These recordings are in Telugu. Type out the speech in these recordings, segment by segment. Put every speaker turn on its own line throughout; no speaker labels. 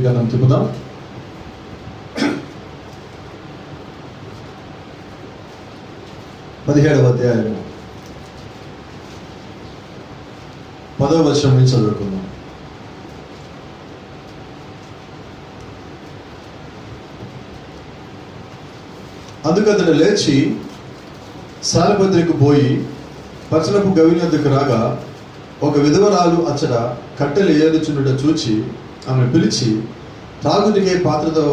మనం తిప్పుదాం. పదిహేడవ అధ్యాయం 10వ వచనం నుంచి చదువుకుందాం. అందుకు అతడు లేచి సాలపత్రికి పోయి పచ్చనపు గవిని వద్దకు రాగా ఒక విధవరాలు అచ్చట కట్టెలు ఏరుచుండుట చూచి ఆమె పిలిచి త్రాగుటికే పాత్రతో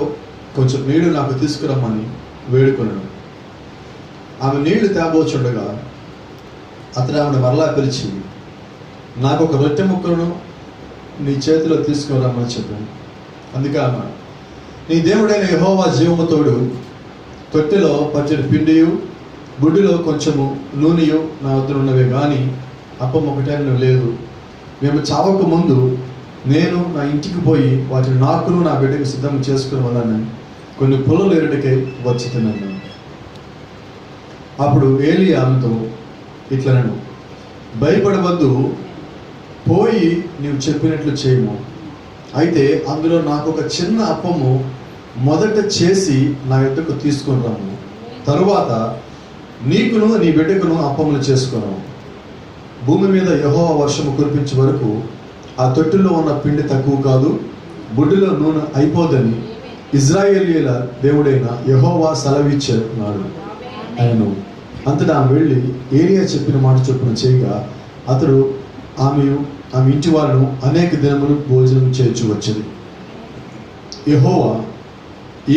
కొంచెం నీళ్లు నాకు తీసుకురమ్మని వేడుకొనెను. ఆమె నీళ్లు తేబోచుండగా అతడు ఆమెను మరలా పిలిచి నాకు ఒక రొట్టె ముక్కలను నీ చేతిలో తీసుకురమ్మని చెప్పాను. అందుకే ఆమె, నీ దేవుడైన యెహోవా జీవము తోడు తొట్టెలో పచ్చడి పిండియు బుడ్డిలో కొంచెము నూనెయు నా వద్ద ఉన్నవే కానీ అప్పం ఒకటైనా లేదు. మేము చావక ముందు నేను నా ఇంటికి పోయి వాటిని నాకును నా బిడ్డకు సిద్ధం చేసుకుని వలన కొన్ని పొలలు ఎరుటకై వచ్చి తిన్నాను. అప్పుడు ఏలీ ఆమెతో ఇట్లనను, భయపడవద్దు, పోయి నీవు చెప్పినట్లు చేయము. అయితే అందులో నాకు ఒక చిన్న అప్పము మొదట చేసి నా యొద్దకు తీసుకొని రాము. తరువాత నీకును నీ బిడ్డకును అప్పములు చేసుకున్నాము. భూమి మీద యెహోవా వర్షము కురిపించే వరకు ఆ తొట్టులో ఉన్న పిండి తక్కువ కాదు, బుడ్డిలో నూనె అయిపోదని ఇజ్రాయేలీల దేవుడైన యెహోవా సెలవిచ్చాడు ఆయను. అంతటా ఆమె వెళ్ళి ఏలియా చెప్పిన మాట చొప్పున చేయగా అతడు ఆమె ఇంటి వారిను అనేక దినములు భోజనం చేర్చి వచ్చింది. యెహోవా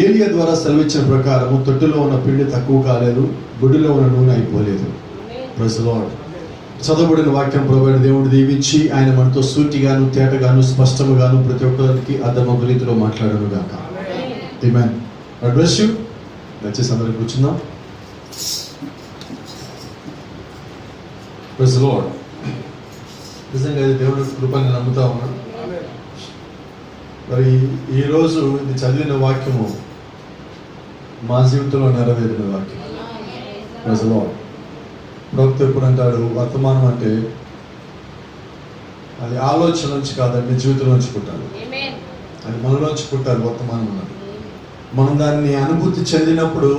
ఏలియా ద్వారా సెలవిచ్చిన ప్రకారము తొట్టులో ఉన్న పిండి తక్కువ కాలేదు, బుడ్డిలో ఉన్న నూనె అయిపోలేదు. Praise the Lord. చదవబడిన వాక్యం ప్రభువైన దేవుడు దీవించి ఆయన మనతో సూటిగాను తేటగాను స్పష్టముగాను ప్రతి ఒక్కరికి అర్థమగు రీతిలో మాట్లాడను గాక. ఆమేన్. God bless you. దయచేసి అందరూ కూర్చుందాం. Praise the lord. నిజంగా ఇది దేవుడి కృపని నమ్ముతా ఉన్నాను. మరి ఈరోజు ఇది చదివిన వాక్యము మా జీవితంలో నెరవేరిన వాక్యం. Praise the Lord. ప్రవక్త ఎప్పుడు అంటాడు, వర్తమానం అంటే అది ఆలోచన నుంచి కాదండి, జీవితం నుంచి పుట్టాలి. అది మనలోంచి పుట్టాలి. వర్తమానం అన్నది మనం దాన్ని అనుభూతి చెందినప్పుడు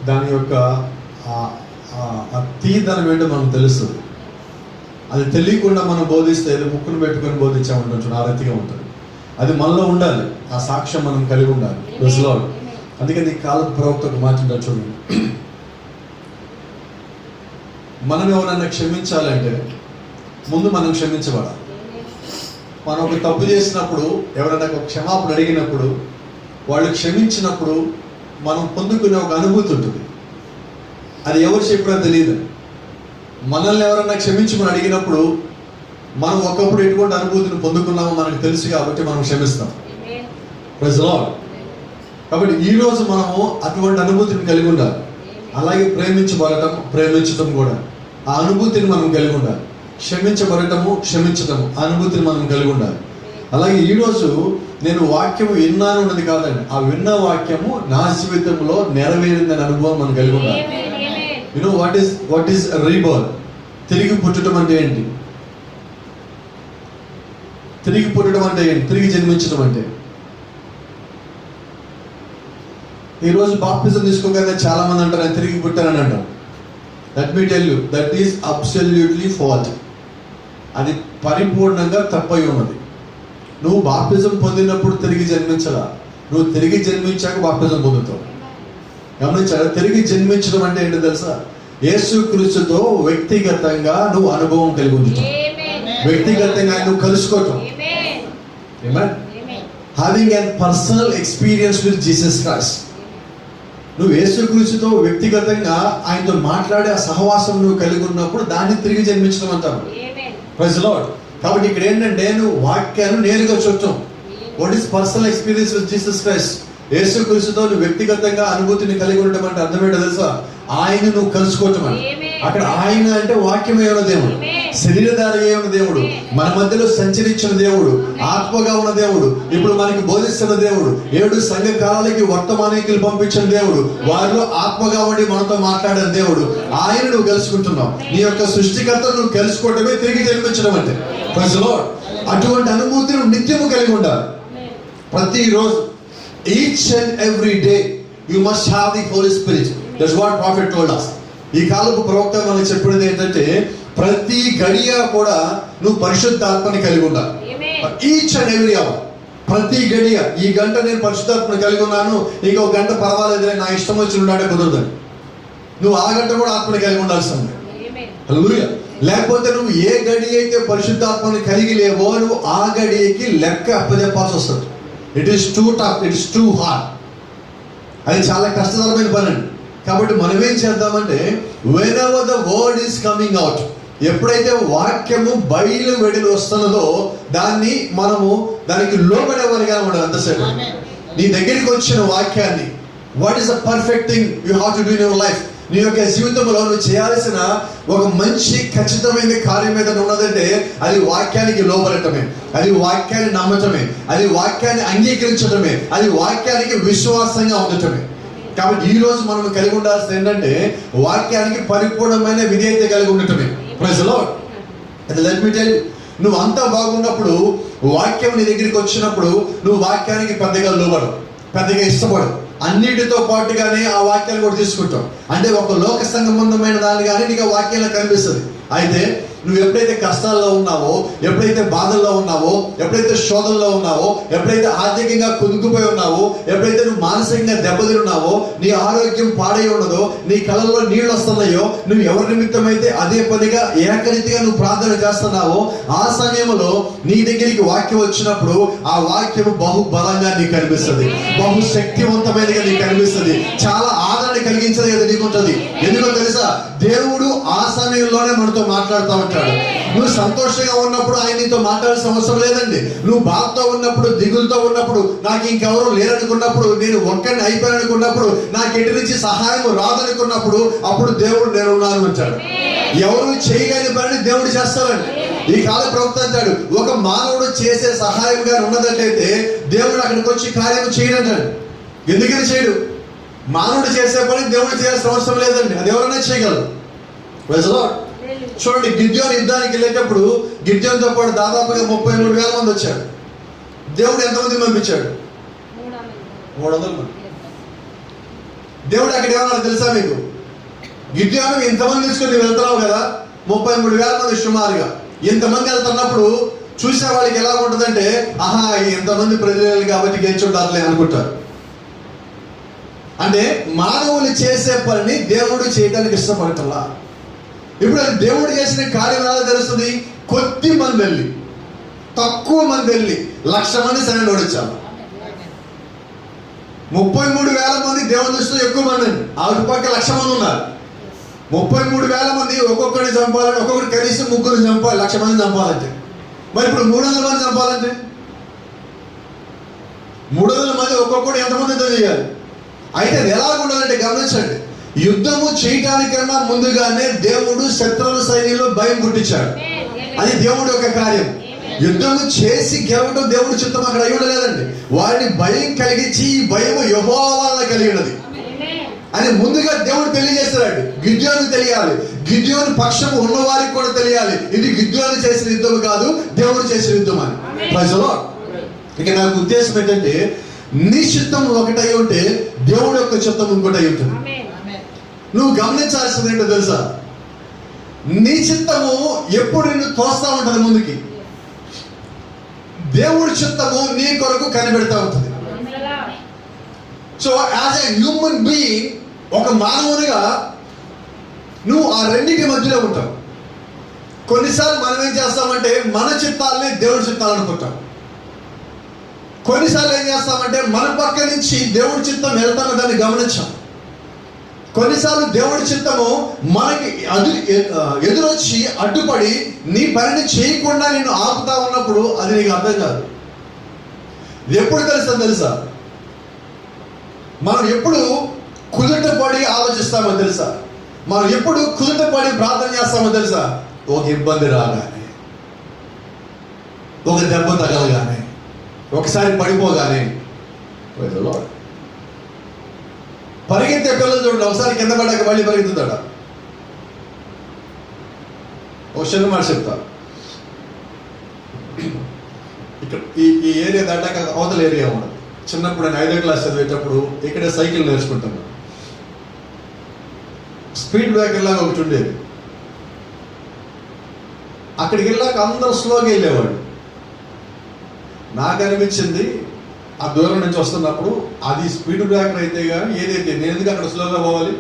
దాని యొక్క తీదనం ఏంటో మనకు తెలుస్తుంది. అది తెలియకుండా మనం బోధిస్తే ఏదో ముక్కును పెట్టుకొని బోధించామంటాం, ఆ రీతిగా ఉంటుంది. అది మనలో ఉండాలి, ఆ సాక్ష్యం మనం కలిగి ఉండాలి. Praise the Lord. అందుకని కాలపు ప్రవక్తకు మాట్లాడారు చూడండి, మనం ఎవరన్నా క్షమించాలంటే ముందు మనం క్షమించబడాలి. మనం ఒక తప్పు చేసినప్పుడు ఎవరైనా ఒక క్షమాపణ అడిగినప్పుడు వాళ్ళు క్షమించినప్పుడు మనం పొందుకునే ఒక అనుభూతి ఉంటుంది. అది ఎవరు చెప్పినా తెలియదు. మనల్ని ఎవరన్నా క్షమించమని అడిగినప్పుడు మనం ఒకప్పుడు ఎటువంటి అనుభూతిని పొందుకున్నామో మనకు తెలుసు కాబట్టి మనం క్షమిస్తాం. Praise the lord. కాబట్టి ఈరోజు మనము అటువంటి అనుభూతిని కలిగి ఉండాలి. అలాగే ప్రేమించటం కూడా ఆ అనుభూతిని మనం కలిగి ఉండాలి. క్షమించటము ఆ అనుభూతిని మనం కలిగి ఉండాలి. అలాగే ఈరోజు నేను వాక్యము విన్నాను అన్నది కాదండి, ఆ విన్న వాక్యము నా జీవితంలో నెరవేరిందని అనుభవం మనం కలిగి ఉండాలి. You know what is rebirth? తిరిగి పుట్టడం అంటే ఏంటి? తిరిగి పుట్టడం అంటే ఏంటి? తిరిగి జన్మించడం అంటే. ఈరోజు బాప్టిజం తీసుకోగానే చాలా మంది అంటారు నేను తిరిగి పుట్టానని అంటారు. Let me tell you, that is absolutely fault. అది పరిపూర్ణంగా తప్పై ఉన్నది. నువ్వు బాప్టిజం పొందినప్పుడు తిరిగి జన్మించలా, నువ్వు తిరిగి జన్మించాక బాప్టిజం పొందుతావు. గమనించారా? తిరిగి జన్మించడం అంటే ఏంటో తెలుసా? యేసుక్రీస్తుతో వ్యక్తిగతంగా నువ్వు అనుభవం కలిగి ఉండటం, వ్యక్తిగతంగా నువ్వు కలుసుకోవటం. Having an personal experience with Jesus Christ. నువ్వు యేసుక్రీస్తుతో వ్యక్తిగతంగా ఆయనతో మాట్లాడే ఆ సహవాసం నువ్వు కలిగి ఉన్నప్పుడు దాన్ని తిరిగి జన్మించడం అంటారు. Praise the lord. కాబట్టి ఇక్కడ ఏంటంటే నువ్వు వాక్యాన్ని నేరుగా చూడటం. What is personal experience with Jesus Christ? యేసుక్రీస్తుతో నువ్వు వ్యక్తిగతంగా అనుభూతిని కలిగి ఉండటం అంటే అర్థం ఏంటో తెలుసా? ఆయన నువ్వు కలుసుకోవటం అని. అక్కడ ఆయన అంటే వాక్యమే ఉన్న దేవుడు, శరీరధారి ఉన్న దేవుడు, మన మధ్యలో సంచరించిన దేవుడు, ఆత్మగా ఉన్న దేవుడు, ఇప్పుడు మనకి బోధిస్తున్న దేవుడు, 7 సంఘ కాలాలకి వర్తమానికులు పంపించిన దేవుడు, వారిలో ఆత్మగా ఉండి మనతో మాట్లాడిన దేవుడు, ఆయన నువ్వు కలుసుకుంటున్నావు. నీ యొక్క సృష్టికర్తను నువ్వు కలుసుకోవటమే తిరిగి జన్మించడం అంటే. Praise the Lord. అటువంటి అనుభూతిని నిత్యము కలిగి ఉండాలి. ప్రతిరోజు, each and every day you must have the Holy Spirit. That's what prophet told us. ఈ కాలపు ప్రవక్త మనకు చెప్పినది ఏంటంటే, ప్రతి గడియ కూడా నువ్వు పరిశుద్ధాత్మని కలిగి ఉండాలి. ఈచ్ అండ్ ఎవ్రీ అవర్, ప్రతి గడియ. ఈ గంట నేను పరిశుద్ధాత్మని కలిగి ఉన్నాను, ఇంకో గంట పర్వాలేదు, నా ఇష్టం వచ్చి ఉండాడే కుదరదని. నువ్వు ఆ గంట కూడా ఆత్మని కలిగి ఉండాల్సిందే. హల్లెలూయా. లేకపోతే నువ్వు ఏ గడి అయితే పరిశుద్ధాత్మని కలిగి లేవో నువ్వు ఆ గడియకి లెక్క అప్పచెప్పాల్సి వస్తుంది. It is two tough, it is too hard. అది చాలా కష్టతరమైన పని అండి. కాబట్టి మనం ఏం చేద్దామంటే, when ever the word is coming out, ఎప్పుడైతే వాక్యము బయలు వెడలు వస్తున్నదో దానికి లోబడేవారిగా ఉండదు. అంతసేపు నీ దగ్గరికి వచ్చిన వాక్యాన్ని, what is the perfect thing you have to do in your life, నీ యొక్క జీవితంలో నువ్వు చేయాల్సిన ఒక మంచి ఖచ్చితమైన కార్యం ఏదైనా ఉన్నదంటే అది వాక్యానికి లోబడటమే, అది వాక్యాన్ని నమ్మటమే, అది వాక్యాన్ని అంగీకరించడమే, అది వాక్యానికి విశ్వాసంగా ఉండటమే. కాబట్టి ఈ రోజు మనం కలిగి ఉండాల్సింది ఏంటంటే, వాక్యానికి పరిపూర్ణమైన విధేయత కలిగి ఉండటమే. Praise the Lord. Let me tell you, నువ్వు అంతా బాగున్నప్పుడు, వాక్యం నీ దగ్గరికి వచ్చినప్పుడు నువ్వు వాక్యానికి పెద్దగా లోబడవు, పెద్దగా ఇష్టపడవు. అన్నిటితో పాటుగానే ఆ వాక్యాన్ని కూడా తీసుకుంటాం. అంటే ఒక లోక సంబంధమైన దాన్ని కానీ నీకు ఆ వాక్యంలో కనిపిస్తుంది. అయితే నువ్వు ఎప్పుడైతే కష్టాల్లో ఉన్నావో, ఎప్పుడైతే బాధల్లో ఉన్నావో, ఎప్పుడైతే శోధనలో ఉన్నావో, ఎప్పుడైతే ఆర్థికంగా కుదుకుపోయి ఉన్నావో, ఎప్పుడైతే నువ్వు మానసికంగా దెబ్బతిని ఉన్నావో, నీ ఆరోగ్యం పాడై ఉన్నదో, నీ కళ్ళల్లో నీళ్ళు వస్తున్నాయో, నువ్వు ఎవరి నిమిత్తమైతే అదే పనిగా ఏకరీతిగా నువ్వు ప్రార్థన చేస్తున్నావో, ఆ సమయంలో నీ దగ్గరికి వాక్యం వచ్చినప్పుడు ఆ వాక్యము బహు బలంగా నీకు కనిపిస్తుంది, బహు శక్తివంతమైనగా నీకు కనిపిస్తుంది, చాలా ఆదరణ కలిగించేది నీకు ఉంటుంది. ఎందుకో తెలుసా, దేవుడు ఆ సమయంలోనే మనతో మాట్లాడుతూ ఉంటాడు. నువ్వు సంతోషంగా ఉన్నప్పుడు ఆయన నీతో మాట్లాడాల్సిన అవసరం లేదండి. నువ్వు బాధతో ఉన్నప్పుడు, దిగులతో ఉన్నప్పుడు, నాకు ఇంకెవరూ లేరనుకున్నప్పుడు, నేను ఒక్కడిని అయిపోయానుకున్నప్పుడు, నాకు ఎటు నుంచి సహాయం రాదనుకున్నప్పుడు, అప్పుడు దేవుడు నేనున్నాను అంటాడు. ఎవరు చేయలేని పనిని దేవుడు చేస్తాడండి. ఈ కాల ప్రవక్త అంటాడు, ఒక మానవుడు చేసే సహాయంగా ఉన్నదంటే దేవుడు అక్కడికి వచ్చి కార్యం చేయడంటాడు. ఎందుకని చేయడు? మానవుడు చేసే పని దేవుడు చేయాల్సిన అవసరం లేదండి, అది ఎవరైనా చేయగలరు. Praise the Lord. చూడండి, గిద్యోను యుద్ధానికి వెళ్ళేటప్పుడు గిద్యోనుతో పాటు దాదాపుగా 33,000 మంది వచ్చాడు. దేవుడు ఎంతమంది పంపించాడు? 300 మంది. దేవుడు అక్కడ ఏమన్నాడు తెలుసా మీకు? గిద్యోను ఇంతమంది తీసుకొని వెళ్తున్నావు కదా, 33,000 మంది సుమారుగా, ఇంతమంది వెళ్తున్నప్పుడు చూసే వాళ్ళకి ఎలా ఉంటుందంటే, ఆహా ఎంతమంది ప్రజలు కాబట్టి గెలిచుంటారులే అనుకుంటారు. అంటే మానవులు చేసే పనిని దేవుడు చేయడానికి ఇష్టపడటంలా. ఇప్పుడు అది దేవుడు చేసిన కార్యం ఎలా తెలుస్తుంది? కొద్ది మంది వెళ్ళి, తక్కువ మంది వెళ్ళి 1,00,000 మంది సరైన ఓడించాలి. 33,000 మంది దేవుని దృష్టిలో ఎక్కువ మంది అండి. ఆవిడ పక్క 1,00,000 మంది ఉన్నారు. 33,000 మంది ఒక్కొక్కరిని చంపాలంటే, ఒక్కొక్కరు కనీసం 3 చంపాలి, 1,00,000 మంది చంపాలంటే. మరి ఇప్పుడు 300 మంది చంపాలంటే 300 మంది ఒక్కొక్కడు ఎంతమందితో చేయాలి? అయితే అది ఎలా ఉండాలంటే గమనించండి, యుద్ధము చేయటానికన్నా ముందుగానే దేవుడు శత్రువుల సైన్యంలో భయం పుట్టించాడు. అది దేవుడు యొక్క కార్యం. యుద్ధము చేసి గెలవడం దేవుడి చిత్తం అక్కడ అయి ఉండలేదండి. వారిని భయం కలిగించి, ఈ భయము యెహోవా వలన కలిగినది అని ముందుగా దేవుడు తెలియజేస్తాడు. గిద్యోను తెలియాలి, గిద్యోను పక్షము ఉన్న వారికి కూడా తెలియాలి, ఇది గిద్యోను చేసిన యుద్ధం కాదు, దేవుడు చేసిన యుద్ధం అని. Praise the Lord. ఇక నాకు ఉద్దేశం ఏంటంటే, నీ చిత్తం ఒకటై ఉంటే దేవుడు యొక్క చిత్తం ఇంకోటి అయి ఉంటుంది. నువ్వు గమనించాల్సింది ఏంటో తెలుసా? నీ చిత్తము ఎప్పుడు నిన్ను తోస్తా ఉంటుంది ముందుకి, దేవుడి చిత్తము నీ కొరకు కనిపెడతా ఉంటుంది. So as a human being, ఒక మానవునిగా నువ్వు ఆ రెండింటి మధ్యలో ఉంటావు. కొన్నిసార్లు మనం ఏం చేస్తామంటే మన చిత్తాలని దేవుడి చిత్తాలు అనుకుంటాం. కొన్నిసార్లు ఏం చేస్తామంటే మన పక్క నుంచి దేవుడి చిత్తం వెళ్తామో దాన్ని గమనించాం. కొన్నిసార్లు దేవుడి చిత్తము మనకి ఎదురొచ్చి అడ్డుపడి నీ పనిని చేయకుండా నిన్ను ఆపుతా ఉన్నప్పుడు అది నీకు అర్థం కాదు. ఇది ఎప్పుడు తెలుసా? మనం ఎప్పుడు కుదుటపడి ఆలోచిస్తామో తెలుసా? మనం ఎప్పుడు కుదుటపడి ప్రార్థన చేస్తామో తెలుసా? ఒక ఇబ్బంది రాగానే, ఒక దెబ్బ తగలగానే, ఒకసారి పడిపోగానే. పరిగెత్తే పిల్లలు చూడండి, ఒకసారి కింద పడ్డాక మళ్ళీ పరిగెత్తుతాడా? ఒక చిన్న మాట చెప్తా. ఇక్కడ ఈ ఏరియా దాటాక అవతల ఏరియా ఉన్నది. చిన్నప్పుడు నేను 5వ క్లాస్ చదివేటప్పుడు ఇక్కడే సైకిల్ నేర్చుకుంటాను. స్పీడ్ బ్రేకర్ లాగా ఒకటి ఉండేది. అక్కడికి వెళ్ళాక అందరూ స్లోగా వెళ్ళేవాడు. నాకు అనిపించింది ఆ దూరం నుంచి వస్తున్నప్పుడు, అది స్పీడ్ బ్రేకర్ అయితే కానీ ఏదైతే నేను ఎందుకు అక్కడ స్లోగా పోవాలి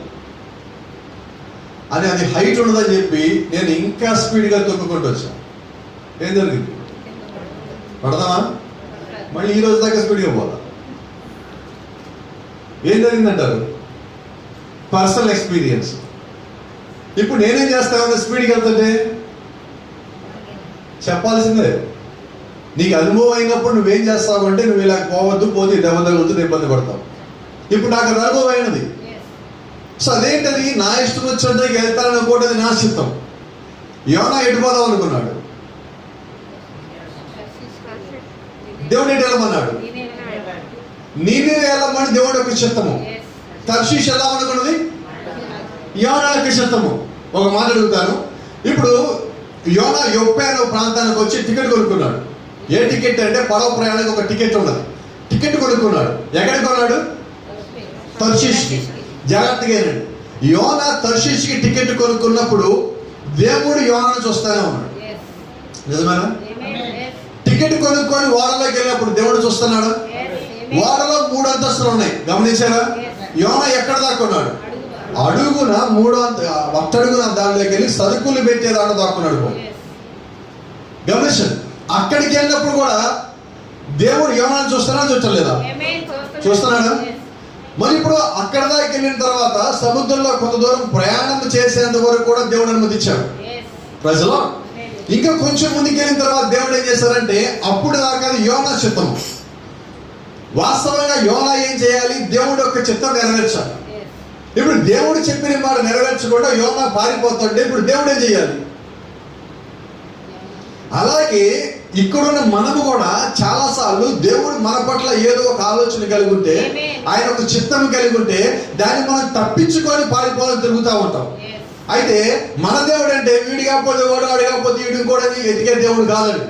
అని, అది హైట్ ఉండదని చెప్పి నేను ఇంకా స్పీడ్గా తొక్కుకుంటూ వచ్చాను. ఏం జరిగింది? పడదామా? మళ్ళీ ఈ రోజు దాకా స్పీడ్గా పోదా? ఏం జరిగిందంటారు? Personal experience. ఇప్పుడు నేనేం చేస్తాను స్పీడ్కి వెళ్తుంటే? చెప్పాల్సిందే. నీకు అనుభవం అయినప్పుడు నువ్వేం చేస్తావు అంటే, నువ్వు ఇలా పోవద్దు, పోతే దెబ్బ తగులుతుంది, ఇబ్బంది పడతావు. ఇప్పుడు నాకు అది అనుభవం అయినది. సో అదేంటది? నా ఇష్టం వచ్చినట్టుగా వెళ్తానని అనుకోవటది నా చిత్తం. యోనా ఎటుపోదాం అనుకున్నాడు, దేవుడు ఎటు వెళ్ళమన్నాడు? నీవే వెళ్ళమని దేవుడు యొక్క చిత్తము. తర్షీష్ వెళ్ళామనుకున్నది యోనా యొక్క చిత్తము. ఒక మాట అడుగుతాను. ఇప్పుడు యోనా యొప్పే అనే ప్రాంతానికి వచ్చి టికెట్ కొనుక్కున్నాడు. ఏ టికెట్ అంటే పడవ ప్రయాణానికి ఒక టికెట్ ఉన్నది. టికెట్ కొనుక్కున్నాడు. ఎక్కడికి కొన్నాడు? తర్షీష్కి. జాగ్రత్తగా ఏనండి, యోనా తర్షీష్కి టికెట్ కొనుక్కున్నప్పుడు దేవుడు యోనాను చూస్తానే ఉన్నాడు. నిజమేనా? టికెట్ కొనుక్కొని ఓడలోకి వెళ్ళినప్పుడు దేవుడు చూస్తున్నాడు. ఓడలో 3 అంతస్తులు ఉన్నాయి, గమనించారా? యోనా ఎక్కడ దాక్కున్నాడు? అడుగున 3 అడుగున దానిలోకి వెళ్ళి సరుకులు పెట్టే దాంట్లో దాక్కున్నాడు. గమనించండి, అక్కడికి వెళ్ళినప్పుడు కూడా దేవుడు యోనాను చూస్తున్నాడా చూడలేదా? చూస్తున్నాడా? మరి ఇప్పుడు అక్కడ దాకా వెళ్ళిన తర్వాత సముద్రంలో కొంత దూరం ప్రయాణం చేసేంత వరకు కూడా దేవుడు అనుమతించాడు ప్రజలు. ఇంకా కొంచెం ముందుకు వెళ్ళిన తర్వాత దేవుడు ఏం చేశారంటే, అప్పుడు దాకా యోనా చిత్తము. వాస్తవంగా యోనా ఏం చేయాలి? దేవుడు యొక్క చిత్తం నెరవేర్చాలి. ఇప్పుడు దేవుడు చెప్పిన మాట నెరవేర్చకుండా యోనా పారిపోతుంటే ఇప్పుడు దేవుడు ఏం చేయాలి? అలాగే ఇక్కడున్న మనము కూడా చాలాసార్లు దేవుడు మన పట్ల ఏదో ఒక ఆలోచన కలిగి ఉంటే, ఆయన ఒక చిత్తం కలిగి ఉంటే దాన్ని మనం తప్పించుకొని పారిపోవాలని తిరుగుతూ ఉంటాం. అయితే మన దేవుడు అంటే వీడు కాకపోతే వాడు, వాడు కాకపోతే వీడు కూడా ఎదిగే దేవుడు కాదండి.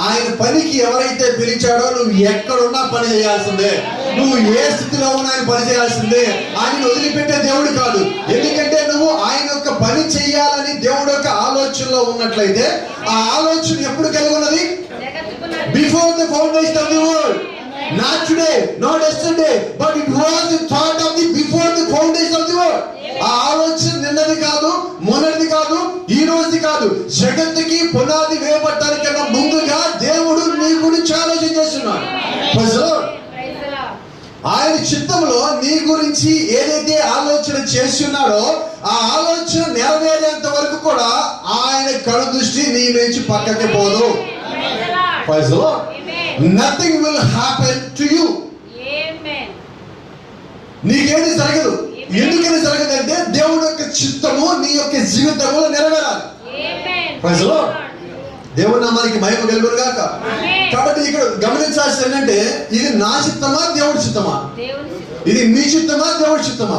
ఆయన పనికి ఎవరైతే పిలిచాడో నువ్వు ఎక్కడున్నా పని చేయాల్సిందే. నువ్వు ఏ స్థితిలో ఉన్నా ఆయన పని చేయాల్సిందే. ఆయన వదిలిపెట్టే దేవుడు కాదు. ఎందుకంటే నువ్వు ఆయన యొక్క పని చేయాలని దేవుడు యొక్క ఆలోచనలో ఉన్నట్లయితే, ఆ ఆలోచన ఎప్పుడు కలిగి ఉన్నది? Before the foundation of the world. Not today, not yesterday, but it was the thought of the before the foundation of the world. ఆ ఆలోచన నిన్నది కాదు, మొన్నటిది కాదు, ఈ రోజుది కాదు. జగత్తుకి పునాది వేయబడటానికన్నా ముందుగా దేవుడు నీ గురించి ఆలోచన చేస్తున్నాడు. ఆయన చిత్తంలో నీ గురించి ఏదైతే ఆలోచన చేస్తున్నాడో ఆ ఆలోచన నెరవేరేంత వరకు కూడా ఆయన కను దృష్టి నీ నుంచి పక్కకి పోదు. Nothing will happen to you. నీకేది జరగదు. ఎందుకని జరగదంటే దేవుడు యొక్క చిత్తము నీ యొక్క జీవితంలో నెరవేరాలి. దేవుడు నామానికి మహిమ కలుగును గాక. కాబట్టి ఇక్కడ గమనించాల్సింది ఏంటంటే, ఇది నా చిత్తమా దేవుడి చిత్తమా? ఇది మీ చిత్తమా దేవుడి చిత్తమా?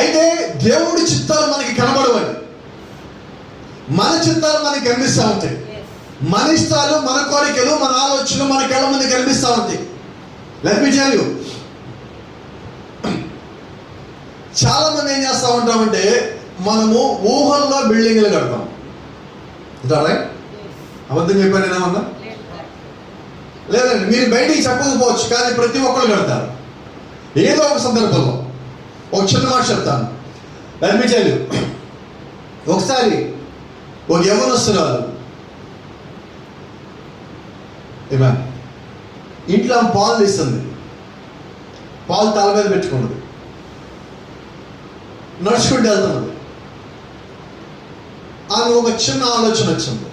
అయితే దేవుడి చిత్తాలు మనకి కనబడవండి, మన చిత్తాలు మనకి కనిపిస్తూ ఉంటాయి. మన ఇష్టాలు, మన కోరికలు, మన ఆలోచనలు మన కళ్ళ ముందు కనిపిస్తూ ఉంటాయి. లెట్ మీ టెల్ యు, చాలా మంది ఏం చేస్తూ ఉంటామంటే, మనము ఊహల్లో బిల్డింగ్లు కడతాం. రైట్? అబద్ధం చెప్పాను ఏమన్నా? లేదండి, మీరు బయటికి చెప్పకపోవచ్చు, కానీ ప్రతి ఒక్కరు కడతారు ఏదో ఒక సందర్భంలో. ఒక చిన్న మాట చెప్తాను. లెట్ మీ టెల్ యు, ఒకసారి ఒక యవ్వనస్తురాలు ఇంట్లో పాలు తీస్తుంది. పాలు తల మీద పెట్టుకున్నది, నడుచుకుంటూ వెళ్తున్నది. ఆమె ఒక చిన్న ఆలోచన వచ్చింది,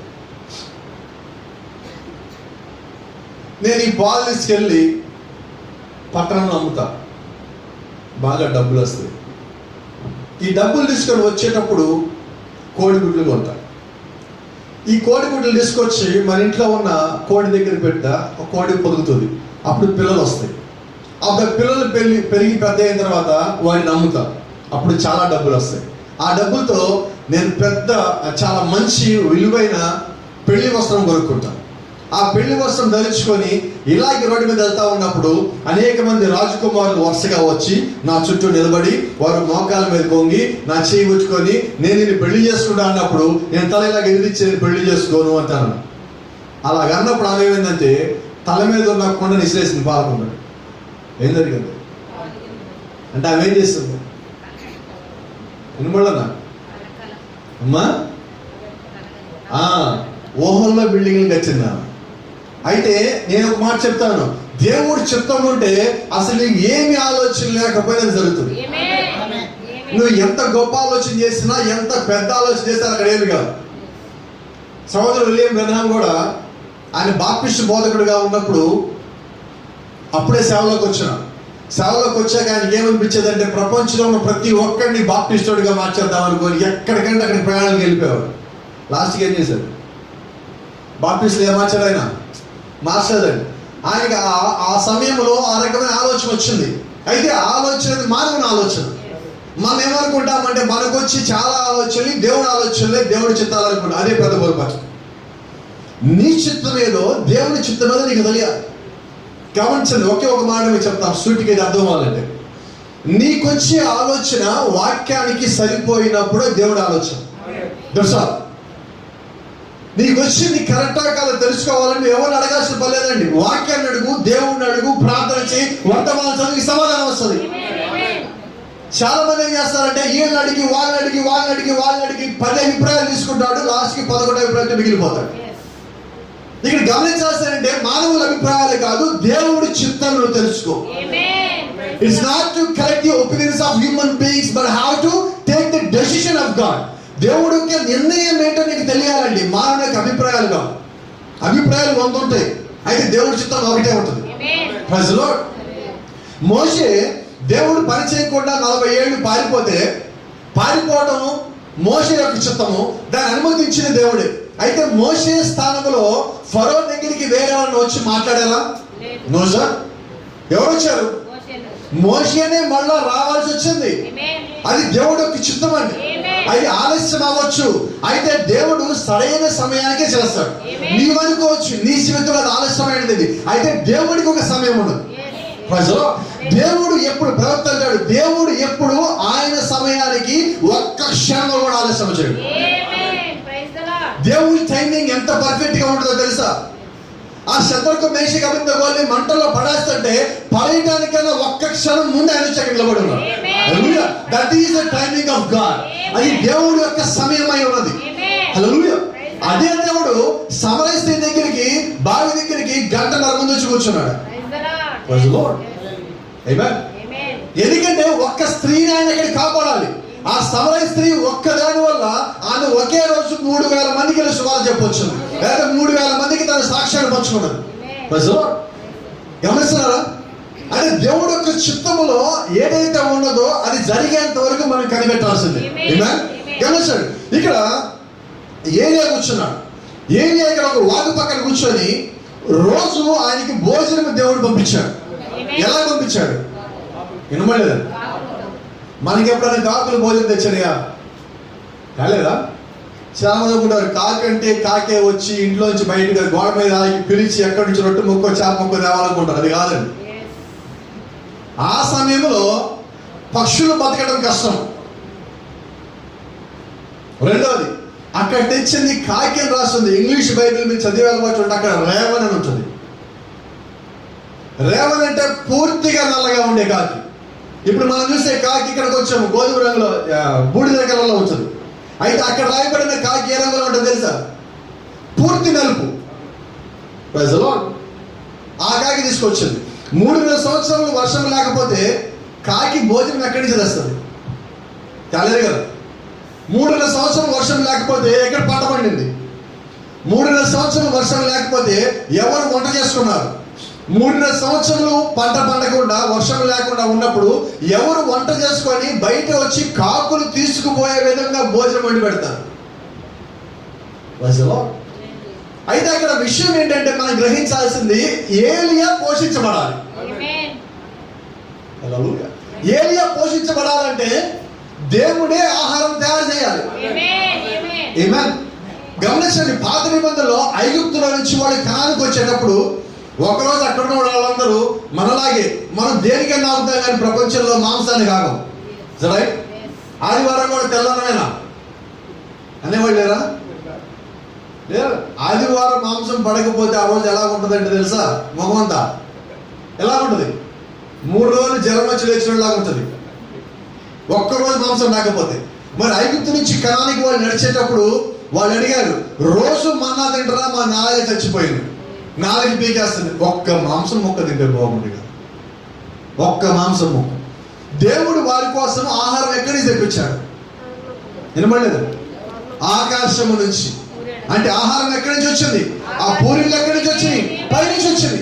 నేను ఈ పాలు తీసుకెళ్ళి పట్టణంలో అమ్ముతా, బాగా డబ్బులు వస్తాయి. ఈ డబ్బులు తీసుకొని వచ్చేటప్పుడు కోడిగుడ్లు కొంటా. ఈ కోడిగుడ్లు తీసుకొచ్చి మన ఇంట్లో ఉన్న కోడి దగ్గర పెట్టా, ఒక కోడి పొదుగుతుంది. అప్పుడు పిల్లలు వస్తాయి. అప్పుడు పిల్లలు పెరిగి పెద్ద అయిన తర్వాత వాడిని అమ్ముతా. అప్పుడు చాలా డబ్బులు వస్తాయి. ఆ డబ్బులతో నేను చాలా మంచి విలువైన పెళ్లి వస్త్రం కొనుక్కుంటాను. ఆ పెళ్లి వస్త్రం ధరించుకొని ఇలాగే రోడ్డు మీద వెళ్తా ఉన్నప్పుడు అనేక మంది రాజకుమారులు వరుసగా వచ్చి నా చుట్టూ నిలబడి వారు మోకాల మీద కొంగి నా చేయి ఉచ్చుకొని నేను నిన్ను పెళ్లి చేసుకుంటా అన్నప్పుడు నేను తల ఇలాగ ఎదిరించి నేను పెళ్లి చేసుకోను అంటాను. అలాగ అన్నప్పుడు ఆమె ఏమైందంటే తల మీద ఉన్న కొండని ఇసిరేసింది పాలకున్నాడు. ఏం జరిగింది అంటే ఆమె ఏం చేస్తుంది వినబడనా అమ్మా? ఊహల్లో బిల్డింగ్లు కట్టిందా? అయితే నేను ఒక మాట చెప్తాను, దేవుడు చిత్తం ఉంటే అసలు నీకు ఏమి ఆలోచన లేకపోయినా జరుగుతుంది. నువ్వు ఎంత గొప్ప ఆలోచన చేసినా, ఎంత పెద్ద ఆలోచన చేసినా అక్కడ ఏమి కాదు. సహోదరుడు విలియం బ్రహ్నాం కూడా ఆయన బాప్టిస్ట్ బోధకుడిగా ఉన్నప్పుడు అప్పుడే సేవలోకి వచ్చాక ఆయనకి ఏమనిపించేది అంటే ప్రపంచంలో ఉన్న ప్రతి ఒక్కరిని బాప్టిస్టుడిగా మార్చేద్దాం అనుకోని ఎక్కడికంటే అక్కడికి ప్రయాణాలకు వెళ్ళిపోయేవాడు. లాస్ట్కి ఏం చేశాడు? బాప్టిస్టులు ఏం మార్చాడు? ఆయన మార్చలేదండి. ఆయనకి ఆ సమయంలో ఆ రకమైన ఆలోచన వచ్చింది. అయితే ఆలోచన మానవుని ఆలోచన. మనం ఏమనుకుంటామంటే మనకు వచ్చి చాలా ఆలోచనలు దేవుని ఆలోచనలే దేవుడి చిత్తాలు అనుకుంటాం. అదే పెద్ద పొరపాటు. నీ చిత్తం ఏదో దేవుని చిత్తం ఏదో నీకు తెలియాలి. గమనించండి, ఒకే ఒక మాట మీకు చెప్తాను సూటికి ఇది అర్థం అవ్వాలంటే, నీకొచ్చే ఆలోచన వాక్యానికి సరిపోయినప్పుడు దేవుడి ఆలోచన తెలుసా. నీకు వచ్చింది కరెక్టా కాదు తెలుసుకోవాలని ఎవరిని అడగాల్సిన పర్లేదండి. వాక్యాన్ని అడుగు, దేవుడిని అడుగు, ప్రార్థన చేయి, వర్తమాన చదివి సమాధానం వస్తుంది. చాలా మంది ఏం చేస్తారంటే వీళ్ళని అడిగి వాళ్ళని అడిగి 10 అభిప్రాయాలు తీసుకుంటాడు, లాస్ట్కి 11 అభిప్రాయాలు మిగిలిపోతాడు. ఇక్కడ గమనించాల్సిందంటే మానవుల అభిప్రాయాలే కాదు, దేవుడి చిత్తం తెలుసుకో. It's not to correct the opinions of human beings but how to take the decision of God. దేవుడి యొక్క నిర్ణయం ఏంటో నీకు తెలియాలండి. మానవుని యొక్క అభిప్రాయాలు 100 ఉంటాయి, అయితే దేవుడి చిత్తం ఒకటే ఉంటుంది. Praise the lord. మోషే దేవుడు పని చేయకుండా 40 ఏళ్ళు పారిపోవడం మోషే యొక్క చిత్తము, దాన్ని అనుమతించిన దేవుడే. అయితే మోషే స్థానంలో ఫరో దగ్గరికి వేరే వాళ్ళు వచ్చి మాట్లాడారా? No sir. ఎవరు వచ్చారు? మోషేనే మళ్ళా రావాల్సి వచ్చింది. అది దేవుడు యొక్క చిత్తం అండి. అది ఆలస్యం అవ్వచ్చు, అయితే దేవుడు సరైన సమయానికే చేస్తాడు. నీవు అనుకోవచ్చు నీ జీవితంలో అది ఆలస్యమైనది, అయితే దేవుడికి ఒక సమయం ఉండదు. ప్రజలు దేవుడు ఎప్పుడు ప్రవర్తించాడు, దేవుడు ఎప్పుడు ఆయన సమయానికి ఒక్క క్షణంలో కూడా ఆలస్యం వచ్చాడు. దేవుడి టైమింగ్ ఎంత పర్ఫెక్ట్ గా ఉంటుందో తెలుసా? ఆ శత్రుకు మేషకు అబేద్నెగోని మంటల్లో పడేస్తుంటే పడేయడానికన్నా ఒక్క క్షణం ముందు ఆయన వచ్చి అక్కడ నిలబడి ఉన్నాడు. Hallelujah. That is the timing of God. అది దేవుడి యొక్క సమయం అయి ఉన్నది. హల్లెలూయా. అదే దేవుడు సమరయ స్త్రీ దగ్గరికి, బావి దగ్గరికి 1 గంటన్నర ముందు వచ్చి కూర్చున్నాడు. Praise the lord. ఆమేన్. ఎందుకంటే ఒక్క స్త్రీని ఆయన ఇక్కడ కాపాడాలి. ఆ సమరయ స్త్రీ ఒక్కదాని వల్ల ఆమె ఒకే రోజు 3000 మందికి సువార్త చెప్పొచ్చు, లేదా 3000 మందికి తన సాక్ష్యాన్ని పంచుకున్నది. గమనిస్తున్నారా? అంటే దేవుడు యొక్క చిత్తములో ఏదైతే ఉన్నదో అది జరిగేంత వరకు మనం కనిపెట్టాల్సిందే. గమనించండి, ఇక్కడ ఏలియా కూర్చున్నాడు. ఏలియా ఇక్కడ ఒక వాగు పక్కన కూర్చొని రోజు ఆయనకి భోజనం దేవుడు పంపించాడు. ఎలా పంపించాడు? వినమలేదండి. మనకి ఎప్పుడైనా కాకులు భోజనం తెచ్చాడుగా? కాలేదా? చాలా మంది అనుకుంటారు కాకి అంటే కాకే వచ్చి ఇంట్లోంచి బయటకు గోడ మీద పిలిచి ఎక్కడి నుంచి రొట్టె ముక్కో చేప ముక్కో తేవాలనుకుంటారు. అది కాదండి. ఆ సమయంలో పక్షులు బతకడం కష్టం. రెండవది, అక్కడ తెచ్చింది కాకి అని రాస్తుంది. ఇంగ్లీష్ బైబిల్ మీద చదివే అలవాటు ఉంటే అక్కడ రేవన్ అని ఉంటుంది. రేవన్ అంటే పూర్తిగా నల్లగా ఉండే కాకి. ఇప్పుడు మనం చూసే కాకి ఇక్కడికి వచ్చాము గోధుమ రంగులో, బూడిద కలర్లో ఉంటుంది. అయితే అక్కడ రాయబడిన కాకి ఏ రంగులో ఉంటుంది తెలుసా? పూర్తి నలుపు. Praise the Lord. ఆ కాకి తీసుకొచ్చింది. 3,000 సంవత్సరాలు వర్షం లేకపోతే కాకి భోజనం ఎక్కడి నుంచి తెస్తుంది? కాలేదు కదా. 3,000 సంవత్సరాలు వర్షం లేకపోతే ఎక్కడ పంట పండింది? 3,000 సంవత్సరాలు వర్షం లేకపోతే ఎవరు వంట చేసుకున్నారు? 3,000 సంవత్సరాలు పంట పండకుండా వర్షం లేకుండా ఉన్నప్పుడు ఎవరు వంట చేసుకొని బయట వచ్చి కాకులు తీసుకుపోయే విధంగా భోజనం వండి పెడతారు? అయితే అక్కడ విషయం ఏంటంటే మనం గ్రహించాల్సింది ఏలియా పోషించబడాలి. ఏలియా పోషించబడాలంటే దేవుడే ఆహారం తయారు చేయాలి. ఆమేన్. గమనించండి, పాత నిబంధనలో ఐగుప్తుల నుంచి వాళ్ళు కనానికి వచ్చేటప్పుడు ఒకరోజు అక్కడ ఉన్న వాళ్ళందరూ మనలాగే, మనం దేనికన్నా అవుతాం కానీ ప్రపంచంలో మాంసాన్ని కాగం. రైట్? ఆదివారం కూడా తెల్లనమేనా అనేవాళ్ళు లేరా? లేరు. ఆదివారం మాంసం పడకపోతే ఆ రోజు ఎలా ఉంటుందంటే తెలుసా? మొహమంతా ఎలా ఉంటుంది? 3 రోజులు జ్వరం వచ్చి లేచినలాగా ఉంటుంది ఒక్కరోజు మాంసం రాకపోతే. మరి ఐగుప్తు నుంచి కనానికి వాళ్ళు నడిచేటప్పుడు వాళ్ళు అడిగారు, రోజు మన్నా తింటారా? మా నాలుగ చచ్చిపోయింది, నాలుగు పీకేస్తుంది, ఒక్క మాంసం ముక్క తింటే బాగుంది కదా. ఒక్క మాంసం ముక్క. దేవుడు వారి కోసం ఆహారం ఎక్కడి నుంచి తెప్పించాడు? వినబడలేదు? ఆకాశము నుంచి. అంటే ఆహారం ఎక్కడి నుంచి వచ్చింది? ఆ పూరీలు ఎక్కడి నుంచి వచ్చింది? పైనుంచి వచ్చింది.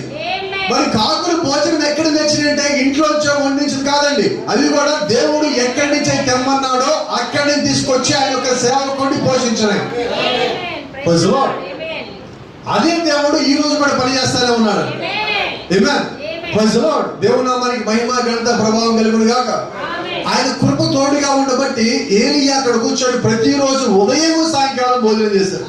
మరి కాకులు భోజనం ఎక్కడి నుంచి వచ్చిందంటే ఇంట్లోంచో వండించింది కాదండి. అది కూడా దేవుడు ఎక్కడి నుంచి తెమ్మన్నాడో అక్కడి నుంచి తీసుకొచ్చి ఆయన యొక్క సేవకుడిని పోషించడం. అదే దేవుడు ఈ రోజు కూడా పని చేస్తానే ఉన్నాడు. దేవుడు నామానికి మహిమ ఘనత ప్రభావం కలుగును గాక. ఆయన కృప తోడుగా ఉండబట్టి ఏలియా అక్కడ కూర్చొని ప్రతిరోజు ఉదయం సాయంకాలం భోజనం చేశారు.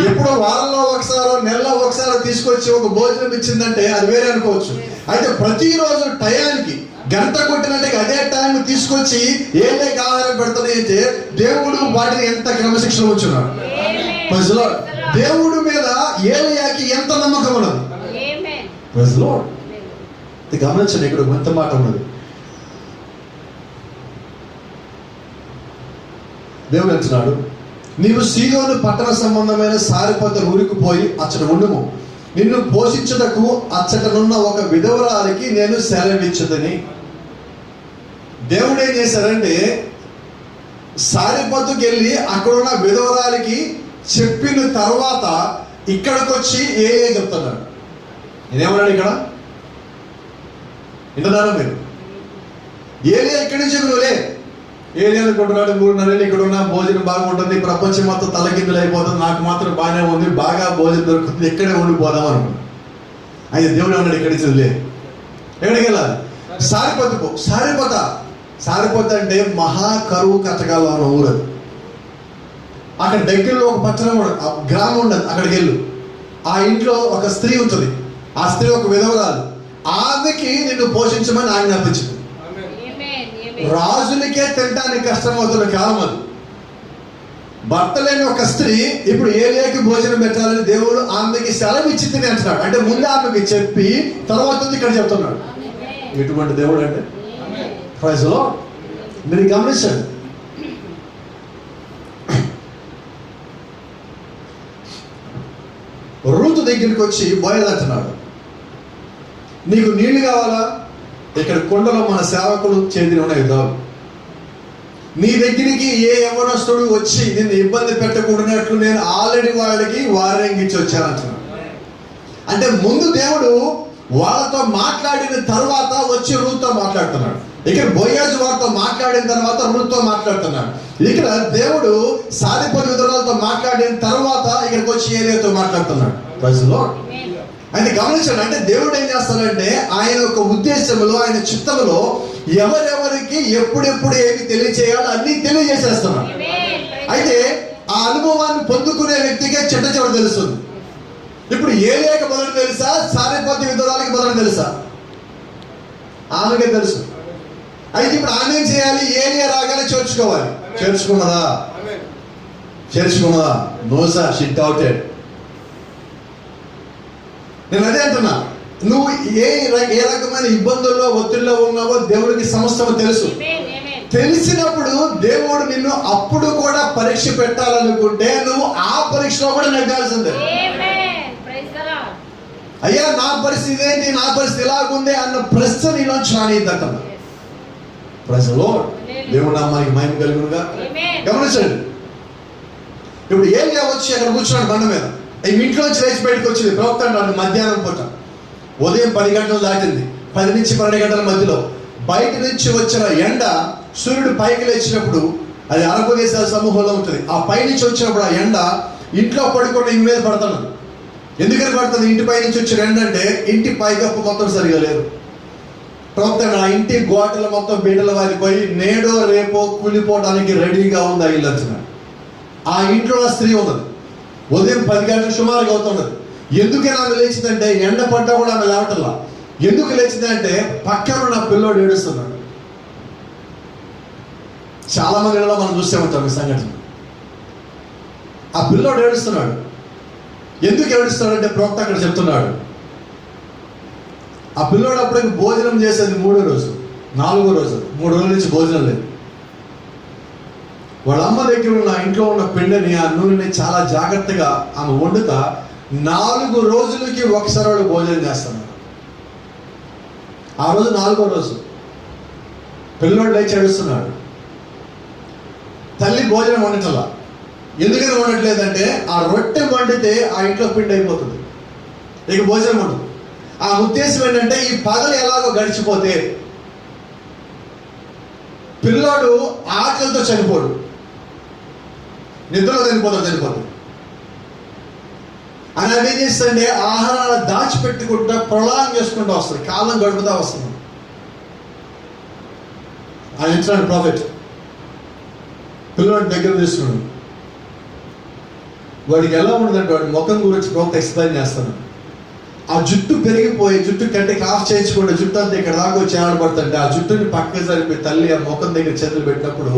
ఎప్పుడో వారంలో ఒకసారో నెలలో ఒకసారో తీసుకొచ్చి ఒక భోజనం ఇచ్చిందంటే అది వేరే అనుకోవచ్చు. అయితే ప్రతిరోజు టయానికి గంట కొట్టినట్టే అదే టైం తీసుకొచ్చి ఏలియాకి ఆహారం పెడతానైతే దేవుడు వాటిని ఎంత క్రమశిక్షణ ఉంచున్నాడు. దేవుడు మీద ఏలియాకి ఎంత నమ్మకం ఉన్నది. గమనించండి, ఇక్కడ ఎంత మాట ఉన్నది. దేవుడు అంటున్నాడు, నీవు సీదోను పట్టణ సంబంధమైన సారిపోత ఊరికి పోయి అచ్చట ఉండుము, నిన్ను పోషించుటకు అచ్చటనున్న ఒక విధవరాలికి నేను సెలవిచ్చుదని. దేవుడు ఏం చేశారంటే సారిపోతుకి వెళ్ళి అక్కడున్న విధవరాలికి చెప్పిన తర్వాత ఇక్కడికి వచ్చి ఏ చెప్తున్నాడు. నేనేమన్నాడు ఇక్కడ? వింటున్నారా మీరు? ఏలియా ఇక్కడి నుంచి నువ్వులే ఏలియా అనుకుంటున్నాడు, 3.5 ఏళ్ళు ఇక్కడ ఉన్న భోజనం బాగుంటుంది, ప్రపంచం మొత్తం తలకిందులు అయిపోతుంది, నాకు మాత్రం బాగానే ఉంది, బాగా భోజనం దొరుకుతుంది, ఇక్కడే ఉండిపోదాం అనుకున్నాను. అయితే దేవుడు అన్నాడు ఇక్కడి నుంచి లే. ఎక్కడికి వెళ్ళాలి? సారిపోతు. సారిపోత అంటే మహా కరువు కటకాలు అన్న ఊరు. అది అక్కడ దగ్గరలో ఒక పట్టణం గ్రామం ఉండదు, అక్కడికి వెళ్ళు. ఆ ఇంట్లో ఒక స్త్రీ ఉంటుంది, ఆ స్త్రీ ఒక విధవరాలు, ఆమెకి నిన్ను పోషించమని ఆజ్ఞాపించింది. రాజులకే తినడానికి కష్టమవుతున్న కాలం అది. భర్త లేని ఒక స్త్రీ ఇప్పుడు ఏలియాకి భోజనం పెట్టాలని దేవుడు ఆమెకి సెలవు ఇచ్చి తిని అంటున్నాడు. అంటే ముందు ఆమెకి చెప్పి తర్వాత ఇక్కడ చెప్తున్నాడు. ఎటువంటి దేవుడు అంటే ప్రైజ్ లో మీరు గమనించండి. రూతు దగ్గరికి వచ్చి బోయజ్ అంటున్నాడు, నీకు నీళ్లు కావాలా? ఇక్కడ కొండలో మన సేవకులు చేతిని ఉన్నాయి దావు, నీ దగ్గరికి ఏ యవ్వనస్తుడు వచ్చి నిన్ను ఇబ్బంది పెట్టకూడనట్లు నేను ఆల్రెడీ వాళ్ళకి వార్నింగ్ ఇచ్చి వచ్చానంటున్నాడు. అంటే ముందు దేవుడు వాళ్ళతో మాట్లాడిన తర్వాత వచ్చి రూత్తో మాట్లాడుతున్నాడు. ఇక్కడ బోయాజు వారితో మాట్లాడిన తర్వాత రూత్తో మాట్లాడుతున్నాడు. ఇక్కడ దేవుడు సారిపోతు విధవరాలతో మాట్లాడిన తర్వాత ఇక్కడికి వచ్చి ఏలియాతో మాట్లాడుతున్నాడు. ప్రజలో అంటే గమనించండి, అంటే దేవుడు ఏం చేస్తాడంటే ఆయన యొక్క ఉద్దేశంలో, ఆయన చిత్తములో ఎవరెవరికి ఎప్పుడెప్పుడు ఏమి తెలియచేయాలో అన్ని తెలియజేసేస్తున్నాడు. అయితే ఆ అనుభవాన్ని పొందుకునే వ్యక్తికే చిట్ట చివరి తెలుస్తుంది. ఇప్పుడు ఏలియాకి మొదలు తెలుసా, సారిపోతు విధవరాలకి మొదలు తెలుసా? ఆమెకే తెలుసు. అయితే ఇప్పుడు ఆమె ఏం చేయాలి? ఏలియా రాగానే చేర్చుకోవాలి. చేర్చుకున్నదా? నోసా షిట్ అవుటెడ్. నేను అదే అంటున్నా, నువ్వు ఏ రకమైన ఇబ్బందుల్లో ఒత్తిడిలో ఉన్నావో దేవుడికి సమస్తము తెలుసు. తెలిసినప్పుడు దేవుడు నిన్ను అప్పుడు కూడా పరీక్ష పెట్టాలనుకుంటే నువ్వు ఆ పరీక్షలో కూడా నెగ్గాల్సిందే. అయ్యా నా పరిస్థితి ఏంటి, నా పరిస్థితి ఇలాగుంది అన్న ప్రశ్న నీలోంచి రానిద్దంట. ప్రజలో దేవుడు నామానికి మహిమ కలుగునుగా. గమనించండి, ఇప్పుడు ఏలియా వచ్చి అక్కడ కూర్చున్నాడు బండ మీద. ఇంట్లోంచి లేచి బయటకు వచ్చింది ప్రవక్త అన్నాడు మధ్యాహ్నం పూట. ఉదయం 10 గంటలు దాటింది. 10 నుంచి 12 గంటల మధ్యలో బయట నుంచి వచ్చిన ఎండ సూర్యుడు పైకి లేచినప్పుడు అది అరబ్ దేశాల సమూహంలో ఉంటుంది. ఆ పైనుంచి వచ్చినప్పుడు ఆ ఎండ ఇంట్లో పడుకున్న ఇంటి మీద పడుతున్నది. ఎందుకని పడుతుంది? ఇంటి పై నుంచి వచ్చిన ఎండ అంటే ఇంటి పైకప్పు మొత్తం సరిగా లేదు. ప్రవక్త ఆ ఇంటి గోటలు మొత్తం బిడ్డలు వారిపోయి నేడో రేపో కూలిపోవడానికి రెడీగా ఉంది ఆ ఇల్లు అంటున్నాడు. ఆ ఇంట్లో స్త్రీ ఉన్నది. ఉదయం 10 గంటలకు సుమారుగా అవుతున్నది. ఎందుకని ఆమె లేచిందంటే ఎండ పడ్డా కూడా ఆమె లేవటల్లా. ఎందుకు లేచిందంటే పక్కన ఉన్న పిల్లోడు ఏడుస్తున్నాడు. చాలా మంది ఇళ్ళలో మనం చూస్తూ ఉంటాం ఈ సంఘటన. ఆ పిల్లోడు ఏడుస్తున్నాడు. ఎందుకు ఏడుస్తున్నాడంటే ప్రవక్త అక్కడ చెప్తున్నాడు, ఆ పిల్లోడు అప్పటికి భోజనం చేసేది 3వ రోజు 4వ రోజు 3 రోజుల నుంచి భోజనం లేదు. వాళ్ళ అమ్మ దగ్గర ఉన్న ఇంట్లో ఉన్న పిండిని, ఆ నూనెని చాలా జాగ్రత్తగా ఆమె వండుతా 4 రోజులకి ఒకసారి వాళ్ళు భోజనం చేస్తున్నారు. ఆ రోజు 4వ రోజు పిల్లోడు లేచి ఏడుస్తున్నాడు. తల్లి భోజనం వండటల్లా. ఎందుకని వండట్లేదంటే ఆ రొట్టె వండితే ఆ ఇంట్లో పిండి అయిపోతుంది, ఇక భోజనం ఉండదు. ఆ ఉద్దేశం ఏంటంటే ఈ పగలు ఎలాగో గడిచిపోతే పిల్లోడు ఆకలితో చనిపోడు, నిద్రలో చనిపోతాడు. అని అవి ఏం చేస్తుంటే ఆహారాన్ని దాచిపెట్టుకుంటా ప్రొలాంగ్ చేసుకుంటూ వస్తుంది, కాలం గడుపుతా వస్తుంది. ఆయన ఇచ్చిన ప్రాఫిట్ పిల్లోడి దగ్గర తీసుకున్నాడు. వాడికి ఎలా ఉండదంటే వాడి ముఖం గురించి ప్రవక్త ఎక్స్ప్లెయిన్ చేస్తాను. ఆ జుట్టు పెరిగిపోయి, జుట్టు కంటికి ఆఫ్ చేయించుకుంటే జుట్టు అంతా ఇక్కడ దాకా వచ్చి ఆడబడుతుంటే ఆ జుట్టుని పక్కకి జరిపి తల్లి ఆ ముఖం దగ్గర చేతులు పెట్టినప్పుడు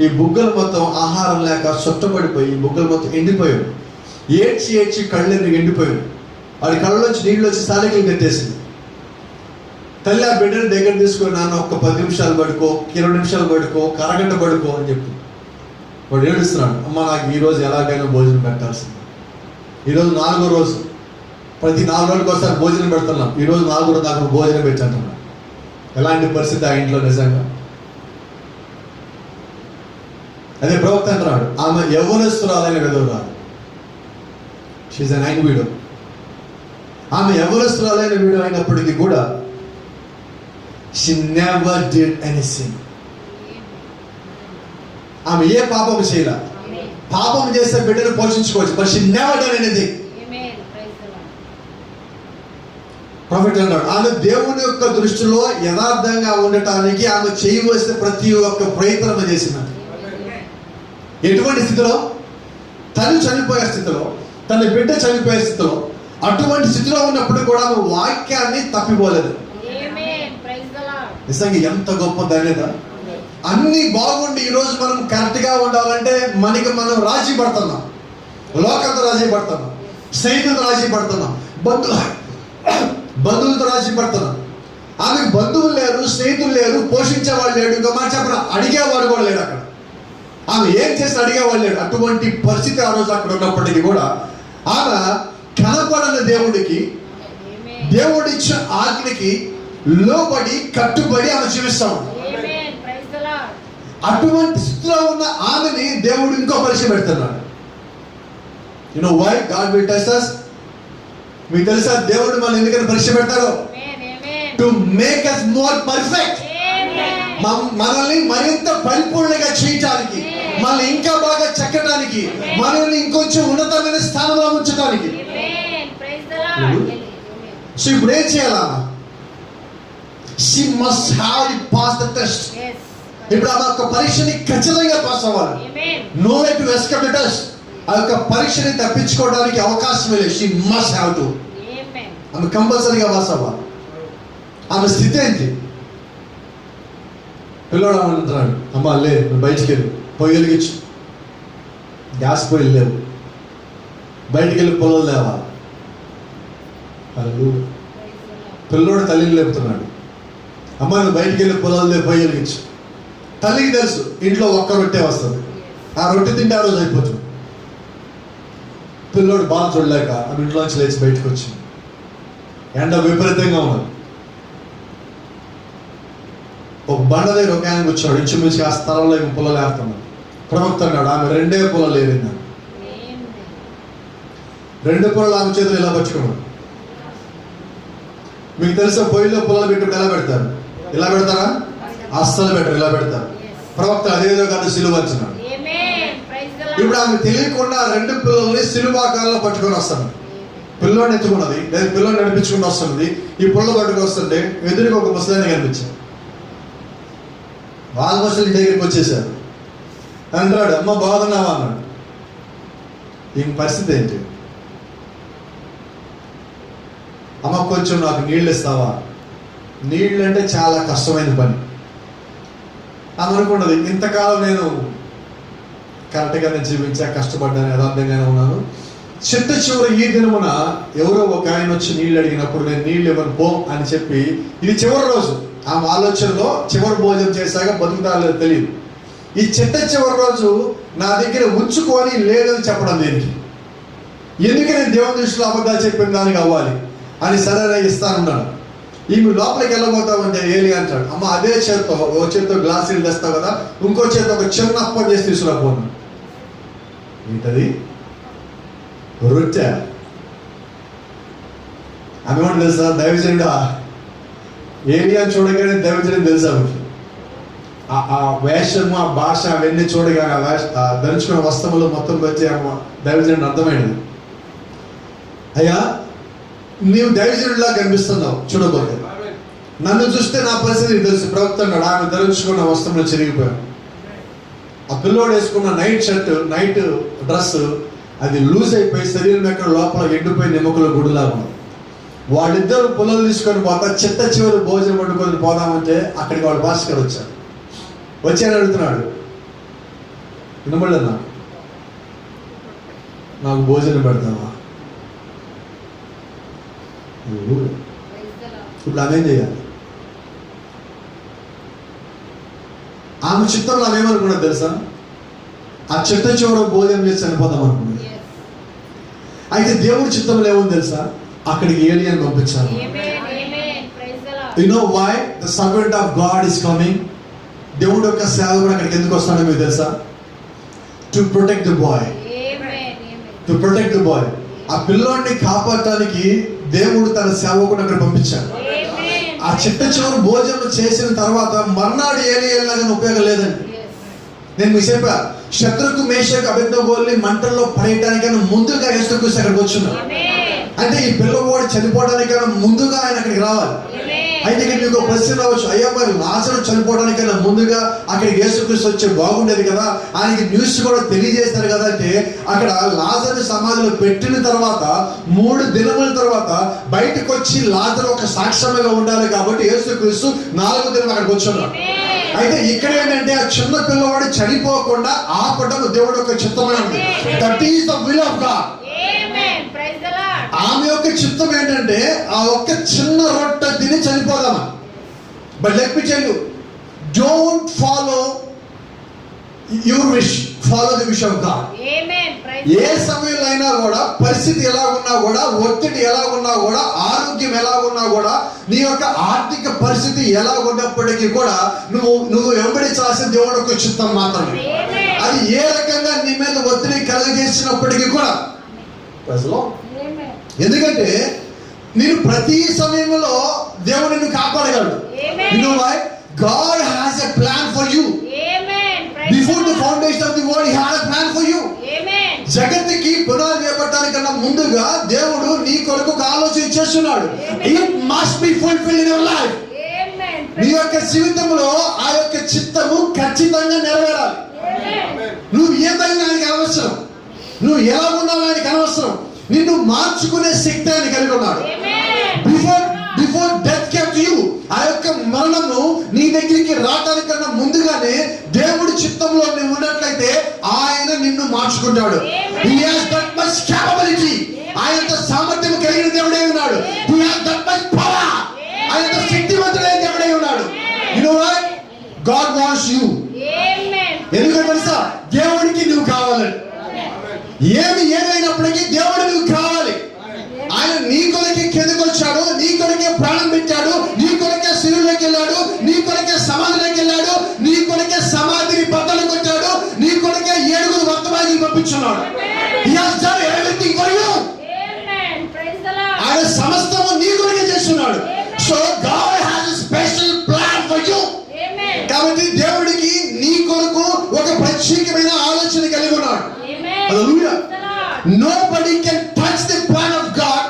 ఈ బుగ్గలు మొత్తం ఆహారం లేక చుట్టపడిపోయి ఈ బుగ్గలు మొత్తం ఎండిపోయాడు. ఏడ్చి కళ్ళెన్ని ఎండిపోయాడు. వాడి కళ్ళలోంచి నీళ్ళు వచ్చి స్థానికలు కట్టేసింది. తల్లి ఆ బిడ్డని దగ్గర తీసుకొని, నాన్న ఒక్క 10 నిమిషాలు పడుకో, 20 నిమిషాలు పడుకో, అరగంట పడుకో అని చెప్పి వాడు ఏడుస్తున్నాడు. అమ్మ నాకు ఈరోజు ఎలాగైనా భోజనం పెట్టాల్సింది. ఈరోజు 4వ రోజు, ప్రతి 4 రోజులకు ఒకసారి భోజనం పెడుతున్నాం. ఈరోజు 4వ రోజు నాకు భోజనం పెట్టంటున్నాను. ఎలాంటి పరిస్థితి ఆ ఇంట్లో నిజంగా. అదే ప్రవక్త అంటున్నాడు, ఆమె యవ్వనస్తురాలైన విధవరాలు. She an young widow. ఆమె యవ్వనస్తురాలైన విడో అయినప్పటికీ కూడా she never did anything. ఆమె ఏ పాపము చేయలే. పాపం చేస్తే బిడ్డను పోషించుకోవచ్చు, but she never done anything. Prophet అన్నాడు, ఆమె దేవుని యొక్క దృష్టిలో యథార్థంగా ఉండటానికి ఆమె చేయవలసిన ప్రతి ఒక్క ప్రయత్నం చేసింది. ఎటువంటి స్థితిలో? తను చనిపోయే స్థితిలో, తన బిడ్డ చనిపోయే స్థితిలో, అటువంటి స్థితిలో ఉన్నప్పుడు కూడా ఆమె వాక్యాన్ని తప్పిపోలేదు. నిజంగా ఎంత గొప్ప ధన్యత. అన్ని బాగుండి ఈరోజు మనం కరెక్ట్గా ఉండాలంటే మనకి మనం రాజీ పడుతున్నాం, లోకంతో రాజీ పడుతున్నాం, స్నేహితులతో రాజీ పడుతున్నాం, బంధువులతో రాజీ పడుతున్నాం. ఆమెకు బంధువులు లేరు, స్నేహితులు లేరు, పోషించేవాళ్ళు లేడు, ఇంకా మాట చెప్పిన అడిగేవాడు కూడా లేడు అక్కడ. ఆమె ఏం చేసి అడిగేవాళ్ళు లేడు. అటువంటి పరిస్థితి ఆ రోజు అక్కడ ఉన్నప్పటికీ కూడా ఆమె కనపడని దేవుడికి, దేవుడిచ్చిన ఆజ్ఞకి లోబడి కట్టుబడి ఆమె జీవిస్తాము. అటువంటి స్థితిలో ఉన్న ఆమెని దేవుడు ఇంకో పరీక్ష పెడుతున్నాడు. You know why God will test us? మీకు తెలుసా దేవుడు మనల్ని ఎందుకని పరీక్ష పెడతాడో? To make us more perfect. మనల్ని మరింత పరిపూర్ణంగా చేయటానికి, మనల్ని ఇంకా బాగా చెక్కడానికి, మనల్ని ఇంకొంచెం ఉన్నతమైన స్థానంలో ఉంచడానికి. సో ఇప్పుడు ఏం చేయాలా? She must have passed the test. ఇప్పుడు ఆమె ఒక పరీక్షని ఖచ్చితంగా పాస్ అవ్వాలి. No way to escape the test. ఆ యొక్క పరీక్షని తప్పించుకోవడానికి అవకాశమే లేదు. She must have to. ఆమె కంపల్సరీగా పాస్ అవ్వాలి. ఆమె స్థితి ఏంటి? పిల్లడు అంటున్నాడు, అమ్మ లే, నువ్వు బయటికి వెళ్ళి పొయ్యి వెలిగించు, గ్యాస్ పొయ్యిలు లేవు, బయటికి వెళ్ళి పొలాలు లేవా. పిల్లోడు తల్లిని లేపుతున్నాడు, అమ్మ నువ్వు బయటికి వెళ్ళి పొలాలు లేవు, పొయ్యి వెలిగించు. తల్లికి తెలుసు ఇంట్లో ఒక్క రొట్టె వస్తుంది, ఆ రొట్టె తింటే ఆ రోజు అయిపోతుంది. పిల్లోడు బాగా చూడలేక ఆమె ఇంట్లోంచి లేచి బయటకు వచ్చింది. ఎండ విపరీతంగా ఉన్నది. ఒక బండ దగ్గర ఒక ఆయన కూర్చోడు, ఇంచుమించి ఆ స్థలంలో ఏమి పొలాలు వేస్తున్నాడు. ప్రవక్త అన్నాడు, ఆమె 2 పొలాలు ఏరింది. 2 పొలాలు ఆమె చేతులు ఇలా పట్టుకున్నాడు. మీకు తెలుసా పొయ్యిలో పొలాలు పెట్టుకుంటే ఎలా పెడతారు? ఇలా పెడతారా? అస్సలు పెట్టరు, ఇలా పెడతారు. ప్రవక్త అదేదో కాదు సిలువ వచ్చినాడు. ఇప్పుడు ఆమె తెలియకుండా 2 పిల్లల్ని సిలువాకారంలో పట్టుకొని వస్తాను. పిల్లోని ఎత్తుకున్నది, లేదా పిల్లోని నడిపించుకుంటూ వస్తున్నది. ఈ పుల్ల పట్టుకు వస్తుంటే ఎదురుగా ఒక ముసలాయన కనిపించాడు. ఆల్మోస్ట్ దగ్గరికి వచ్చేసారు. అంటాడు, అమ్మ బాగున్నావా అన్నాడు. ఇంక పరిస్థితి ఏంటి? అమ్మ కొంచెం నాకు నీళ్ళు ఇస్తావా? నీళ్ళు అంటే చాలా కష్టమైన పని. ఆమె అనుకున్నది, ఇంతకాలం నేను కరెక్ట్గానే జీవించా, కష్టపడ్డాను, యథార్థంగానే ఉన్నాను. చిట్ట చివరి ఈ దినమున ఎవరో ఒక ఆయన వచ్చి నీళ్ళు అడిగినప్పుడు నేను నీళ్ళు ఇవ్వను పో అని చెప్పి, ఇది చివరి రోజు ఆమె ఆలోచనలో, చివరి భోజనం చేశాక బతుకుతారో తెలియదు. ఈ చిట్ట చివరి రోజు నా దగ్గర ఉంచుకొని లేదని చెప్పడం దేనికి? ఎందుకు నేను దేవుని దృష్టిలో అబద్ధాలు చెప్పిన దానికి అవ్వాలి అని సరే ఇస్తానన్నాడు. ఈమె లోపలికి వెళ్ళబోతామంటే ఏలి అంటాడు, అమ్మ అదే చేత్తో, ఓ చేత్తో గ్లాస్ నీళ్ళు తెస్తావు కదా, ఇంకో చేత్తో ఒక చిన్న అప్పం చేసి తీసుకురాపోను. ఏంటది? రొట్టె. ఆమె ఏమంటే తెలుసా? దైవజనుడా. ఏలియా చూడగానే దైవజనుడు తెలుసా? ఆ వేషము, ఆ భాష అవన్నీ చూడగానే ధరించుకున్న వస్త్రములు మొత్తం వచ్చి దైవజనుడు అర్థమైనది. అయ్యా, నీవు దైవజనుడిలా కనిపిస్తున్నావు చూడబోతే. నన్ను చూస్తే నా పరిస్థితి తెలుసు. ప్రవక్త అన్నాడు, ఆమె ధరించుకున్న వస్త్రంలో చిరిగిపోయాను. ఆ పిల్లోడు వేసుకున్న నైట్ షర్ట్, నైట్ డ్రెస్ అది లూజ్ అయిపోయి శరీరం ఎక్కడ లోపల ఎండిపోయి నిమ్మకుల గుడిలాగా ఉంది. వాళ్ళిద్దరు పొలాలు తీసుకొని పోతా చిట్ట చివరి భోజనం వండుకొని పోదామంటే అక్కడికి వాడు భాస్కర్ వచ్చాడు. వచ్చి అని అడుగుతున్నాడు, వినబడలేదు నాకు భోజనం పెడతావా? ఇప్పుడు ఆమె ఏం చేయాలి? ఆమె చిత్తంలో ఆమె ఏమనుకున్నది తెలుసా? ఆ చిట్ట చివర భోజనం చేసి చనిపోదాం అనుకున్నది. అయితే దేవుడి చిత్తంలో ఏముంది తెలుసా? అక్కడికి ఏలియన్ పంపించారు. You know why the servant of God is coming? దేవుడు యొక్క సేవకుడు అక్కడికి ఎందుకు వస్తాడో మీకు తెలుసా? To protect the boy. To protect the boy. ఆ పిల్లోడిని కాపాడటానికి దేవుడు తన సేవకుడు అక్కడ పంపించాడు. ఆ చిట్ట చివరి భోజనం చేసిన తర్వాత మర్నాడు ఏలియన్ ఉపయోగం లేదండి. నేను మీకు చెప్పా, శత్రుకు మేషకు అబేద్నెగోల్ని మంటల్లో పడేయడానికైనా ముందుగా యేసుక్రీస్తు అక్కడికి వచ్చున్నాడు. అంటే ఈ పిల్లవాడు చనిపోవడానికైనా ముందుగా ఆయన అక్కడికి రావాలి. అయితే ఇక్కడ మీకు ప్రశ్న రావచ్చు, అయ్యా మరి లాజరు చనిపోవడానికైనా ముందుగా అక్కడికి యేసుక్రీస్తు వచ్చే బాగుండేది కదా, ఆయనకి న్యూస్ కూడా తెలియజేస్తారు కదా అంటే, అక్కడ లాజరు సమాధిలో పెట్టిన తర్వాత 3 దినముల తర్వాత బయటకు వచ్చి లాజరు ఒక సాక్ష్యంగా ఉండాలి కాబట్టి యేసుక్రీస్తు 4వ దినం అక్కడికి వచ్చున్నాడు. అయితే ఇక్కడ ఏంటంటే ఆ చిన్న పిల్లవాడు చనిపోకుండా ఆపడం దేవుడు యొక్క చిత్తమైనది. That is the will of God. ఆమె యొక్క చిత్తం ఏంటంటే ఆ ఒక్క చిన్న రొట్టె తిని చనిపోదామా. But let me tell you, don't follow your wish, follow the wish of God. ఏ సమయంలో అయినా కూడా, పరిస్థితి ఎలా ఉన్నా కూడా, ఒత్తిడి ఎలా ఉన్నా కూడా, ఆరోగ్యం ఎలా ఉన్నా కూడా, నీ యొక్క ఆర్థిక పరిస్థితి ఎలా ఉన్నప్పటికీ కూడా నువ్వు వెంబడించాల్సిన దేవుడు యొక్క చిత్తం మాత్రమే. అది ఏ రకంగా నీ మీద ఒత్తిడి కలుగజేసినప్పటికీ కూడా. ఎందుకంటే నేను ప్రతి సమయంలో దేవుడు నిన్ను కాపాడగలడు. You know why? God has a plan for you. Before the foundation of the world, He had a plan for you. జగత్తుకి పునాది వేయబడటానికన్నా ముందుగా దేవుడు నీ కొరకు ఒక ఆలోచన చేస్తున్నాడు. It must be fulfilled in your life. నీ యొక్క జీవితంలో ఆ యొక్క చిత్తము ఖచ్చితంగా నెరవేరాలి. నువ్వు ఏదైనా ఆయనకి అనవసరం, నువ్వు ఎలా ఉన్నావు ఆయనకి అనవసరం. నిన్ను మార్చుకునే శక్తి ఆయన కలిగి ఉన్నాడు. Before death came to you, ఆ యొక్క మరణము నీ దగ్గరికి రావడానికన్నా ముందుగానే దేవుడి చిత్తంలో నువ్వు ఉన్నట్లయితే ఆయన నిన్ను మార్చుకుంటాడు. He has that much capability. ఆయన సామర్థ్యం కలిగిన దేవుడే ఉన్నాడు. He has that much power. ఆయన శక్తివంతుడైన దేవుడే ఉన్నాడు. You know what? God wants you. ఎందుకంటే తెలుసా, దేవుడికి నువ్వు కావాలి. ఏదైనప్పటికీ దేవుడు నువ్వు కావాలి. ఆయన నీ కొరకే కిందకు వచ్చాడు, నీ కొరకే ప్రాణం పెట్టాడు, నీ కొరకే శిలువలోకి వెళ్ళాడు, నీ కొరకే సమాధిలోకి వెళ్ళాడు, నీ కొరకే సమాధిని బద్దలు కొట్టాడు, నీ కొరకే 7 వర్తమానాలు పంపించున్నాడు. He has done everything for you. ఆయన సమస్తము నీ కొరకే చేస్తున్నాడు. So God has a special plan for you. కాబట్టి దేవుడికి నీ కొరకు ఒక ప్రత్యేకమైన ఆలోచన కలిగి ఉన్నాడు. Hallelujah. Nobody can touch the plan of God.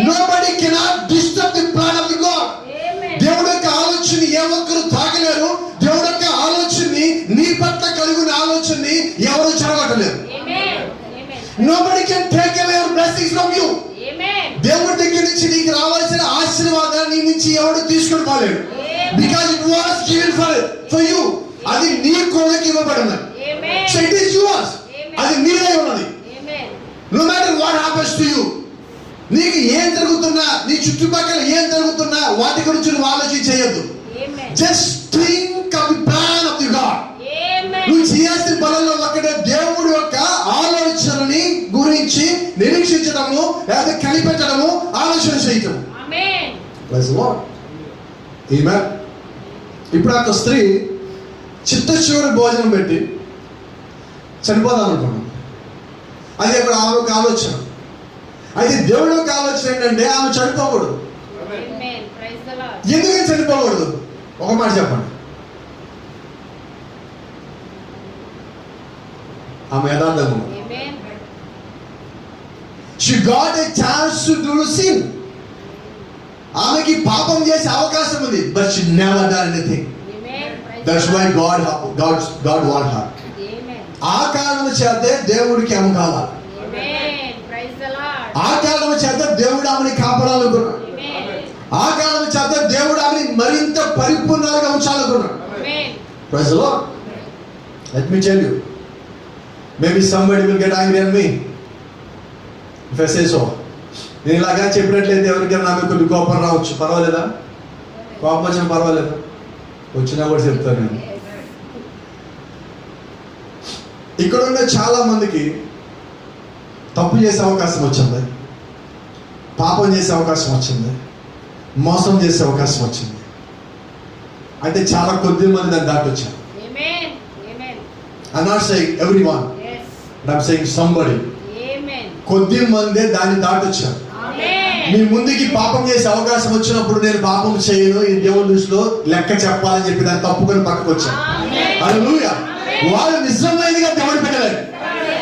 Nobody cannot disturb the plan of the God. దేవుడి యొక్క ఆలోచన ఏ ఒక్కరు తాకలేరు. దేవుడి యొక్క ఆలోచనని, నీ పట్ల కలిగిన ఆలోచనని ఎవరు చెడగొట్టలేరు. Nobody can కాలేడు. Because it was given for you. అది నీ కొరకు ఇవ్వబడింది. So it is yours. అది నీదై ఉన్నది. No matter what happens to you. నీకు ఏం జరుగుతున్నా, నీ చుట్టుపక్కల ఏం జరుగుతున్నా వాటి గురించి నువ్వు ఆలోచన చేయొద్దు. Just think of the plan of the God. నువ్వు చేయాల్సిన పనుల్లో ఒకటే దేవుడి యొక్క ఆలోచనని గురించి నిరీక్షించడము, లేదా కనిపెట్టడము, ఆలోచన చేయటము. ఇప్పుడు ఒక స్త్రీ చిట్ట చివరి భోజనం పెట్టి చనిపోదాం అనుకున్నాం. అది అక్కడ ఆమె ఒక ఆలోచన. అయితే దేవుడి యొక్క ఆలోచన ఏంటంటే ఆమె చనిపోకూడదు. ఎందుకని చనిపోకూడదు? ఒక మాట చెప్పండి. ఆమె యథార్థంగా ఉంది. She got a chance to do sin. ఆమెకి పాపం చేసే అవకాశం ఉంది. But she never done anything. That's why God want her. ఆ కారణం చేతే దేవుడికి ఆమె కావాలి. ఆ కారణం చేత దేవుడు ఆమెని కాపాడాలనుకున్నాడు. ఆ కారణం చేత దేవుడు ఆమెని మరింత పరిపూర్ణంగా ఉంచాలనుకున్నాడు. Praise the Lord. Let me tell you. Maybe somebody will get angry at me if I say so. నేను ఇలాగా చెప్పినట్లయితే ఎవరికైనా నాకు కొద్ది కోపం రావచ్చు. పర్వాలేదా? కోపం వచ్చినా పర్వాలేదా? వచ్చినా కూడా చెప్తాను నేను. ఇక్కడ ఉన్న చాలా మందికి తప్పు చేసే అవకాశం వచ్చింది, పాపం చేసే అవకాశం వచ్చింది, మోసం చేసే అవకాశం వచ్చింది. అంటే చాలా కొద్ది మంది దాన్ని దాటొచ్చారు. I'm not saying everyone, but I'm saying somebody. కొద్ది మందే దాన్ని దాటొచ్చారు. మీ ముందుకి పాపం చేసే అవకాశం వచ్చినప్పుడు నేను పాపం చేయను, ఈ దేవుని దృష్టిలో లెక్క చెప్పాలని చెప్పి దాన్ని తప్పుకొని పక్కకు వచ్చాను. హల్లెలూయా. వాళ్ళు నిజమైనదిగా దేవుడు పెట్టలేదు.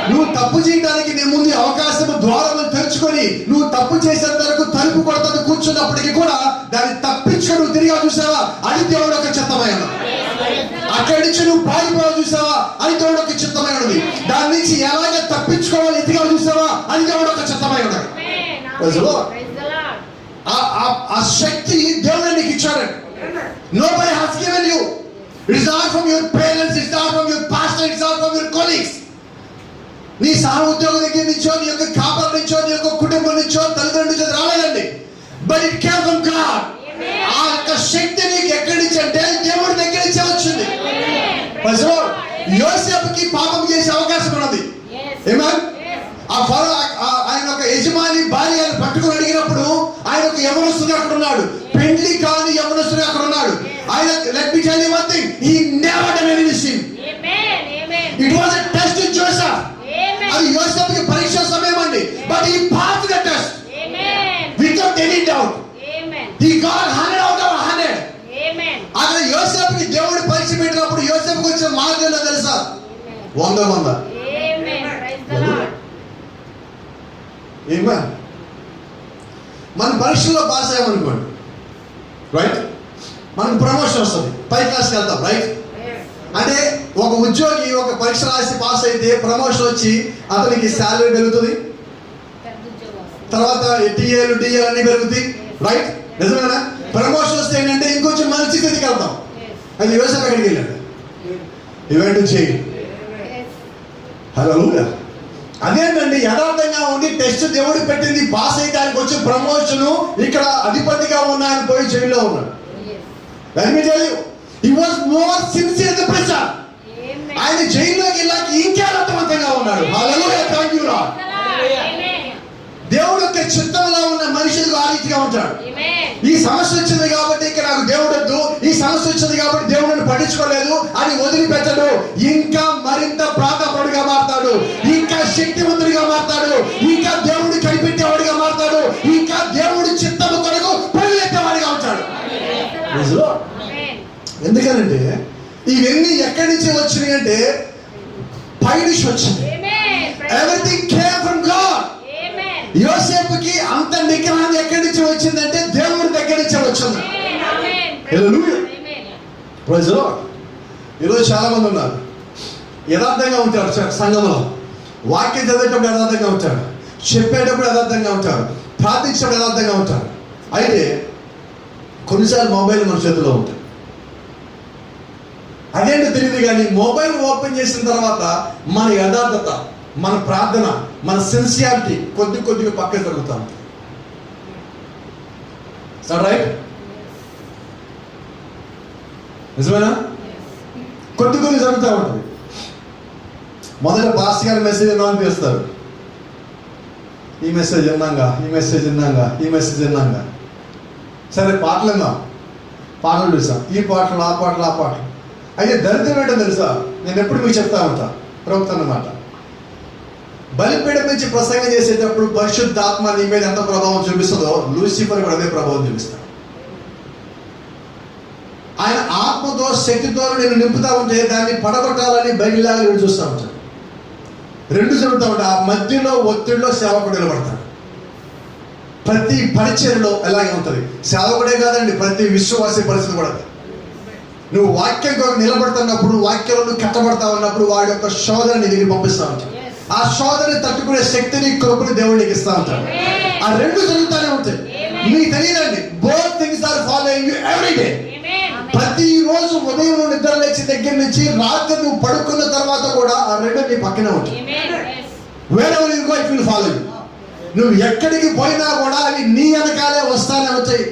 నువ్వు తప్పు చేయడానికి నీ ముందు అవకాశం ద్వారములు తెరుచుకొని నువ్వు తప్పు చేసేంత వరకు తలుపు కొడతాను కూర్చున్నప్పటికీ కూడా దాన్ని తప్పించుకొని నువ్వు తిరిగా చూసావా, అది దేవుడు ఒక చిత్తమైన. అక్కడి నుంచి నువ్వు పారిపోవా చూసావా, అది దేవుడు ఒక చిత్తమైనది. దాని నుంచి ఎలాగ తప్పించుకోవాలి ఎదిగా చూసావా, అది దేవుడు ఒక చిత్తమైనది. ఆ శక్తి దేవుడు నీకు ఇచ్చాడు. Nobody has given you. It is not from your parents, it is not from your pastor, it is not from your colleagues. నీ సహ ఉద్యోగం దగ్గర నుంచో, నీ యొక్క కాపర్ నుంచో, నీ యొక్క కుటుంబం నుంచో, తల్లిదండ్రుల నుంచి రాలేదండి. But it came from God. ఆ యొక్క శక్తి నీకు ఎక్కడి నుంచి అంటే దేవుడి దగ్గర నుంచే వచ్చింది. యోసేపుకి పాపం చేసే అవకాశం ఉన్నది. ఆ ఫరో ఆయన ఒక యజమాని భార్య పట్టుకుని అడిగినప్పుడు ఆయన ఒక యవనస్తుడు అక్కడ ఉన్నాడు, పెండ్లి కాని యవనస్తుడు అక్కడ ఉన్నాడు. ఆయన let me tell you one thing, he never done any sin. It was a test to Joseph. అది యోసేపుకి పరీక్ష సమయం అండి. But he passed the test without any doubt. He got 100 out of 100. అక్కడ యోసేపుకి దేవుడు పరీక్ష పెట్టినప్పుడు యోసేపుకి వచ్చిన మార్గం ఏంటో తెలుసా? 100. మన పరీక్షల్లో పాస్ అయ్యామనుకోండి, రైట్, మనకు ప్రమోషన్ వస్తుంది, పై క్లాస్కి వెళ్తాం, రైట్. అంటే ఒక ఉద్యోగి ఒక పరీక్ష రాసి పాస్ అయితే ప్రమోషన్ వచ్చి అతనికి శాలరీ పెరుగుతుంది, తర్వాత టీఏలు డిఏలు అన్ని పెరుగుతాయి, రైట్, నిజమేనా? ప్రమోషన్ వస్తే ఏంటంటే ఇంకొంచెం మంచి స్థితికి వెళ్తాం. అది వ్యవసాయం ఎక్కడికి వెళ్ళాడు, ఈవెంట్ చేయి. హల్లెలూయా. అదేంటండి, యథార్థంగా ఉండి టెస్ట్ దేవుడికి పెట్టింది, పాస్ అయితే ఆయనకు వచ్చే ప్రమోషన్, ఇక్కడ అధిపతిగా ఉన్న ఆయన పోయి జైల్లో ఉన్నాడు. Let me tell you, he was more sincere in the prison. ఆయన జైల్లోకి వెళ్ళాక ఇంకా అర్థవంతంగా ఉన్నాడు. హల్లెలూయా, థాంక్ యూ లార్డ్. దేవుడు యొక్క చిత్తంలో ఉన్న మనుషులకు ఆ రీతిగా ఉంటాడు. ఈ సమస్య వచ్చింది కాబట్టి ఇక నాకు దేవుడు వద్దు, ఈ సమస్య వచ్చింది కాబట్టి దేవుడిని పట్టించుకోలేదు అని వదిలిపెట్టడు. ఇంకా మరింత ప్రాతపడుగా మారతాడు, ఇంకా శక్తివంతుడిగా మారతాడు, ఇంకా దేవుడు కనిపెట్టేవాడిగా మారతాడు, ఇంకా దేవుడి చిత్తము కొరకు పరుగెత్తేవాడిగా ఉంటాడు. ఎందుకనంటే ఇవన్నీ ఎక్కడి నుంచి వచ్చినాయి అంటే పై నుంచి వచ్చింది. Everything came from God. యోసేపుకి అంత నిగ్రహం ఎక్కడి నుంచి వచ్చిందంటే దేవుడి దగ్గర నుంచి వచ్చింది. ఈరోజు చాలా మంది ఉన్నారు, యథార్థంగా ఉంటారు సంఘంలో, వాక్యం చదివేటప్పుడు యథార్థంగా ఉంటారు, చెప్పేటప్పుడు యథార్థంగా ఉంటారు, ప్రార్థించేటప్పుడు యథార్థంగా ఉంటారు. అయితే కొన్నిసార్లు మొబైల్ మన చేతిలో ఉంటుంది. అదేంటో తెలియదు, కానీ మొబైల్ ఓపెన్ చేసిన తర్వాత మన యథార్థత, మన ప్రార్థన, మన సిన్సియారిటీ కొద్దిగా పక్కన జరుగుతూ ఉంటుంది. రైట్? నిజమేనా? కొద్ది జరుగుతూ ఉంటుంది. మొదట పాస్టర్ గారి మెసేజ్ ఏమని తీస్తారు, ఈ మెసేజ్ విన్నాగా, సరే పాటలు విన్నాం, పాటలు చూసాం, ఈ పాటలు ఆ పాటలు. అయితే దరిద్రం ఏంటో తెలుసా, నేను ఎప్పుడు మీకు చెప్తా ఉంటా, ప్రవక్త అన్నమాట. బలిపీఠం నుంచి ప్రసంగం చేసేటప్పుడు పరిశుద్ధాత్మ నీ మీద ఎంత ప్రభావం చూపిస్తుందో లూసిఫర్ కూడా అదే ప్రభావం చూపిస్తాడు. ఆయన ఆత్మతో శక్తితో నేను నింపుతా ఉంటే దాన్ని పడగొట్టాలని బయలులాగా వీడు చూస్తూ ఉంటాడు. రెండు జరుగుతూ ఉంటాయి. ఆ మధ్యలో ఒత్తిడిలో సేవకుడు నిలబడతాడు. ప్రతి పరిచర్యలో ఎలాగే ఉంటుంది. సేవకుడే కాదండి, ప్రతి విశ్వాసీ పరిస్థితి కూడా. నువ్వు వాక్యం కొరకు నిలబడుతున్నప్పుడు, వాక్యంలో నువ్వు కట్టబడతా ఉన్నప్పుడు వాడి యొక్క శోధన నీ దగ్గర పంపిస్తూ ఉంటాడు. ఆ శోధన తట్టుకునే శక్తిని, కృపని దేవుడు నీకు ఇస్తూ ఉంటాడు. ఆ రెండు జరుగుతూనే ఉంటాయి. మీకు తెలియదండి, both things are following you every day. ప్రతిరోజు ఉదయం నువ్వు నిద్ర లేచి దగ్గర నుంచి రాత్రి నువ్వు పడుకున్న తర్వాత కూడా ఆ రెండు నీ పక్కనే ఉంటాయి. వేరే ఫాలో యు. నువ్వు ఎక్కడికి పోయినా కూడా అవి నీ వెనకాలే వస్తానే వచ్చాయి.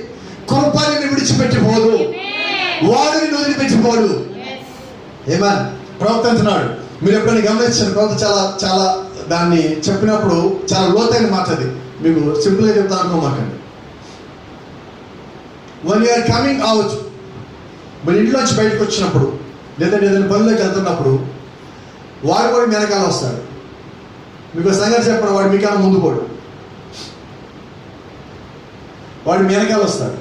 కృపని విడిచిపెట్టిపోదు, వాడిని వదిలిపెట్టిపోడు. ఏమన్ ప్రవర్తించున్నాడు. మీరు ఎప్పుడైనా గమనించారు, ప్రవర్తన చాలా చాలా దాన్ని చెప్పినప్పుడు చాలా లోతైన మాట. అది మీకు సింపుల్గా చెప్తాను అనుకోమాకండి. when you are coming out, మీరు ఇంట్లోంచి బయటకు వచ్చినప్పుడు లేదంటే ఏదైనా పనిలోకి వెళ్తున్నప్పుడు వాడు కూడా మీ వెనకాల వస్తాడు. మీకు సంగతి చెప్పిన వాడు మీకన్నా ముందు పోడు, వాడు మీ వెనకాల వస్తాడు.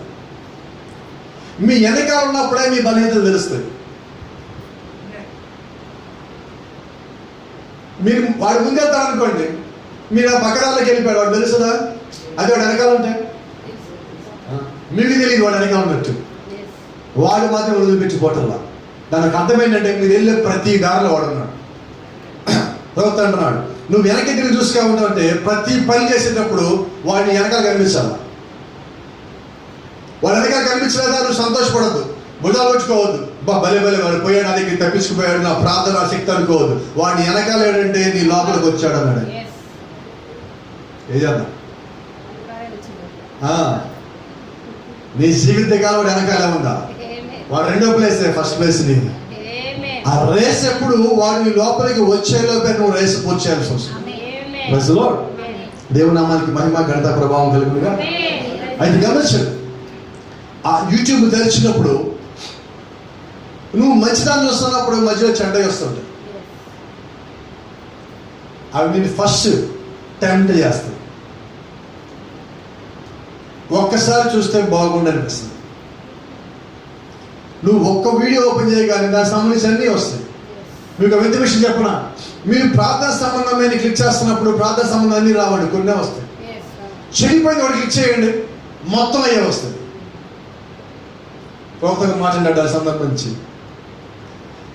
మీ వెనకాల ఉన్నప్పుడే మీ బలహీనతలు తెలుస్తుంది. మీరు వాడు ముందెళ్తాడు అనుకోండి, మీరు ఆ పక్కదాల్లోకి వెళ్ళిపోయాడు, వాడు తెలుస్తుందా? అది వాడు వెనకాల ఉంటే మీకు తెలియదు వాడు వెనకాల ఉన్నట్టు. వాడు మాత్రం వదిలిపెట్టిపోవటంలా. దానికి అర్థం ఏంటంటే మీరు వెళ్ళే ప్రతి దారిలో వాడు ఉన్నాడు. ప్రవక్త అంటున్నాడు, నువ్వు వెనక్కి తిరిగి చూసుకా ఉంటావు అంటే ప్రతి పని చేసేటప్పుడు వాడిని వెనకాల కనిపించాల. వాడు వెనకాల కనిపించలేదా నువ్వు సంతోషపడద్దు, బుధాలు వచ్చుకోవద్దు. భలే వాడు పోయాడు, అది తప్పించుకుపోయాడు, నా ప్రార్థన శక్తి అనుకోవద్దు. వాడిని వెనకాల ఏంటంటే నీ లోపలికి వచ్చాడు అన్నాడు. ఏ చేద్దాం? నీ జీవిత కాలం వాడు వెనకాలే ఉందా? వాడు రెండో ప్లేస్, ఫస్ట్ ప్లేస్ నీది. ఆ రేస్ ఎప్పుడు వాడు నీ లోపలికి వచ్చేలోపే నువ్వు రేస్ పూర్తి చేయాల్సి వస్తుంది. దేవుని నామానికి మహిమ ఘనత ప్రభావం కలుగునుగా. అయితే గమనించండి, ఆ యూట్యూబ్ తెరిచినప్పుడు నువ్వు మంచిదాన్ని చూస్తున్నప్పుడు మధ్యలో చెడ్డగా వస్తుంటాయి. అవి నేను ఫస్ట్ టెంప్ట్ చేస్తాను. ఒక్కసారి చూస్తే బాగుండు అనిపిస్తుంది. నువ్వు ఒక్క వీడియో ఓపెన్ చేయగానే దానికి సంబంధించి అన్నీ వస్తాయి. మీకు ఒక వింత విషయం చెప్పనా, మీరు ప్రార్థన సంబంధమైన క్లిక్ చేస్తున్నప్పుడు ప్రార్థన సంబంధం అన్నీ రావండి, కొన్నే వస్తాయి. చెడిపోయింది ఒకటి క్లిక్ చేయండి, మొత్తం అయ్యే వస్తుంది. ప్రవక్తగా మాట్లాడాడు దాని సందర్భించి,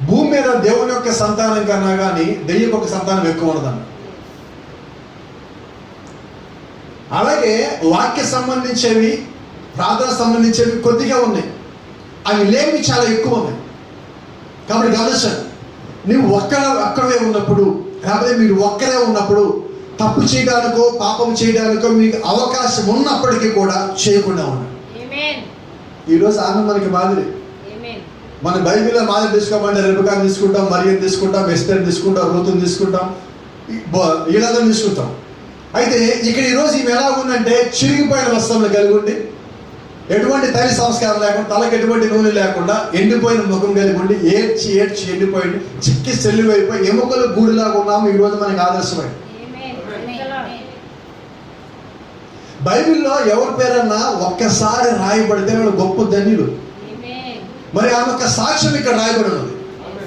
భూమి మీద దేవుని యొక్క సంతానం కన్నా కానీ దెయ్యం యొక్క సంతానం ఎక్కువ ఉండదన్న. అలాగే వాక్య సంబంధించేవి, ప్రార్థన సంబంధించేవి కొద్దిగా ఉన్నాయి, అవి లేవి చాలా ఎక్కువ ఉన్నాయి. కాబట్టి గమనించండి, నువ్వు ఒక్కడే ఉన్నప్పుడు, లేకపోతే మీరు ఒక్కరే ఉన్నప్పుడు తప్పు చేయడానికో పాపం చేయడానికో మీకు అవకాశం ఉన్నప్పటికీ కూడా చేయకుండా ఉన్నాడు. ఈరోజు ఆనందానికి మాదిరి మన బైబిల్లో మాదిరి తీసుకోమంటే రెబెకాను తీసుకుంటాం, మరియను తీసుకుంటాం, ఎస్తేరుని తీసుకుంటాం, రూతుని తీసుకుంటాం, వీళ్ళందరూ తీసుకుంటాం. అయితే ఇక్కడ ఈరోజు ఈమె ఎలా ఉందంటే చిరిగిపోయిన వస్త్రములు కలిగి ఉండి, ఎటువంటి తల్లి సంస్కారం లేకుండా, తలకు ఎటువంటి నూనె లేకుండా, ఎండిపోయిన ముఖం కలిగి ఉండి, ఏడ్చి ఎండిపోయింది, చిక్కి సెల్లివైపోయి ఎముకలు గూడులాగా ఉన్నాము. ఈరోజు మనకి ఆదర్శమైంది. బైబిల్లో ఎవరి పేరన్నా ఒక్కసారి రాయబడితే వాళ్ళు గొప్ప ధన్యులు. మరి ఆమె యొక్క సాక్ష్యం ఇక్కడ రాయబడి ఉన్నది.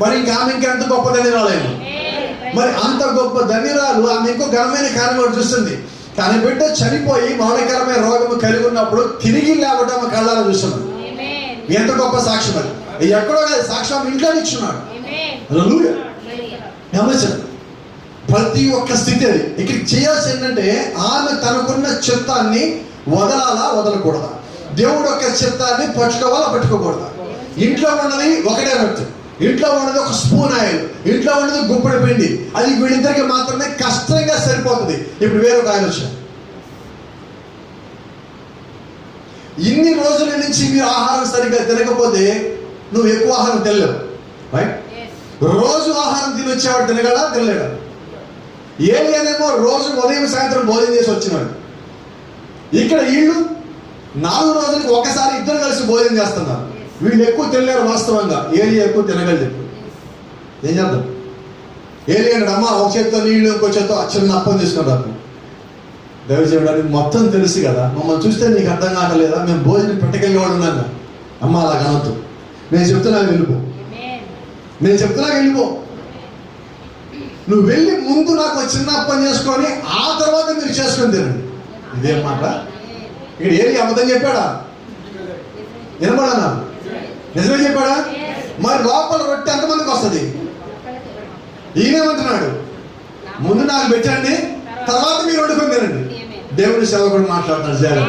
మరి ఇంకా ఆమె ఇంకెంత గొప్ప ధన్యురాలేమో. మరి అంత గొప్ప ధన్యురాలు ఆమె ఇంకో ఘనమైన కార్యం చూస్తుంది. తన బిడ్డ చనిపోయి మరణకరమైన రోగము కలిగి ఉన్నప్పుడు తిరిగి లేవటం ఆమె కళ్ళారా చూస్తున్నాడు. ఎంత గొప్ప సాక్ష్యం అది. ఎక్కడో కాదు, సాక్ష్యం ఇంట్లో ఇచ్చున్నాడు. గమనించండి, ప్రతి ఒక్క స్థితి అది. ఇక్కడ చేయాల్సి ఏంటంటే ఆమె తనకున్న చిత్తాన్ని వదలాలా వదలకూడదా, దేవుడు యొక్క చిత్తాన్ని పట్టుకోవాలా పట్టుకోకూడదా? ఇంట్లో ఉన్నది ఒకటే రొట్టె, ఇంట్లో ఉన్నది ఒక స్పూన్ ఆయిల్, ఇంట్లో ఉన్నది గుప్పెడు పిండి, అది వీళ్ళిద్దరికి మాత్రమే కష్టంగా సరిపోతుంది. ఇప్పుడు వేరొక ఆయన వచ్చారు. ఇన్ని రోజుల నుంచి మీరు ఆహారం సరిగ్గా తినకపోతే నువ్వు ఎక్కువ ఆహారం తినలేవు, రైట్? రోజు ఆహారం తిని వచ్చేవాడు తినగలడా? తినలేడా? ఏలియానేమో రోజు ఉదయం సాయంత్రం భోజనం చేసి వచ్చినాడు. ఇక్కడ వీళ్ళు 4 రోజులకి ఒకసారి ఇద్దరు కలిసి భోజనం చేస్తున్నారు. వీళ్ళు ఎక్కువ తినలేరు వాస్తవంగా, ఏలియా ఎక్కువ తినగలదు. ఏం చేద్దాం? ఏలియా అన్నాడు, అమ్మ ఒక చేత్తో నీళ్ళు ఇంకో చేత్తో చిన్న అప్పం తీసుకున్నారు. దైవజనుడానికి మొత్తం తెలుసు కదా, మమ్మల్ని చూస్తే నీకు అర్థం కావట్లేదా? మేము భోజనం పెట్టకెళ్ళేవాడు ఉన్నాను. అమ్మ అలా కనొద్దు, నేను చెప్తున్నా వెళ్ళిపో, నేను చెప్తున్నా వెళ్ళిపో. నువ్వు వెళ్ళి ముందు నాకు చిన్న అప్పం చేసుకొని ఆ తర్వాత మీరు చేసుకొని తినండి. ఇదేం మాట? ఇక్కడ ఏది అబద్ధం చెప్పాడా? వినపడనా? నిజమే చెప్పాడా? మరి లోపల రొట్టె ఎంతమందికి వస్తుంది? ఈయనేమంటున్నాడు, ముందు నాకు పెట్టండి, తర్వాత మీరు వండుకొని తినండి. దేవుని సేవకుడు మాట్లాడుతున్నాడు.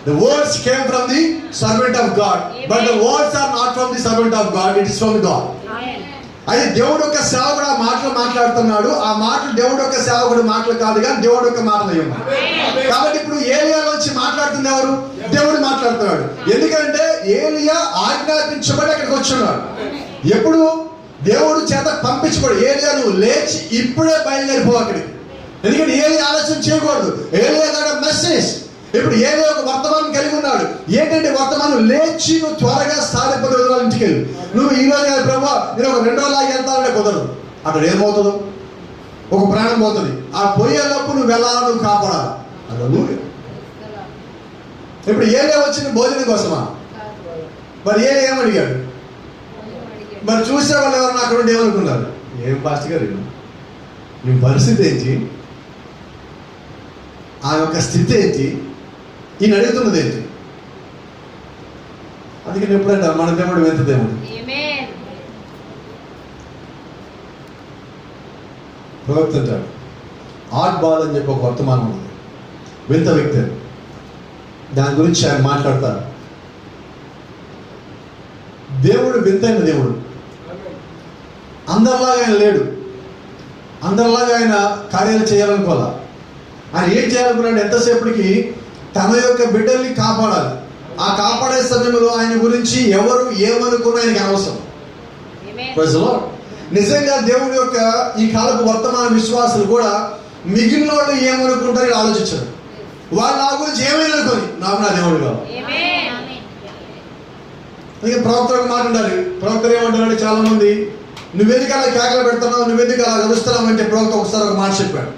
The words came from the servant of God, but the words are not from the servant of God, it is from God. అయితే దేవుడు యొక్క సేవకుడు ఆ మాటలు మాట్లాడుతున్నాడు. ఆ మాటలు దేవుడు యొక్క సేవకుడు మాటలు కాదు కానీ దేవుడు యొక్క మాటలు అయ్యి. కాబట్టి ఇప్పుడు ఏలియాలో వచ్చి మాట్లాడుతుంది ఎవరు? దేవుడు మాట్లాడుతున్నాడు. ఎందుకంటే ఏలియా ఆజ్ఞాపించబడి అక్కడికి వచ్చున్నాడు. ఎప్పుడు? దేవుడు చేత పంపించబడు. ఏలియా నువ్వు లేచి ఇప్పుడే బయలుదేరిపో అక్కడికి. ఎందుకంటే ఏలియా ఆలస్యం చేయకూడదు. ఏలియా గారు మెసేజ్. ఇప్పుడు ఏలియా ఒక వర్తమానం కలిగి ఉన్నాడు. ఏంటంటే వర్తమానం, లేచి నువ్వు త్వరగా సారిపోతే వదలాలి ఇంటికి వెళ్ళి. నువ్వు ఈ రోజు కాదు ప్రభా నేను ఒక 2 రోజులాగా వెళ్తానంటే కుదరదు. అక్కడ ఏమవుతుందో ఒక ప్రాణం పోతుంది. ఆ పోయేటప్పుడు నువ్వు వెళ్ళాలి, నువ్వు కాపాడాలి. అలా ఇప్పుడు ఏలియా వచ్చింది భోజనం కోసమా? మరి ఏమడిగాడు? మరి చూసే వాళ్ళు ఎవరన్నా అక్కడ ఉండి ఏమనుకున్నారు? ఏం పాస్టర్ గారు నీ పరిస్థితి ఏంటి, ఆ యొక్క స్థితి ఏంటి, ఈయన అడుగుతున్నది ఏంటి? అందుకని ఎప్పుడంటే మన దేవుడు వింత దేవుడు. ప్రవక్త అంటాడు, ఆట్ బాల్ అని చెప్పి ఒక వర్తమానం ఉంది, వింత వ్యక్తి. దాని గురించి ఆయన మాట్లాడతారు. దేవుడు వింతైన దేవుడు. అందరిలాగా ఆయన లేడు, అందరిలాగా ఆయన కార్యాలు చేయాలనుకోవాలా. ఆయన ఏం చేయాలనుకున్నాడు? ఎంతసేపటికి తన యొక్క బిడ్డల్ని కాపాడాలి. ఆ కాపాడే సమయంలో ఆయన గురించి ఎవరు ఏమనుకున్నా ఆయనకి అనవసరం. నిజంగా దేవుడి యొక్క ఈ కాలపు వర్తమాన విశ్వాసులు కూడా మిగిలిన వాళ్ళు ఏమనుకుంటారని ఆలోచించారు. వాళ్ళు నా గురించి ఏమైనా అనుకోని నాకు నా దేవుడు కావాలి. ఇంకా ప్రవక్తలకు మాట ఉండాలి. ప్రవక్తలు ఏమంటారంటే చాలా మంది, నువ్వెందుకు అలా కేకలు పెడుతున్నావు, నువ్వెందుకు అలా కలుస్తున్నావు అంటే ప్రవక్త ఒకసారి ఒక మాట చెప్పాడు,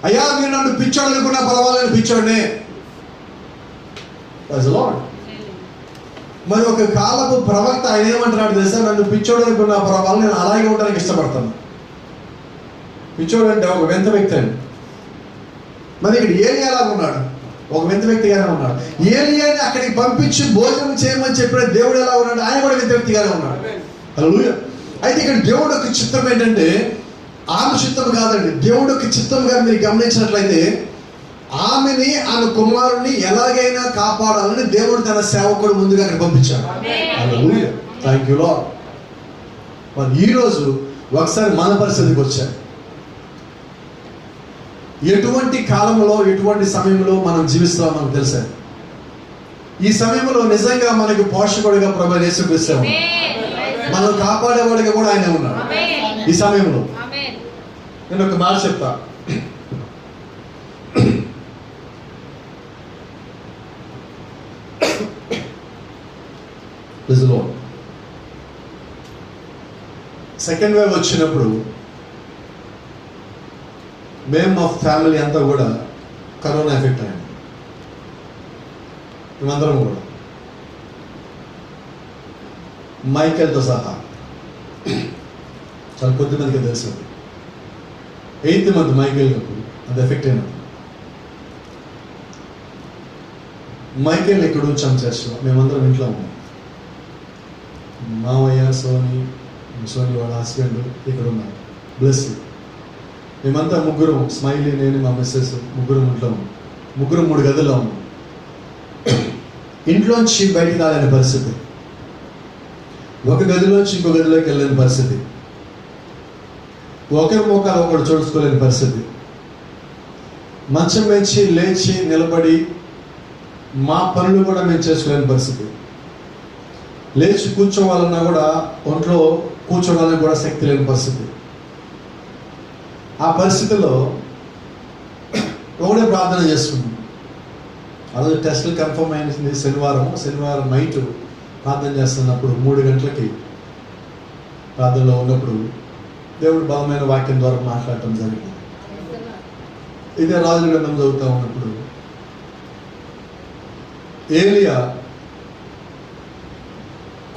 అయ్యా మీరు నన్ను పిచ్చోడు అనుకున్నా పర్వాలేదు, పిచ్చోడనే. మరి ఒక కాలపు ప్రవక్త ఆయన ఏమంటున్నాడు తెలుసా? నన్ను పిచ్చోడు అనుకున్నా పర్వాలేదు, నేను అలాగే ఉండడానికి ఇష్టపడతాను. పిచ్చోడు అంటే ఒక వింత వ్యక్తి అండి. మరి ఇక్కడ ఏలియాలా ఉన్నాడు, ఒక వింత వ్యక్తిగానే ఉన్నాడు. ఏలియాని అక్కడికి పంపించి భోజనం చేయమని చెప్పిన దేవుడు ఎలా ఉన్నాడు? ఆయన కూడా వింత వ్యక్తిగానే ఉన్నాడు. హల్లెలూయా. అయితే ఇక్కడ దేవుడు యొక్క చిత్తం ఏంటంటే ఆమె చిత్తం కాదండి. దేవుడు యొక్క చిత్తంగా మీరు గమనించినట్లయితే ఆమెని, ఆమె కుమారుని ఎలాగైనా కాపాడాలని దేవుడు తన సేవకుడు ముందుగా అక్కడ పంపించాడు. హల్లెలూయా. Thank you Lord. మరి ఈరోజు ఒకసారి మన పరిస్థితికి వచ్చారు. ఎటువంటి కాలంలో ఎటువంటి సమయంలో మనం జీవిస్తామో మనకు తెలుసా? ఈ సమయంలో నిజంగా మనకు పోషకుడిగా ప్రభువైన యేసుక్రీస్తు, మనం కాపాడేవాడిగా కూడా ఆయన ఉన్నాడు. ఈ సమయంలో నేను ఒక మాట చెప్తా. సెకండ్ వేవ్ వచ్చినప్పుడు మేము మా ఫ్యామిలీ అంతా కూడా కరోనా ఎఫెక్ట్ అయ్యింది. మేమందరం కూడా, మైకేల్తో సహా చాలా కొద్ది మందికి తెలుసు. 8th month మైకేల్ అది ఎఫెక్ట్ అయినప్పుడు మైకేల్ ఇక్కడ వచ్చాం చర్చ్లో. మేమందరం ఇంట్లో ఉన్నాం. మావయ్య, సోని వాళ్ళ హస్బెండ్ ఇక్కడ ఉన్నారు. బ్లెస్. మేమంతా ముగ్గురం, స్మైలీ, నేను, మా మిస్సెస్ ముగ్గురం ఇంట్లో ఉన్నాం. ముగ్గురం 3 గదుల్లో ఉన్నాం. ఇంట్లోంచి బయటికి రాలేని పరిస్థితి, ఒక గదిలోంచి ఇంకో గదిలోకి వెళ్ళలేని పరిస్థితి, ఒకరి ముఖాలు ఒకరు చూసుకోలేని పరిస్థితి, మంచం వేసి లేచి నిలబడి మా పనులు కూడా మేము చేసుకోలేని పరిస్థితి, లేచి కూర్చోవాలన్నా కూడా ఒంట్లో కూర్చోవడానికి కూడా శక్తి లేని పరిస్థితి. ఆ పరిస్థితిలో ఒకటే ప్రార్థన చేసుకున్నాం. ఆ రోజు టెస్టులు కన్ఫర్మ్ అయింది. శనివారం నైట్ ప్రార్థన చేస్తున్నప్పుడు 3 గంటలకి ప్రార్థనలో ఉన్నప్పుడు దేవుడు బలమైన వాక్యం ద్వారా మాట్లాడటం జరిగింది. ఇదే రాజుల గ్రంథం చదువుతూ ఉన్నప్పుడు ఏలియా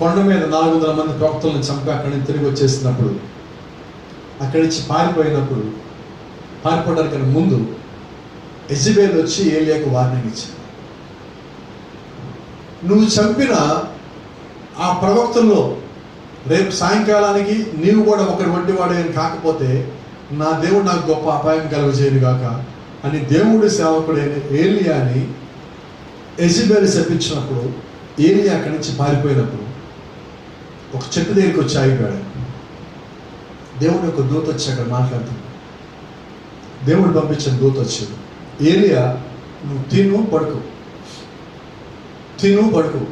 కొండ మీద 400 మంది ప్రవక్తలను చంపి అక్కడి నుంచి తిరిగి వచ్చేసినప్పుడు, అక్కడి నుంచి పారిపోవడానికి ముందు యెజబెల్ వచ్చి ఏలియాకు వార్నింగ్ ఇచ్చింది. నువ్వు చంపిన ఆ ప్రవక్తల్లో రేపు సాయంకాలానికి నీవు కూడా ఒకటి వంటి వాడే కాకపోతే నా దేవుడు నాకు గొప్ప అపాయం కలుగజేయను గాక అని దేవుడి సేవకుడైన ఏలియాని యెజబెల్ శపించినప్పుడు, ఏలియా అక్కడి నుంచి పారిపోయినప్పుడు ఒక చెట్టు దగ్గరికి వచ్చి ఆగిపోయాడు. దేవుడు యొక్క దూత వచ్చి అక్కడ మాట్లాడుతుంది. దేవుడు పంపించిన దూత వచ్చాడు. ఏలియా, నువ్వు తిను పడుకో,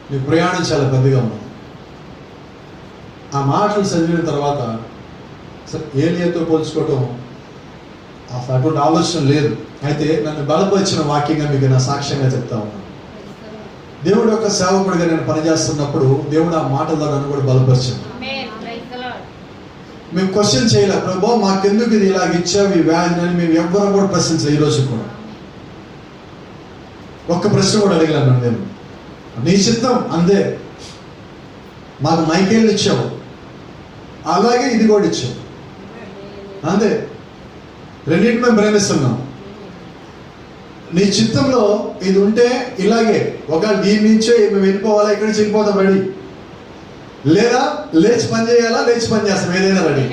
నీ ప్రయాణం చాలా పెద్దగా ఉన్నది. ఆ మాటలు చదివిన తర్వాత ఏలియాతో పోల్చుకోవటం అసలు అటువంటి ఆలోచన లేదు. అయితే నన్ను బలపరిచిన వాక్యంగా మీకు నా సాక్ష్యంగా చెప్తా ఉన్నాను. దేవుడు యొక్క సేవకుడిగా నేను పనిచేస్తున్నప్పుడు దేవుడు ఆ మాటల్లో నన్ను కూడా బలపరిచాడు. మేము క్వశ్చన్ చేయలే, ప్రభు మాకెందుకు ఇది ఇలాగ ఇచ్చావు ఈ వ్యాధిని అని మేము ఎవ్వరం కూడా ప్రశ్నించలే. ఈరోజు కూడా ఒక్క ప్రశ్న కూడా అడిగలేను నేను. నీ చిత్తం అంతే. మాకు మైకేళ్ళు ఇచ్చావు, అలాగే ఇది కూడా ఇచ్చావు, అంతే. రెండింటి మేము ప్రేమిస్తున్నాం. నీ చిత్తంలో ఇది ఉంటే ఇలాగే, ఒకవేళ దీని నుంచే మేము వెళ్ళిపోవాలా, ఇక్కడి నుంచి వెళ్ళిపోతాం రెడీ, లేదా లేచి పని చేయాలా, లేచి పని చేస్తాం, ఏదైనా రెడీ.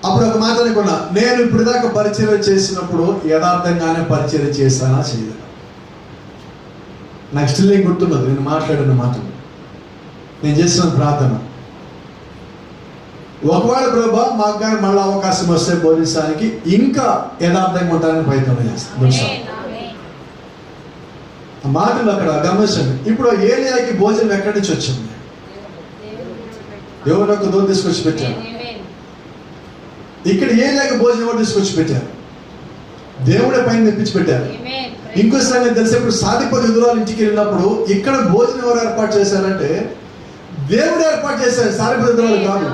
అప్పుడు ఒక మాట అనుకున్నా, నేను ఇప్పుడు దాకా పరిచయం చేసినప్పుడు యథార్థంగానే పరిచయం చేస్తానా చేయలేదా? నాకు స్టిల్ ఏం గుర్తున్నది నేను మాట్లాడిన మాటలు, నేను చేసిన ప్రార్థన. ఒకవేళ ప్రభా మాకు కానీ మళ్ళీ అవకాశం వస్తే బోధించడానికి ఇంకా యథార్థంగా ఉంటానని ప్రయత్నం చేస్తాను. ఆ మాటలు అక్కడ గమనించండి. ఇప్పుడు ఏలియాకి భోజనం ఎక్కడి నుంచి వచ్చింది? దేవుని యొక్క దూత తీసుకొచ్చి పెట్టారు. ఇక్కడ ఏలియాకి భోజనం ఎవరు తీసుకొచ్చి పెట్టారు? దేవుడే పైన తెప్పించి పెట్టారు. ఇంకోసారి నేను తెలిసేప్పుడు సాధిపతి ఎదురాలు ఇంటికి వెళ్ళినప్పుడు ఇక్కడ భోజనం ఎవరు ఏర్పాటు చేశారంటే దేవుడు ఏర్పాటు చేశారు, సాధిపతి ఎదురాలు కాదు.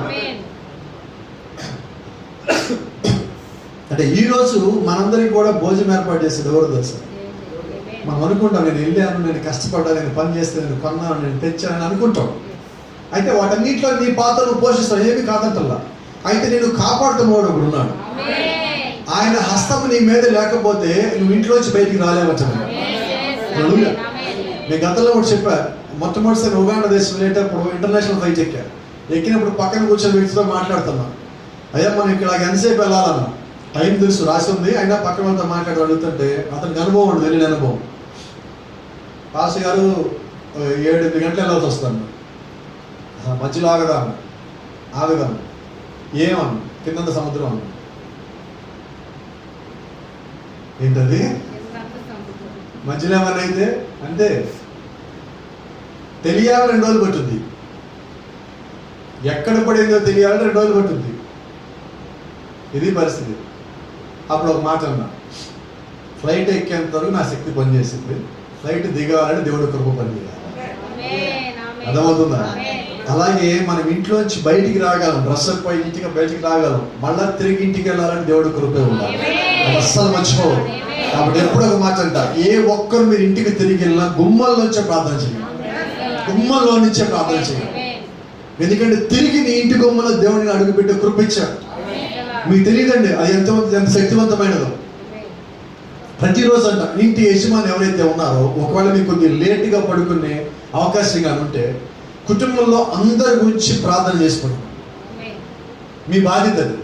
అంటే ఈరోజు మనందరికీ కూడా భోజనం ఏర్పాటు చేసేది ఎవరు తెలుసా? మనం అనుకుంటాం, నేను వెళ్ళాను, నేను కష్టపడ్డాను, నేను పని చేస్తే, నేను కొన్నాను, నేను తెచ్చానని అనుకుంటాం. అయితే వాటన్నింటిలో నీ పాత్ర నువ్వు పోషిస్తావు, ఏమి కాదంటల్లా. అయితే నేను కాపాడుతున్నవాడు ఒకడు ఉన్నాడు. ఆయన హస్తం నీ మీద లేకపోతే నువ్వు ఇంట్లోంచి బయటికి రాలేవచ్చని నేను గతంలో కూడా చెప్పా. మొట్టమొదటిసారి ఉగాండా దేశం వెళ్ళేటప్పుడు ఇంటర్నేషనల్ ఫ్లైట్ ఎక్కినప్పుడు పక్కన కూర్చొని వ్యక్తితో మాట్లాడుతున్నా, అయ్యా మనం ఇక్కడ ఎంతసేపు వెళ్ళాలన్నా, టైం తెలుసు రాసి ఉంది, అయినా పక్కన వాళ్ళతో మాట్లాడి అడుగుతుంటే అతనికి అనుభవం ఉండదు, వెళ్ళిన అనుభవం. పాస్ గారు 7-8 గంటలు వెళ్ళాల్సి వస్తాను, మధ్యలో ఆగదాను ఏమన్నా కింద సముద్రం అన్న. ఏంటది మధ్యలో ఏమన్నా అయితే అంటే తెలియాలి 2 రోజులు పట్టుద్ది, ఎక్కడ పడిందో తెలియాలి 2 రోజులు పట్టుద్ది. ఇది పరిస్థితి. అప్పుడు ఒక మాట అన్నా, ఫ్లైట్ ఎక్కేంత వరకు నా శక్తి పనిచేసింది, ఫ్లైట్ దిగాలని దేవుడి కృప పనిచేయాలి. అర్థమవుతుందా? అలాగే మనం ఇంట్లోంచి బయటికి రాగలం, డ్రెస్ అప్ అయి ఇంటికి బయటికి రాగలం, మళ్ళా తిరిగి ఇంటికి వెళ్ళాలని దేవుడి కృపే ఉండాలి. అస్సలు మర్చిపోవద్దు. కాబట్టి ఎప్పుడు ఒక మాట అంట, ఏ ఒక్కరు మీరు ఇంటికి తిరిగి వెళ్ళినా గుమ్మల్లో నుంచే ప్రార్థన చేయాలి, గుమ్మల్లో నుంచే ప్రార్థన చేయాలి. ఎందుకంటే తిరిగి నీ ఇంటి గుమ్మలో దేవుడిని అడుగుపెట్టే కృప ఇచ్చాడు. మీకు తెలియదండి అది ఎంత శక్తివంతమైనదో. ప్రతిరోజు అంట ఇంటి యజమాని ఎవరైతే ఉన్నారో, ఒకవేళ మీకు కొద్దిగా లేట్గా పడుకునే అవకాశంగా ఉంటే కుటుంబంలో అందరి గురించి ప్రార్థన చేసుకోండి. మీ బాధ్యత అది.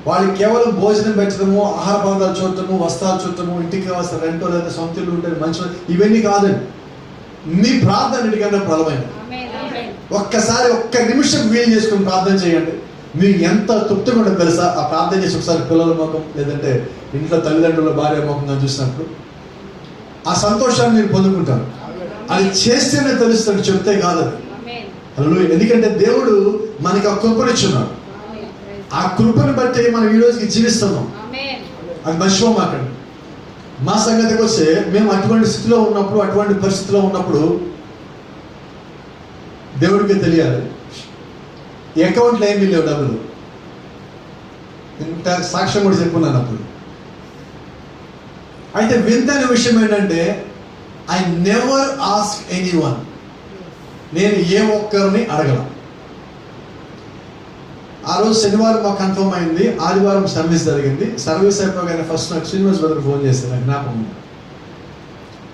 వాళ్ళకి కేవలం భోజనం పెట్టడము, ఆహార పదార్థాలు చూడటము, వస్త్రాలు చూడటము, ఇంటికి కావాల్సిన రెంటో లేదా సొంత ఇల్లు ఉంటే మంచి ఇవన్నీ కాదండి. మీ ప్రార్థన ఇంటికన్నా ప్రబలమైనది. ఒక్క నిమిషం వీలు చేసుకుని ప్రార్థన చేయండి. మీరు ఎంత తృప్తిగా ఉండదు తెలుసా? ఆ ప్రార్థన చేసి ఒకసారి పిల్లల ముఖం లేదంటే ఇంట్లో తల్లిదండ్రుల భార్య ముఖం చూసినప్పుడు ఆ సంతోషాన్ని మీరు పొందుకుంటారు. అది చేస్తేనే తెలుస్తుంది, చెప్తే కాదు అది. ఎందుకంటే దేవుడు మనకి ఆ కృపనిచ్చున్నాడు. ఆ కృపను బట్టి మనం ఈ రోజుకి జీవిస్తున్నాం. అది మర్చిపోమాకండి. మా సంగతికి వస్తే మేము అటువంటి స్థితిలో ఉన్నప్పుడు, అటువంటి పరిస్థితిలో ఉన్నప్పుడు దేవుడికి తెలియాలి. అకౌంట్లో ఏమీ లేవు డబ్బులు. ఇంత సాక్ష్యం కూడా చెప్పున్నాను అప్పుడు. అయితే వింతైన విషయం ఏంటంటే ఐ నెవర్ ఆస్క్ ఎనీవన్. నేను ఏ ఒక్కరిని అడగల. ఆ రోజు శనివారం మాకు కన్ఫర్మ్ అయింది, ఆదివారం సర్వీస్ జరిగింది. సర్వీస్ అయిపోగానే ఫస్ట్ నాకు శ్రీనివాస్ బ్రదర్ ఫోన్ చేశాను. నాకు జ్ఞాపకం,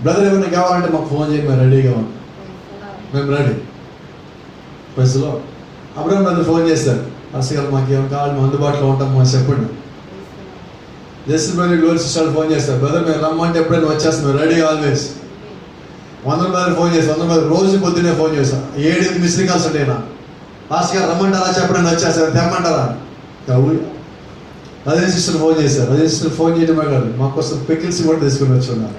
బ్రదర్ ఏమైనా కావాలంటే మాకు ఫోన్ చేయండి, మేము రెడీగా ఉన్నాం. మేము రెడీ. బస్సులో అబ్రహం బ్రదర్ ఫోన్ చేశారు, అసలు గారు మాకు ఏమైనా కావాలి, మేము అందుబాటులో ఉంటాం, మాకు చెప్పండి. Justin brother glory sister phone చేస్తారు, బ్రదర్ మేము రమ్మంటే ఎప్పుడైనా వచ్చేస్తాం, మేము రెడీ ఆల్వేస్. వందల బ్రదర్ ఫోన్ చేస్తాం, వందల బ్రదర్ రోజు పొద్దున్నే ఫోన్ చేస్తాం. 7-8 మిస్డ్ కాల్స్ ఉంటాయి. నా పాస్టర్ గారు రమ్మంటారా, చెప్పండి వచ్చేస్తారు, తెమ్మంటారా. అదే సిస్టర్ ఫోన్ చేశారు. అదే సిస్టర్ ఫోన్ చేయడమే కాదు, మాకోసం పికిల్స్ కూడా తీసుకుని వచ్చున్నారు.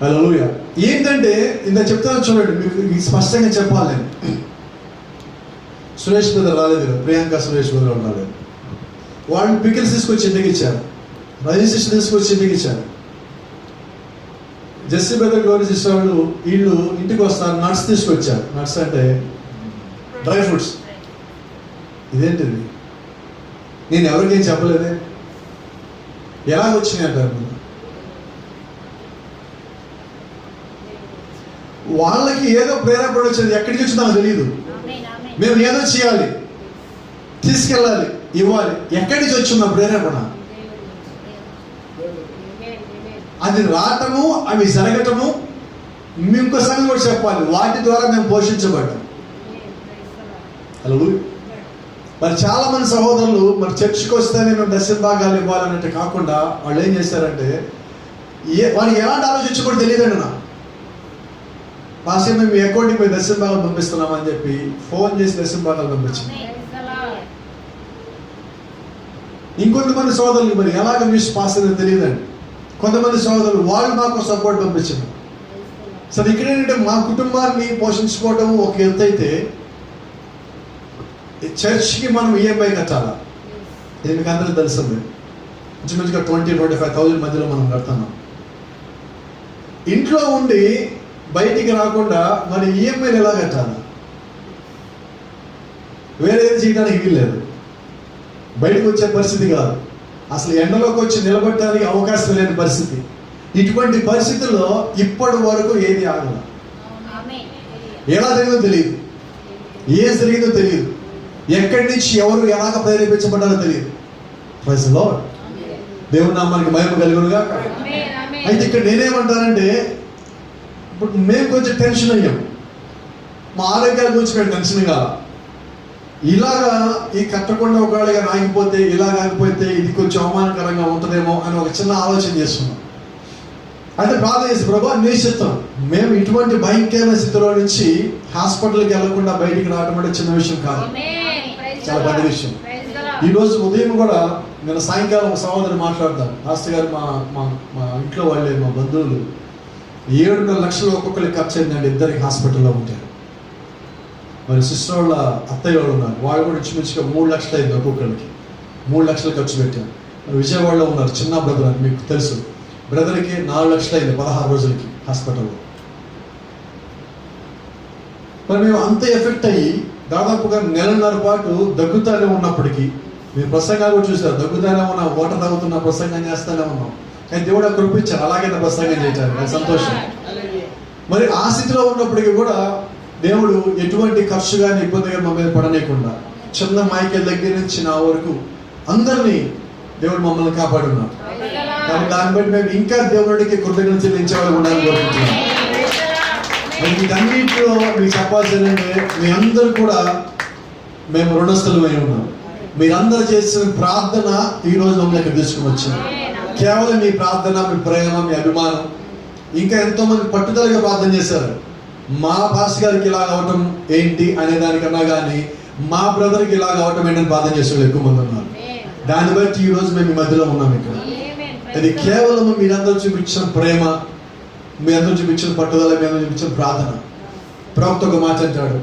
హల్లెలూయా. ఏంటంటే ఇంత చెప్తాను చూడండి, మీకు స్పష్టంగా చెప్పాలి. నేను సురేష్ బ్రదర్ రాలేదు, ప్రియాంక సురేష్ బ్రదర్ రాలేదు. వాళ్ళు పికిల్స్ తీసుకొచ్చి ఇంటికి ఇచ్చారు, రిజిస్ట్రేషన్ తీసుకొచ్చి ఇంటికి ఇచ్చారు. జస్టిన్ బ్రదర్ గ్లోరీ సిస్టర్ వాళ్ళు వీళ్ళు ఇంటికి వస్తారు, నట్స్ తీసుకొచ్చారు. నట్స్ అంటే డ్రై ఫ్రూట్స్. ఇదేంటిది, నేను ఎవరికేం చెప్పలేదే, ఎలా వచ్చినాయి అంటారు. వాళ్ళకి ఏదో ప్రేరేపణ వచ్చింది, ఎక్కడికి వచ్చిందో నాకు తెలియదు. మేము ఏదో చేయాలి, తీసుకెళ్ళాలి, ఇవ్వాలి. ఎక్కడి నుంచి వచ్చిందా ప్రేరేపణ? అది రావటము, అవి జరగటము. మేము ఇంకో సంగతి కూడా చెప్పాలి, వాటి ద్వారా మేము పోషించబడ్డాం. హల్లెలూయా. మరి చాలా మంది సహోదరులు మరి చర్చికి వస్తేనే మేము దశమ భాగాలు ఇవ్వాలన్నట్టు కాకుండా వాళ్ళు ఏం చేశారంటే వాళ్ళు ఎలాంటి ఆలోచించి కూడా తెలియదండి. నా పాస్టర్ మేము అకౌంట్కి పోయి దశమ భాగాలు పంపిస్తున్నామని చెప్పి ఫోన్ చేసి దశమ భాగాలు పంపించింది. ఇంకొంతమంది సోదరులు మరి ఎలాగ మిస్ పాస్టర్ తెలియదండి. కొంతమంది సోదరులు వాళ్ళు మాకు సపోర్ట్ పంపించారు. సరే, ఇక్కడ ఏంటంటే మా కుటుంబాన్ని పోషించుకోవడం ఒక ఎత్తు అయితే, చర్చ్కి మనం ఈఎంఐ కట్టాలా, ఇది మీకు అందరికీ తెలుస్తుంది. ఇంచుమించుగా 20-25,000 మధ్యలో మనం కడుతున్నాం. ఇంట్లో ఉండి బయటికి రాకుండా మరి ఈఎంఐలు ఎలా కట్టాలా? వేరే ఏది చేయడానికి వీల్లేదు, బయటకు వచ్చే పరిస్థితి కాదు, అసలు ఎండలోకి వచ్చి నిలబడటానికి అవకాశం లేని పరిస్థితి. ఇటువంటి పరిస్థితుల్లో ఇప్పటి వరకు ఏది ఆగల. ఎలా జరిగిందో తెలియదు, ఏం జరిగిందో తెలియదు, ఎక్కడి నుంచి ఎవరు ఎలాగ ప్రేరేపించబడ్డారో తెలియదు. Praise the Lord. దేవుని నామానికి మహిమ కలుగునుగా. అయితే ఇక్కడ నేనేమంటానంటే, ఇప్పుడు మేము కొంచెం టెన్షన్ అయ్యాం, మా ఆరోగ్యాల గురించి మేము టెన్షన్ కాదు. ఇలాగా ఈ కట్టకుండా ఒకవేళ ఆగిపోతే, ఇలాగ ఆగిపోతే ఇది కొంచెం అవమానకరంగా ఉంటుందేమో అని ఒక చిన్న ఆలోచన చేస్తున్నాం. అయితే ప్రార్థన చేసి, ప్రభా నీ చిత్తం, మేము ఇటువంటి భయంకరమైన స్థితిలో నుంచి హాస్పిటల్కి వెళ్లకుండా బయటికి రావడం అంటే చిన్న విషయం కాదు, చాలా పెద్ద విషయం. ఈరోజు ఉదయం కూడా నేను సాయంకాలం ఒక సహోదరు మాట్లాడతాను, పాస్టర్ గారు మా ఇంట్లో వాళ్ళే, మా బంధువులు 7.5 లక్షలు ఒక్కొక్కరికి ఖర్చు అయిందండి, ఇద్దరికి హాస్పిటల్లో ఉంటారు. మరి సిస్టర్ వాళ్ళ అత్తయ్య వాళ్ళు ఉన్నారు, వాళ్ళు కూడా ఇంచుమించుగా 3 లక్షలు అయింది ఒక్కొక్కరికి, 3 లక్షలు ఖర్చు పెట్టారు. విజయవాడలో ఉన్నారు చిన్న బ్రదర్ అని మీకు తెలుసు, బ్రదర్కి 4 లక్షలు అయింది 16 రోజులకి హాస్పిటల్లో. మరి మేము అంత ఎఫెక్ట్ అయ్యి దాదాపుగా 1.5 పాటు దగ్గుతానే ఉన్నప్పటికీ, మీరు ప్రసంగాలు కూడా చూసారు, దగ్గుతానే ఉన్నాం, వాటర్ తాగుతున్నా, ప్రసంగం చేస్తానే ఉన్నాం. కానీ దేవుడు కృపించారు అలాగే ప్రసంగం చేయటానికి, అది సంతోషం. మరి ఆ స్థితిలో ఉన్నప్పటికీ కూడా దేవుడు ఎటువంటి ఖర్చు కానీ ఇబ్బంది కానీ మా మీద పడనేయకుండా, చిన్న మైకేల్ దగ్గర నుంచి నా వరకు అందరినీ దేవుడు మమ్మల్ని కాపాడున్నాడు. కాబట్టి దాన్ని బట్టి మేము ఇంకా దేవుడికి కృతజ్ఞతలు చెల్లించే వాళ్ళు ఉండాలని కోరుకుంటున్నాం. వీటన్నిటిలో మీకు చెప్పాల్సిందంటే, మీ అందరూ కూడా మేము రుణస్థులమై ఉన్నాం. మీరందరూ చేసిన ప్రార్థన ఈ రోజు మమ్మల్ని ఇక్కడ తీసుకుని వచ్చింది. కేవలం మీ ప్రార్థన, మీ ప్రేమ, మీ అభిమానం, ఇంకా ఎంతో మంది పట్టుదలగా ప్రార్థన చేశారు. మా పాస్ గారికి ఇలా అవటం ఏంటి అనే దానికన్నా కానీ మా బ్రదర్కి ఇలా అవటం ఏంటని ప్రార్థన చేసే ఎక్కువ మంది ఉన్నారు. దాన్ని బట్టి ఈ రోజు మేము ఈ మధ్యలో ఉన్నాం ఇక్కడ. అది కేవలం మీరందరూ చూపించిన ప్రేమ, మీ అందరూ చూపించిన పట్టుదల, మీ అందరూ చూపించిన ప్రార్థన. ప్రవక్త ఒక మాట అంటాడు,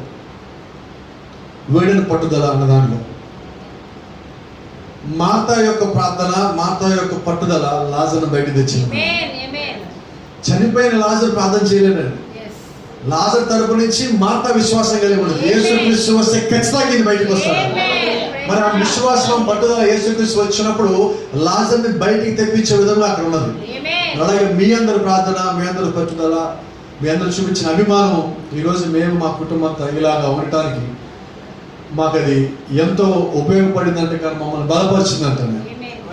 వేడిన పట్టుదల అన్న దాంట్లో మార్తా యొక్క ప్రార్థన, మార్తా యొక్క పట్టుదల లాజరును బయటకు తెచ్చింది. చనిపోయిన లాజరు ప్రార్థన చేయలేదండి. లాజరు తరపు నుంచి మార్తా విశ్వాసం కలిగి ఉన్నది. యేసుక్రీస్తు వస్తే ఖచ్చితంగా ఇది బయటకు వస్తాడు. మరి ఆ విశ్వాసం, పట్టుదల యేసుక్రీస్తు వచ్చినప్పుడు లాజర్ని బయటికి తెప్పించే విధంగా అక్కడ ఉన్నది. అలాగే మీ అందరి ప్రార్థన, మీ అందరి పట్టుదల, మీ అందరూ చూపించిన అభిమానం ఈరోజు మేము మా కుటుంబంతో ఇలాగా ఉండటానికి మాకు అది ఎంతో ఉపయోగపడిందంటే, కానీ మమ్మల్ని బలపరిచిందంటే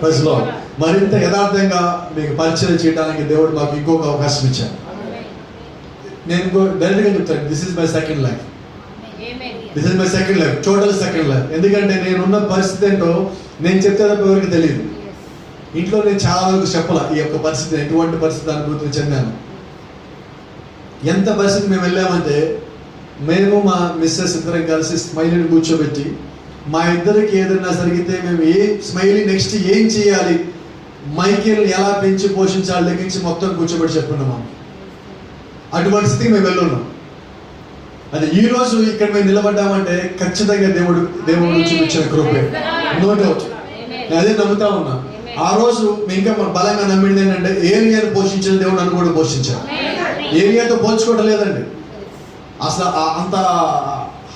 ప్రజలో మరింత యథార్థంగా మీకు పరిచయం చేయడానికి దేవుడు మాకు ఇంకొక అవకాశం ఇచ్చాడు. నేను డైరెక్ట్గా చెప్తాను, this is my second life. This is my second life, total second life. ఎందుకంటే నేనున్న పరిస్థితి ఏంటో నేను చెప్తే తప్ప ఎవరికి తెలియదు. ఇంట్లో నేను చాలా వరకు చెప్పాల ఈ యొక్క పరిస్థితి, ఎటువంటి పరిస్థితి అనుభూతిని చెందాను. ఎంత పరిస్థితి మేము వెళ్ళామంటే, మేము మా మిస్సెస్ ఇద్దరం కలిసి స్మైలీని కూర్చోబెట్టి, మా ఇద్దరికి ఏదైనా జరిగితే మేము స్మైలీ నెక్స్ట్ ఏం చేయాలి, మైకేల్ని ఎలా పెంచి పోషించాలి లెక్కించి మొత్తం కూర్చోబెట్టి చెప్పుకున్నాము. అటువంటి స్థితికి మేము వెళ్ళున్నాం. అది ఈ రోజు ఇక్కడ మేము నిలబడ్డామంటే ఖచ్చితంగా దేవుడు చూపించిన కృపే, నో డౌట్. నేను అదే నమ్ముతా ఉన్నా. ఆ రోజు ఇంకా బలంగా నమ్మింది ఏంటంటే, ఏలియాను పోషించిన దేవుడు నన్ను కూడా పోషించాడు. ఏలియాతో పోల్చుకోవడం లేదండి, అసలు అంత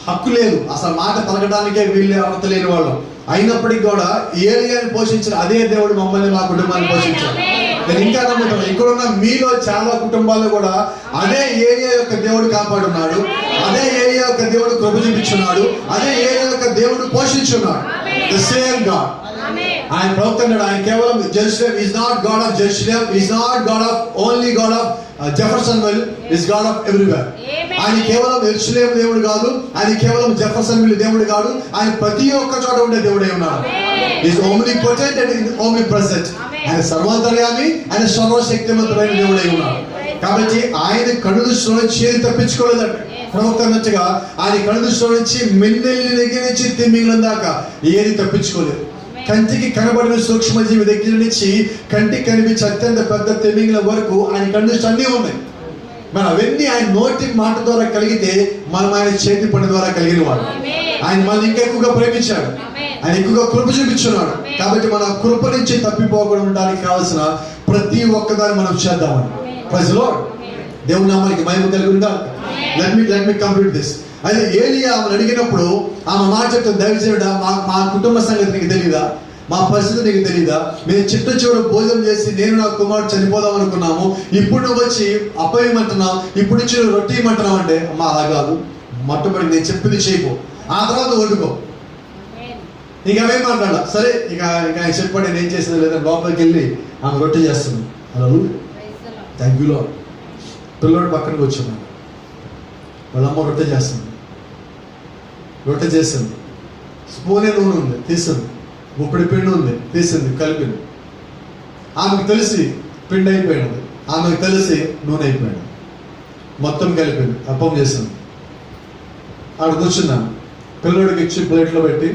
హక్కు లేదు, అసలు మాట పలకడానికే వీళ్ళే అర్హత లేని వాళ్ళు. అయినప్పటికీ కూడా ఏలియాని పోషించిన అదే దేవుడు మమ్మల్ని, మా కుటుంబాన్ని పోషించాడు. నేను ఇంకా నమ్ముతాను, ఇక్కడున్న మీలో చాలా కుటుంబాల్లో కూడా అదే ఏరియా యొక్క దేవుడు కాపాడున్నాడు, అదే ఏరియా యొక్క దేవుడు కృప చూపించున్నాడు, అదే ఏరియా యొక్క దేవుడు పోషించున్నాడు. The same God. ఆయన ప్రవక్త అన్నాడు, ఆయన కేవలం Jerusalem is not God of Jerusalem, is not God of only God of Jeffersonville, is God of everywhere. ఆయన కేవలం జెరూసలేం దేవుడు కాదు, ఆయన కేవలం జెఫర్సన్విల్ దేవుడు కాదు, ఆయన ప్రతి ఒక్క చోట ఉండే దేవుడే ఉన్నాడు. Is omnipotent and omnipresent. ఆయన సర్వాంతర్యామి, ఆయన సర్వశక్తిమంతుడైన దేవుడై ఉన్నాడు. కాబట్టి ఆయన కళ్ళు దృష్టిలో నుంచి ఏది తప్పించుకోలేదండి. ప్రవక్త అన్నట్టుగా ఆయన కళ్ళు దృష్టిలో నుంచి మిన్నెల్ని దగ్గర నుంచి తిమ్మింగళం దాకా ఏది తప్పించుకోలేదు. కంటికి కనబడిన సూక్ష్మజీవి దగ్గర నుంచి కంటికి కనిపించే అత్యంత పెద్ద తిమ్మింగల వరకు ఆయన కళ్ళు దృష్టి అన్నీ ఉన్నాయి. మరి అవన్నీ ఆయన నోటి మాట ద్వారా కలిగితే మనం ఆయన చేతి పని ద్వారా కలిగిన వాడు. ఆయన మనల్ని ఇంకా ఎక్కువగా ప్రేమించాడు, ఆయన ఎక్కువగా కృప చూపించున్నాడు. కాబట్టి మన కృప నుంచి తప్పిపోకుండా ఉండడానికి కావాల్సిన ప్రతి ఒక్కదాన్ని మనం చేద్దామని. Praise the Lord. దేవుని నామానికి మహిమ కలుగునుగా. Let me complete this. అయితే ఏలియా ఆమెను అడిగినప్పుడు ఆమె మాట చెప్తుంది, దయచేయుడా మా కుటుంబ సంగతి నీకు తెలీదా, మా పరిస్థితి నీకు తెలీదా, మేము చిట్ట చివరి భోజనం చేసి నేను నా కుమారుడు చనిపోదాం అనుకున్నాము, ఇప్పుడు నువ్వు వచ్చి అప్పయ్యమంటున్నావు, ఇప్పుడు నుంచి నువ్వు రొట్టె ఇమ్మంటున్నావు అంటే, అమ్మ అలా కాదు, మొట్టమొదటి నేను చెప్పింది చేయకు, ఆ తర్వాత వండుకో. ఇక అవేం మాట్లాడాల. సరే ఇక ఆయన చెప్పండి, నేను ఏం చేసేది లేదని లోపలికి వెళ్ళి ఆమె రొట్టె చేస్తుంది. అలా థ్యాంక్ యూ లార్డ్. పిల్లోడు పక్కన కూర్చున్నాను, వాళ్ళ అమ్మ రొట్టె చేస్తుంది. రొట్టె చేసింది, స్పూనే నూనె ఉంది తీసింది, గుప్పిడి పిండి ఉంది తీసింది, కలిపింది. ఆమెకు తెలిసి పిండి అయిపోయినది, ఆమెకు తెలిసి నూనె అయిపోయినది, మొత్తం కలిపింది, అప్పం చేసింది. ఆడ కూర్చున్నాను, పిల్లోడికి ఇచ్చి ప్లేట్లో పెట్టి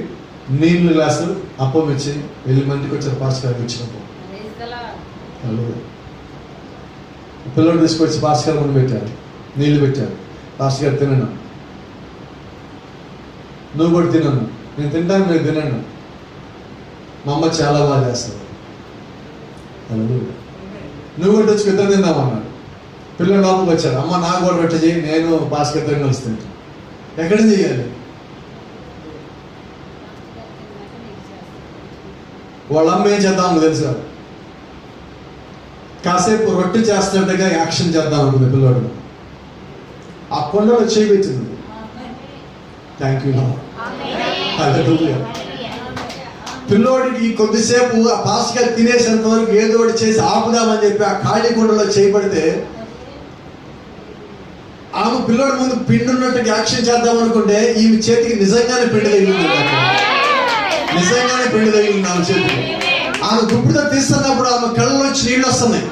నీళ్ళు గ్లాసు అప్పం ఇచ్చి వెళ్ళి మందికి వచ్చారు. పాస్కర్కి ఇచ్చినప్పుడు పిల్లోడు తీసుకొచ్చి పాస్కర్ ముందు పెట్టారు, నీళ్లు పెట్టారు. పాస్టర్ గారు తినను, నువ్వు కూడా తినను, నేను తింటాను మీరు తినను, మా అమ్మ చాలా బాగా చేస్తుంది, నువ్వు కూడా వచ్చి ఇద్దరు తిందామన్నాడు. పిల్లలు లోపలికి వచ్చాడు, అమ్మ నాకు కూడా రొట్టె చేయి, నేను పాస్టర్ ఇద్దరు కలిసి తింటాను. ఎక్కడ చేయాలి? వాళ్ళ అమ్మ ఏం చేద్దామని తెలుసా, కాసేపు రొట్టె చేస్తున్నట్టుగా యాక్షన్ చేద్దాం అనుకుంది పిల్లోడు. ఆ కొండలో చేయబెట్టింది. Thank you. పిల్లోడికి కొద్దిసేపు ఆ పాస్కర్ తినేసేంత వరకు ఏదో ఒకటి చేసి ఆపుదామని చెప్పి ఆ ఖాళీ కొండలో చేయబడితే ఆమె పిల్లోడి ముందు పిండి ఉన్నట్టుగా యాక్షన్ చేద్దాం అనుకుంటే ఈమె చేతికి నిజంగానే పిండి తగిలింది. నిజంగానే పిండి తగిలింది ఆమె చేతికి. ఆమె దుప్పుడుతో తీస్తున్నప్పుడు ఆమె కళ్ళలోంచి నీళ్ళు వస్తున్నాయి.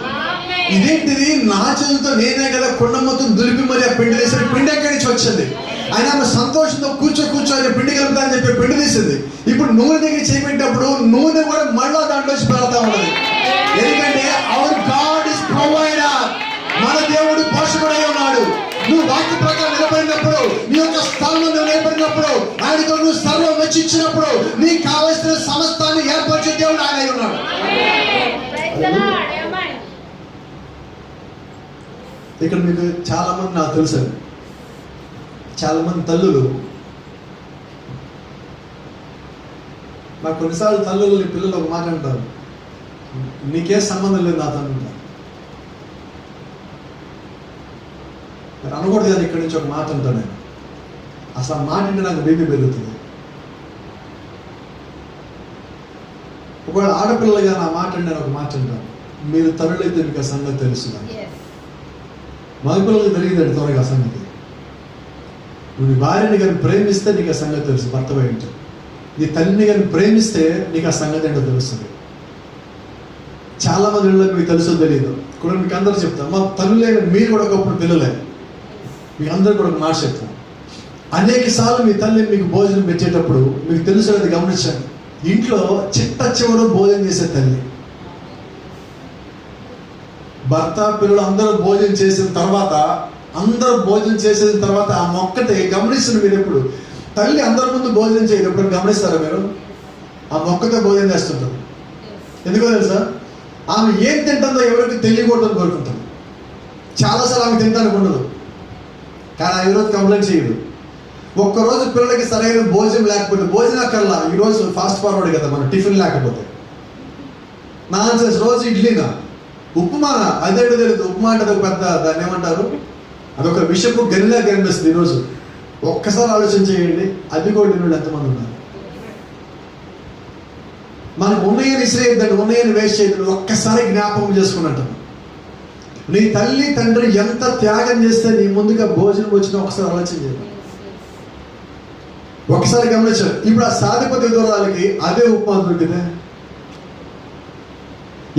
ఇదేంటిది, నా చేతితో నేనే కదా కుండమ్మతో దులిపి మరి ఆ పిండి తీసి పిండి ఎక్కడి నుంచి వచ్చింది. అయినా ఆమె సంతోషంతో కూర్చొని పిండి కలుపుతా అని చెప్పి పిండి తీసింది. ఇప్పుడు నూనె దగ్గర చేపెట్టినప్పుడు నూనె కూడా మళ్ళా దాంట్లోంచి పెడతా ఉన్నది. ఎందుకంటే అవర్ గాడ్ ఇస్ ప్రొవైడర్. మన దేవుడు పోషకుడై ఉన్నాడు. నువ్వు వాక్య ప్రకారం నిలబడినప్పుడు, నీ యొక్క స్థలంలో నువ్వు నిలబడినప్పుడు, ఆయనతో నువ్వు సర్వం వెచ్చించినప్పుడు, నీకు కావలసిన సమస్తాన్ని ఏర్పరిచే దేవుడు ఆయన అయి ఉన్నాడు. ఇక్కడ మీకు చాలా మంది నాకు తెలుసు, చాలా మంది తల్లులు నాకు కొన్నిసార్లు తల్లులు పిల్లలు ఒక మాట అంటారు, నీకే సంబంధం లేదు నాతో అంటారు. అనకూడదు కదా, ఇక్కడి నుంచి ఒక మాట అంటాను నేను. అసలు ఆ మాట అంటే నాకు బేబీ పెరుగుతుంది. ఒకవేళ ఆడపిల్లలుగా నా మాట అంటే నేను ఒక మాట అంటాను, మీరు తల్లులైతే మీకు ఆ సంగతి తెలుసు. మగపిల్లలకు తెలియదండి త్వరగా ఆ సంగతి. నువ్వు నీ భార్యని కానీ ప్రేమిస్తే నీకు ఆ సంగతి తెలుసు, భర్త ఏంటో. నీ తల్లిని కానీ ప్రేమిస్తే నీకు ఆ సంగతి ఏంటో తెలుస్తుంది. చాలా మంది ఇళ్ళకి మీకు తెలుసో తెలియదు కూడా మీకు అందరూ చెప్తాం, మా తల్లులే మీరు కూడా ఒకప్పుడు పిల్లలే. మీకు అందరూ కూడా ఒక మాట చెప్తాం, అనేక సార్లు మీ తల్లి మీకు భోజనం పెట్టేటప్పుడు మీకు తెలుసు అది గమనించండి, ఇంట్లో చిట్ట చివరు భోజనం చేసే తల్లి. భర్త పిల్లలు అందరూ భోజనం చేసిన తర్వాత ఆ మొక్కటే గమనిస్తుంది. మీరు ఎప్పుడు తల్లి అందరి ముందు భోజనం చేయదు, ఎప్పుడు గమనిస్తారా మీరు? ఆ మొక్కతో భోజనం చేస్తుంటారు. ఎందుకో తెలుసా, ఆమె ఏం తింటుందో ఎవరికి తెలియకూడదని కోరుకుంటాం. చాలాసార్లు ఆమె తింటానికి ఉండదు, కానీ ఆ ఈరోజు కంప్లైంట్ చేయదు. ఒక్కరోజు పిల్లలకి సరైన భోజనం లేకపోతే, భోజనం అక్కర్లా, ఈరోజు ఫాస్ట్ ఫార్వర్డ్ కదా మన టిఫిన్ లేకపోతే నాన్సెన్స్, రోజు ఇడ్లీనా ఉప్మానా అదేంటో తెలియదు. ఉప్మా అంటే ఒక పెద్ద, దాన్ని ఏమంటారు, అదొక విషపు గనిలా కనిపిస్తుంది. ఈరోజు ఒక్కసారి ఆలోచన చేయండి, అది కూడా నిన్ను ఎంతమంది ఉన్నారు. మనకు ఉన్నాయని ఇసిరేద్దండి, ఉన్నాయని వేస్ట్ చేయద్దు. ఒక్కసారి జ్ఞాపకం చేసుకున్నట్టు నీ తల్లి తండ్రి ఎంత త్యాగం చేస్తే నీ ముందుగా భోజనం వచ్చినా ఒకసారి ఆలోచన చేయాలి, ఒకసారి గమనించారు. ఇప్పుడు ఆ సాధిపతి దూరాలకి అదే ఉప్మా దొరికితే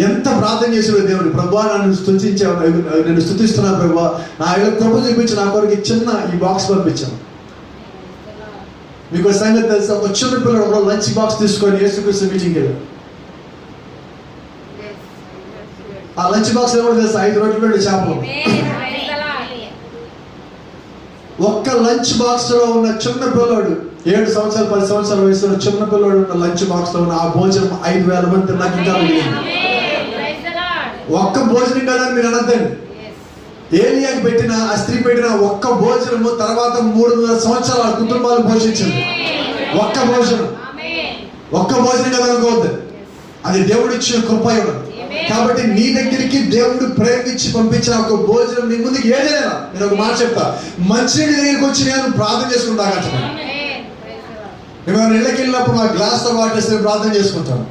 ఎంత ప్రార్థన చేసాడు దేవుడు, ప్రభువా నన్ను స్తుతించావు, నేను స్తుతిస్తున్నాను ప్రభువా, నా ఇలా కృప చూపించి నా కొరకు చిన్న ఈ బాక్స్ పంపించాను. మీకు సంగతి తెలుసా, ఒక చిన్న పిల్లడు ఒక లంచ్ బాక్స్ తీసుకొని యేసుక్రీస్తు మీటింగ్కి వెళ్ళాడు. ఆ లంచ్ బాక్స్ లో కూడా తెలుసా, 5 రొట్టెలు 2 చేపలు. ఒక్క లంచ్ బాక్స్ లో ఉన్న చిన్న పిల్లోడు, 7 సంవత్సరాలు 10 సంవత్సరాల వయసులో చిన్న పిల్లోడు ఉన్న లంచ్ బాక్స్ లో ఉన్న ఆ భోజనం 5000 మంది తిన్నాక ఇంకా మిగిలింది. ఒక్క భోజనం కదా అని మీరు అనద్దండి. ఏలియాకి పెట్టిన, ఆ స్త్రీ పెట్టిన ఒక్క భోజనము తర్వాత 300 సంవత్సరాల కుటుంబాలు పోషించింది. ఒక్క భోజనం కదా అనుకోవద్దు, అది దేవుడు ఇచ్చిన కృప. కాబట్టి నీ దగ్గరికి దేవుడు ప్రేమించి పంపించిన ఒక భోజనం నీ ముందుకు ఏదైనా, నేను ఒక మాట చెప్తా, మంచినీళ్ళ దగ్గరికి వచ్చి నేను ప్రార్థన చేసుకుంటాను. మేము ఇళ్ళకి వెళ్ళినప్పుడు మా గ్లాస్తో వాటర్ వేస్తే ప్రార్థన చేసుకుంటాను.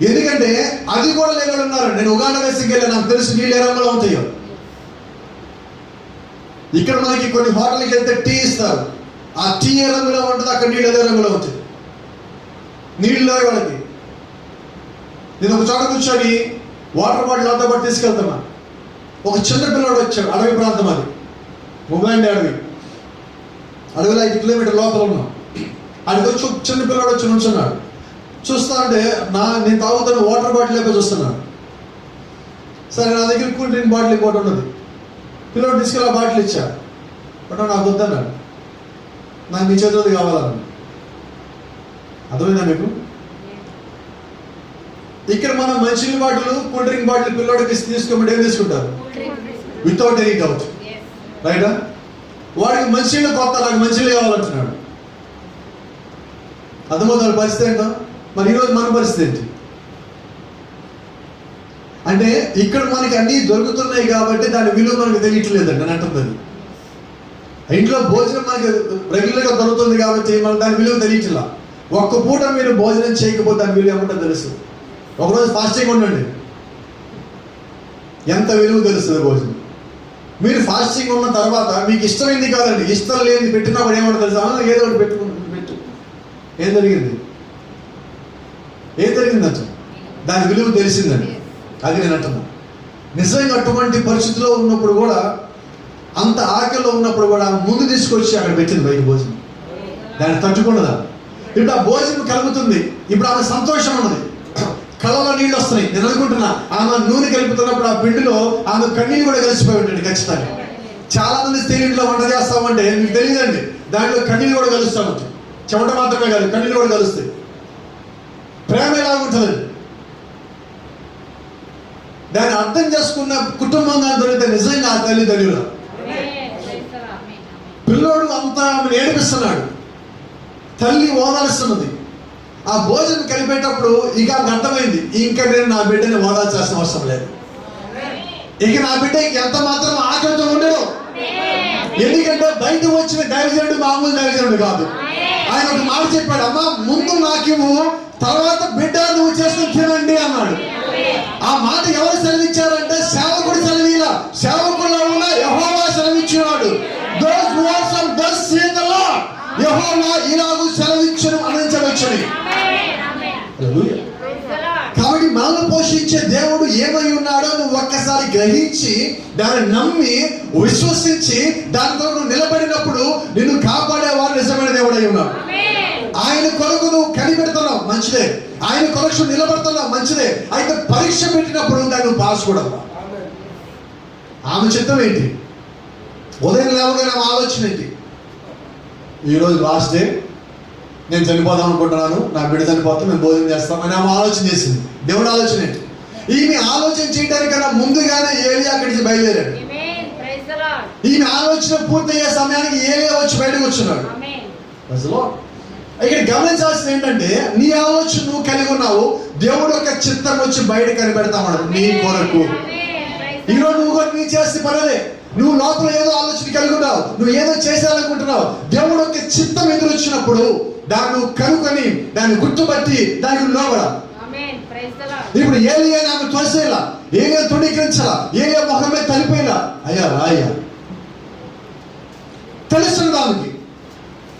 ఎందుకంటే అది కూడా లేని ఉన్నారు. నేను ఉగాండా వేసికి వెళ్ళి నాకు తెలుసు నీళ్ళు ఏ రంగులో ఉంటాయో. ఇక్కడ మనకి కొన్ని హోటల్కి వెళ్తే టీ ఇస్తారు, ఆ టీ ఏ రంగులో ఉంటుంది, అక్కడ నీళ్ళు అదే రంగులో ఉంటుంది. నీళ్ళు వాళ్ళకి. నేను ఒక చోట కూర్చొని వాటర్ బాటిల్ అంతా పాటు తీసుకెళ్తున్నా. ఒక చిన్న పిల్లడు వచ్చాడు, అడవి ప్రాంతం అది, ముంబై అడవిలో 5 కిలోమీటర్ లోపల ఉన్నాం. అడిగి వచ్చి చిన్న పిల్లడు వచ్చి నుంచున్నాడు. చూస్తా అంటే నేను తాగుతున్న వాటర్ బాటిల్ లేక చూస్తున్నాను. సరే, నా దగ్గర కూల్ డ్రింక్ బాటిల్ ఇంకోటి ఉన్నది. పిల్లడు తీసుకెళ్ళి ఆ బాటిల్ ఇచ్చా, బట్ నాకు వద్దన్నాడు, నాకు నీ చేతులది కావాలన్నాడు. అర్థమైందా మీకు? ఇక్కడ మనం మంచినీళ్ళ బాటిల్, కూల్ డ్రింక్ బాటిల్ పిల్లోడికి తీసుకోమంటే ఏం తీసుకుంటారు? వితౌట్ ఎనీ డౌట్, రైటా? వాడికి మంచినీళ్ళు కొత్త, నాకు మంచినీళ్ళు కావాలంటున్నాడు. అర్థమవుతాడు పరిస్థితి ఏంటో. మరి ఈరోజు మన పరిస్థితి ఏంటి అంటే, ఇక్కడ మనకి అన్నీ దొరుకుతున్నాయి కాబట్టి దాని విలువ మనకు తెలియట్లేదండి అని అంటుంది. ఇంట్లో భోజనం మనకి రెగ్యులర్గా దొరుకుతుంది కాబట్టి మనకు దాని విలువ తెలియట్లా. ఒక్క పూట మీరు భోజనం చేయకపోతే దాని విలువ ఏమంటే తెలుసు. ఒకరోజు ఫాస్టింగ్ ఉండండి, ఎంత విలువ తెలుస్తుంది భోజనం. మీరు ఫాస్టింగ్ ఉన్న తర్వాత మీకు ఇష్టమైంది కాదండి, ఇష్టం లేని పెట్టినప్పుడు ఏమంటే తెలుసా, ఏదో ఒకటి పెట్టు ఏం జరిగింది అంట? దాని విలువ తెలిసిందండి. అది నేను అంటున్నా. నిజంగా అటువంటి పరిస్థితిలో ఉన్నప్పుడు కూడా, అంత ఆకలిలో ఉన్నప్పుడు కూడా ముందు తీసుకొచ్చి అక్కడ పెట్టింది బయట భోజనం. దాన్ని తట్టుకున్నదా? ఇప్పుడు ఆ భోజనం కలుగుతుంది. ఇప్పుడు ఆమె సంతోషం ఉన్నది, కళ్ళలో నీళ్ళు వస్తున్నాయి. నేను అనుకుంటున్నా ఆమె నూనె కలుపుతున్నప్పుడు ఆ పిండిలో ఆమె కన్నీళ్ళు కూడా కలిసిపోయి ఉంటుంది ఖచ్చితంగా. చాలా మంది స్త్రీలు వంట చేస్తామంటే మీకు తెలియదండి, దాంట్లో కన్నీళ్ళు కూడా కలుస్తామంటే. చెమట మాత్రమే కాదు, కన్నీళ్ళు కూడా కలుస్తాయి. ప్రేమ ఎలాగుంటుందండి? దాన్ని అర్థం చేసుకున్న కుటుంబంగా దొరికితే నిజంగా ఆ తల్లి ధన్యుల. పిల్లోడు అంతా ఆమెను ఏడిపిస్తున్నాడు, తల్లి ఓదారుస్తున్నది. ఆ భోజనం కలిపేటప్పుడు ఇక అర్థమైంది, ఇంకా నేను నా బిడ్డని ఓదార్చాల్సిన అవసరం లేదు. ఇక నా బిడ్డ ఎంత మాత్రం ఆకలితో ఉండడు. ఎందుకంటే బయట వచ్చిన దైవజనుడు మామూలు దైవజనుడు కాదు. ఆయన ఒక మాట చెప్పాడు, అమ్మా ముందు నాకివ్వు, తర్వాత బిడ్డ నువ్వు చేసుకుని తినండి అన్నాడు. ఆ మాట ఎవరు సెలవిచ్చారంటే సేవకుడు సెలవిలా, సేవకుల్లో ఉన్న యెహోవా సెలవిచ్చినాడు. Those who are from thus saith the Lord, యెహోవా ఇలాగు సెలవిచ్చును అనించవచ్చుని. కాబట్టి మనల్ని పోషించే దేవుడు ఏమై ఉన్నాడో నువ్వు ఒక్కసారి గ్రహించి దాన్ని నమ్మి విశ్వసించి దాని కొరకు నువ్వు నిలబడినప్పుడు నిన్ను కాపాడేవాడు నిజమైన దేవుడు అయి ఉన్నాడు. ఆయన కొరకు నువ్వు కనిపెడుతున్నావు మంచిదే, ఆయన కొరకు నిలబడుతున్నావు మంచిదే. అయితే పరీక్ష పెట్టినప్పుడు దాన్ని నువ్వు పాస్ కూడా. ఆమె చిత్తం ఏంటి? ఉదయం లేవగానే ఆమె ఆలోచన ఏంటి? ఈరోజు లాస్ట్ డే, నేను చనిపోదాం అనుకుంటున్నాను, నా బిడ్డ చనిపోతే మేము భోజనం చేస్తాం అని ఆమె ఆలోచన చేసింది. దేవుడు ఆలోచన ఏంటి? ఈమె ఆలోచన చేయడానికన్నా ముందుగానే ఏలియా అక్కడి నుంచి బయలుదేరాడు. ఈమె ఆలోచన పూర్తయ్యే సమయానికి ఏలియా వచ్చి బయటకు వచ్చున్నాడు. ఇక్కడ గమనించాల్సింది ఏంటంటే, నీ ఆలోచన నువ్వు కలిగి ఉన్నావు, దేవుడు యొక్క చిత్తం వచ్చి బయట కనిపెడతామన్నాడు నీ కొరకు. ఈరోజు నువ్వు కూడా నీ చేస్తే పర్వాలే, నువ్వు లోపల ఏదో ఆలోచన కలిగి ఉన్నావు, నువ్వు ఏదో చేసేయాలనుకుంటున్నావు. దేవుడు యొక్క చిత్తం ఎదురు వచ్చినప్పుడు దాన్ని నువ్వు కనుకొని దాన్ని గుర్తుపట్టి దానికి లోబడాలి. ఇప్పుడు ఏలియా ఆమె తోసేలా, ఏలియా తృణీకరించాలా, ఏలియా మొహం మీద తలిపోయినా, అయ్యా రాయ్యా తెలుస్తుంది ఆమెకి,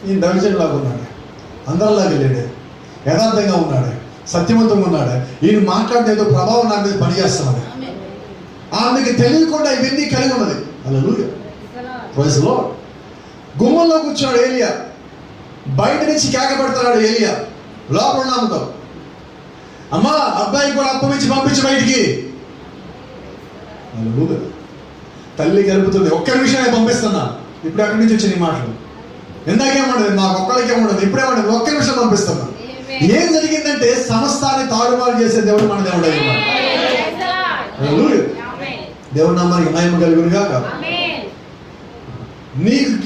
ఈయన దైవజనులాగా ఉన్నాడు, అందరిలాగా లేడే, యథార్థంగా ఉన్నాడు, సత్యవంతంగా ఉన్నాడు, ఈయన మాట్లాడిన ఏదో ప్రభావం నా మీద పనిచేస్తున్నాడు. ఆమెకి తెలియకుండా ఇవన్నీ కలిగి ఉన్నది. హల్లెలూయా, ప్రైజ్ ది లార్డ్. గుమ్మంలో కూర్చున్నాడు ఏలియా, బయట నుంచి కేక పెడుతున్నాడు ఏలియా. లోపల ఉన్నాముతో, అమ్మా అబ్బాయి కూడా అప్పం ఇచ్చి పంపించి బయటికి. హల్లెలూయా. తల్లి గలుపుతుంది, ఒక్క నిమిషమే పంపిస్తున్నా. ఇప్పుడు అక్కడి నుంచి వచ్చిన ఈ మాటలు ఇందాకేముండదు, నాకు ఒక్కరికేముండదు, ఇప్పుడేమండదు, ఒక్క నిమిషం పంపిస్తున్నా. ఏం జరిగిందంటే సమస్తాన్ని తారుమారు చేసే దేవుడు మన దేవుడు అయి ఉన్నాడు. హల్లెలూయా. దేవుడి నామానికి మహిమ కలుగును గాక.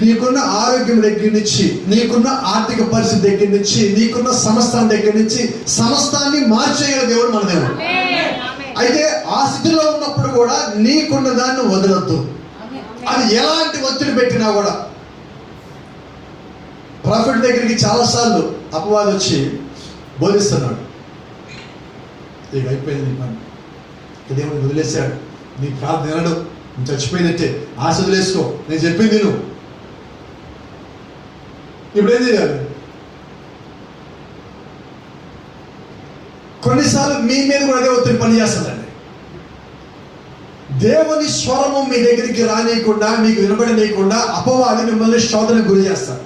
నీకున్న ఆరోగ్యం దగ్గర నుంచి, నీకున్న ఆర్థిక పరిస్థితి దగ్గర నుంచి, నీకున్న సమస్తాన్ని దగ్గర నుంచి సమస్తాన్ని మార్చేయగల దేవుడు మన దేవుడు. అయితే ఆ స్థితిలో ఉన్నప్పుడు కూడా నీకున్న దాన్ని వదలొద్దు. అది ఎలాంటి ఒత్తిడి పెట్టినా కూడా. ప్రాఫిట్ దగ్గరికి చాలాసార్లు అపవాది వచ్చి బోధిస్తున్నాడు, ఇక అయిపోయింది నీ పని, దేవుడు వదిలేశాడు, నీ ప్రార్థన వినడు, నువ్వు చచ్చిపోయినట్టే, ఆశ వదిలేసుకో, నేను చెప్పింది నువ్వు. ఇప్పుడు ఏం చేయాలి? కొన్నిసార్లు మీ మీద కూడా అదే ఒత్తిడి పని చేస్తుందండి. దేవుని స్వరము మీ దగ్గరికి రానియకుండా, మీకు వినబడనీయకుండా అపవాది మిమ్మల్ని శోధనకు గురి చేస్తారు.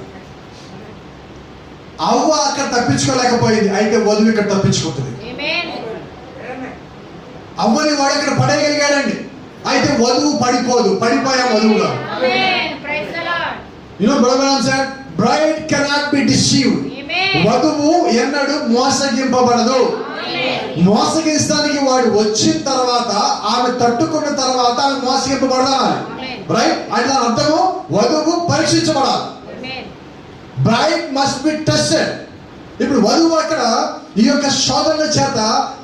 అవ్వ అక్కడ తప్పించుకోలేకపోయింది, అయితే వధువు ఇక్కడ తప్పించుకుంటుంది. అవ్వని వాడు ఇక్కడ పడేయగలిగాడండి, అయితే వధువు పడిపోదు, పడిపోయా వధువుగా. Bride cannot be deceived. వధువు ఎన్నడూ మోసగింపబడదు. మోసగిస్తానికి వాడు వచ్చిన తర్వాత, ఆమె తట్టుకున్న తర్వాత ఆమె మోసగింపబడాలి. రైట్? అంటే అర్థము వధువు పరీక్షించబడాలి. Bride must be tested. ఇప్పుడు వధువు అక్కడ ఈ యొక్క శోధనల చేత,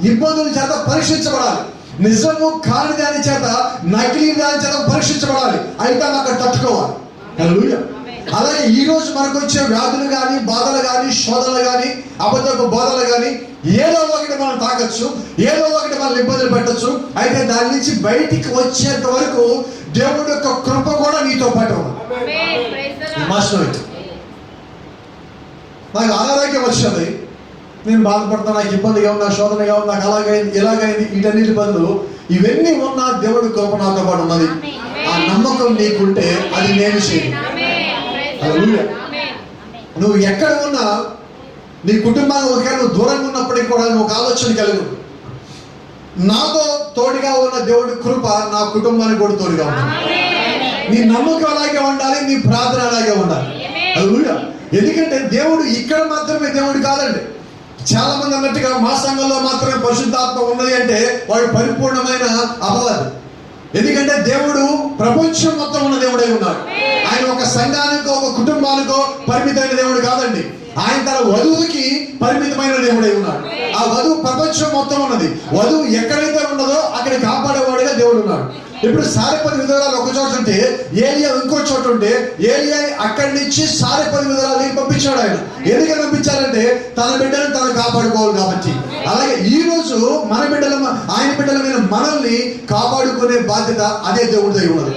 ఇబ్బందుల చేత పరీక్షించబడాలి. నిజము కాని దాని చేత, నకిలీ దాని చేత పరీక్షించబడాలి. అయితే అక్కడ తట్టుకోవాలి. హల్లెలూయా. అలాగే ఈ రోజు మనకు వచ్చే వ్యాధులు కానీ, బాధలు కానీ, శోధనలు కానీ, అబద్ధపు బోధలు కానీ, ఏదో ఒకటి మనం తాకచ్చు, ఏదో ఒకటి మనం ఇబ్బందులు పెట్టచ్చు. అయితే దాని నుంచి బయటికి వచ్చేంత వరకు దేవుడి యొక్క కృప కూడా నీతో పాటు ఉంది. నాకు అనారోగ్యం వచ్చింది, నేను బాధపడతాను, నాకు ఇబ్బందిగా ఉంది, నాకు శోధనగా ఉంది, నాకు అలాగైంది ఇలాగైంది, వీటన్నిటి బదులు ఇవన్నీ ఉన్నా దేవుడి కృప నాతో పాటు ఉన్నది. ఆ నమ్మకం నీకుంటే అది నేను చేయను. హల్లెలూయా. నువ్వు ఎక్కడ ఉన్నా నీ కుటుంబానికి ఒకవేళ నువ్వు దూరంగా ఉన్నప్పటికీ కూడా నువ్వు ఒక ఆలోచన కలుగు, నాతో తోడుగా ఉన్న దేవుడి కృప నా కుటుంబానికి కూడా తోడుగా ఉంటుంది. నీ నమ్మకం అలాగే ఉండాలి, నీ ప్రార్థన అలాగే ఉండాలి. హల్లెలూయా. ఎందుకంటే దేవుడు ఇక్కడ మాత్రమే దేవుడు కాదండి. చాలా మంది అన్నట్టుగా మా సంఘంలో మాత్రమే పరిశుద్ధాత్మ ఉన్నది అంటే వాడు పరిపూర్ణమైన అపవాది. ఎందుకంటే దేవుడు ప్రపంచం మొత్తం ఉన్న దేవుడై ఉన్నాడు. ఆయన ఒక సంఘానికో ఒక కుటుంబానికో పరిమితమైన దేవుడు కాదండి. ఆయన తన వధువుకి పరిమితమైన దేవుడై ఉన్నాడు. ఆ వధువు ప్రపంచం మొత్తం ఉన్నది. వధువు ఎక్కడైతే ఉన్నదో అక్కడ కాపాడేవాడుగా దేవుడు ఉన్నాడు. ఇప్పుడు సారెపది విధవరాలు ఒక చోట ఉంటే ఏలియా ఇంకో చోట ఉంటే ఏలియా అక్కడి నుంచి సారెపది విధవరాలకి పంపించాడు. ఆయన ఎందుకని పంపించారంటే తన బిడ్డను తను కాపాడుకోవాలి కాబట్టి. అలాగే ఈ రోజు మన బిడ్డల ఆయన బిడ్డలమైన మనల్ని కాపాడుకునే బాధ్యత అదే దేవుడిదై ఉన్నది.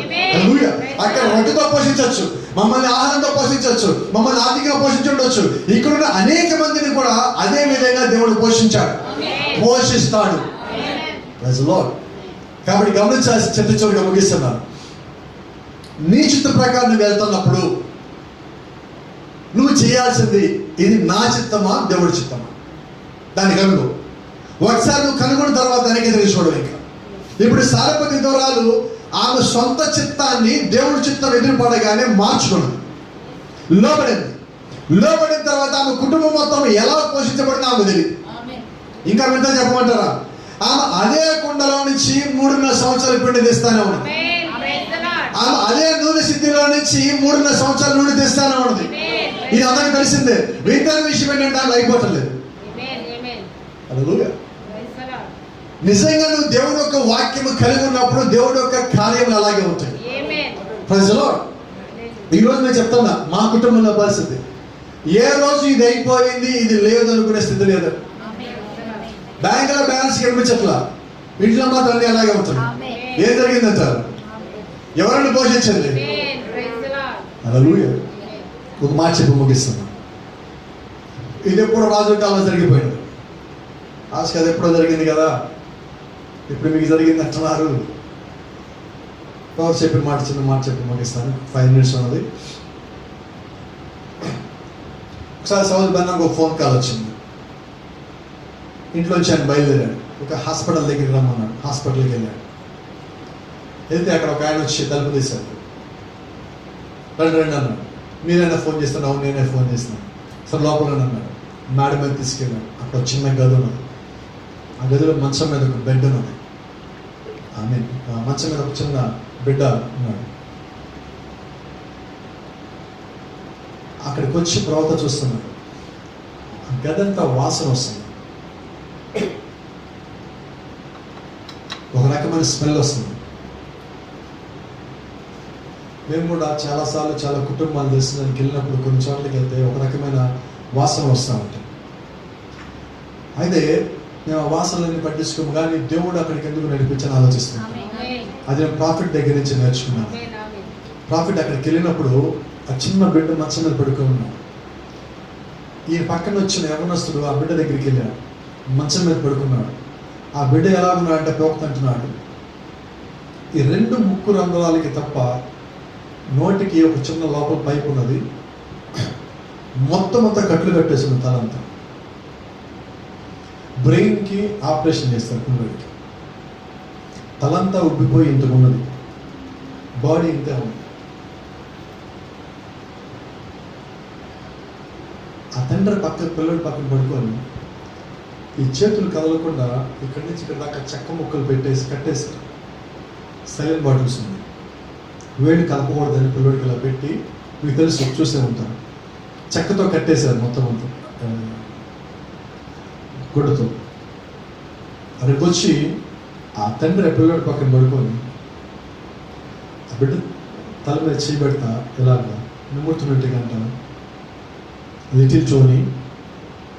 అక్కడ రొట్టెతో పోషించవచ్చు, మమ్మల్ని ఆహారంతో పోషించవచ్చు, మమ్మల్ని ఆర్థికంగా పోషించుండొచ్చు. ఇక్కడున్న అనేక మందిని కూడా అదే విధంగా దేవుడు పోషించాడు, పోషిస్తాడు. కాబట్టి గమనించాల్సి చిత్తచూరుగా ముగిస్తున్నాను. నీ చిత్త ప్రకారం నువ్వు వెళ్తున్నప్పుడు నువ్వు చేయాల్సింది ఇది నా చిత్తమా దేవుడి చిత్తమా దాన్ని కనుగో. ఒకసారి నువ్వు కనుగొన్న తర్వాత దానికి ఎదురు చూడవు. ఇంకా ఇప్పుడు సారెపతి విధవరాలు ఆమె సొంత చిత్తాన్ని దేవుడి చిత్తం ఎదురుపడగానే మార్చుకున్నది, లోబడింది. లోబడిన తర్వాత ఆమె కుటుంబం మొత్తం ఎలా పోషించబడిందో ఆమె తెలియదు. ఇంకా వింత చెప్పమంటారా? ఆమె అదే కుండలో నుంచి 3.5 సంవత్సరాల పిండి తెస్తానే ఉన్నది. ఆమె అదే నూనె సిద్ధిలో నుంచి 3.5 సంవత్సరాల నూనె తెస్తానే ఉన్నది. ఇది అందరికి తెలిసిందే. వింత విషయం ఏంటంటే ఆమె అయిపోవట్లేదు. నిజంగా నువ్వు దేవుడు యొక్క వాక్యము కలిగి ఉన్నప్పుడు దేవుడు యొక్క కార్యములు అలాగే ఉంటాయి. ప్రజలో ఈరోజు నేను చెప్తున్నా, మా కుటుంబంలో పరిస్థితి ఏ రోజు ఇది అయిపోయింది ఇది లేదు అనుకునే స్థితి లేదు. బ్యాంకులో బ్యాలెన్స్ కనిపించట్లా, ఇంట్లో మాత్రం అన్ని అలాగే ఉంటుంది. ఏం జరిగిందంటారు? ఎవరన్నా పోషించండి. హల్లెలూయా. ఒక మాట చెప్పి ముగిస్తున్నా. ఇది ఎప్పుడో రాజు కాలం జరిగిపోయింది. ఆశ అది ఎప్పుడో జరిగింది కదా, ఇప్పుడు మీకు జరిగింది అంటున్నారు. చెప్పిన మాట చిన్న మాట చెప్పి ముగిస్తాను. 5 minutes ఉన్నది. ఒకసారి సౌదీ బెన్నాకు ఒక ఫోన్ కాల్ వచ్చింది. ఇంట్లోంచి ఆయన బయలుదేరాడు. ఒక హాస్పిటల్ దగ్గరికి రమ్మన్నాడు. హాస్పిటల్కి వెళ్ళాడు. వెళ్తే అక్కడ ఒక ఆయన వచ్చి తలుపు తీశాడు. రండి అన్నాడు. మీరైనా ఫోన్ చేస్తాను? అవును నేనే ఫోన్ చేస్తున్నాను. సార్ లోపల అన్నాడు. మేడ మీద తీసుకెళ్ళాడు. అక్కడ ఒక చిన్న గది ఉన్నది. ఆ గదిలో మంచం మీద ఒక బెడ్ ఉన్నది. మంచం మీద ఒక చిన్న బిడ్డ ఉన్నాడు. అక్కడికి వచ్చి ప్రవక్త చూస్తున్నాడు. ఆ గదంతా వాసన వస్తుంది. ఒక రకమైన స్మెల్ వస్తుంది. మేము కూడా చాలాసార్లు చాలా కుటుంబాలు దర్శనానికి వెళ్ళినప్పుడు కొన్ని చోట్లకి వెళ్తే ఒక రకమైన వాసన వస్తూ ఉంటాయి. అయితే మేము ఆ వాసనలన్నీ పట్టించుకోము, కానీ దేవుడు అక్కడికి ఎందుకు నడిపించని ఆలోచిస్తున్నాం. అది నేను ప్రాఫిట్ దగ్గర నుంచి నేర్చుకున్నాను. ప్రాఫిట్ అక్కడికి వెళ్ళినప్పుడు ఆ చిన్న బిడ్డ మంచం మీద పడుకొని ఉన్నాడు. ఈ పక్కన వచ్చిన యవనస్తుడు ఆ బిడ్డ దగ్గరికి వెళ్ళాడు. మంచం మీద పడుకున్నాడు. ఆ బిడ్డ ఎలా ఉన్నాడంటే ప్రవక్త అంటున్నాడు, ఈ 2 ముక్కు రంధ్రాలకి తప్ప నోటికి ఒక చిన్న లోపల పైపు ఉన్నది. మొత్తం అంతా కట్లు కట్టేసింది. తలంతా బ్రెయిన్కి ఆపరేషన్ చేస్తారు. పిల్లలకి తలంతా ఉబ్బిపోయి ఇంతకు ఉన్నది. బాడీ ఇంతే ఉంది. ఆ తండ్రి పిల్లడి పక్కన పడుకొని ఈ చేతులు కదలకుండా ఇక్కడి నుంచి ఇక్కడ దాకా చెక్క ముక్కలు పెట్టేసి కట్టేశారు. సైలెంట్ బాటిల్స్ ఉంది. వేడి కలపకూడదని పిల్లడికి ఇలా పెట్టి, మీకు తెలుసు చూసే ఉంటారు, చెక్కతో కట్టేశారు మొత్తం అంతా గుడ్డతో. అక్కడికి వచ్చి ఆ తండ్రి పిల్లడి పక్కన పడుకొని ఆ బిడ్డ తల మీద చేయబెడతా ఇలాగా నిమ్ముతున్నట్టుగా అంటాను, లిటిల్ టోనీ,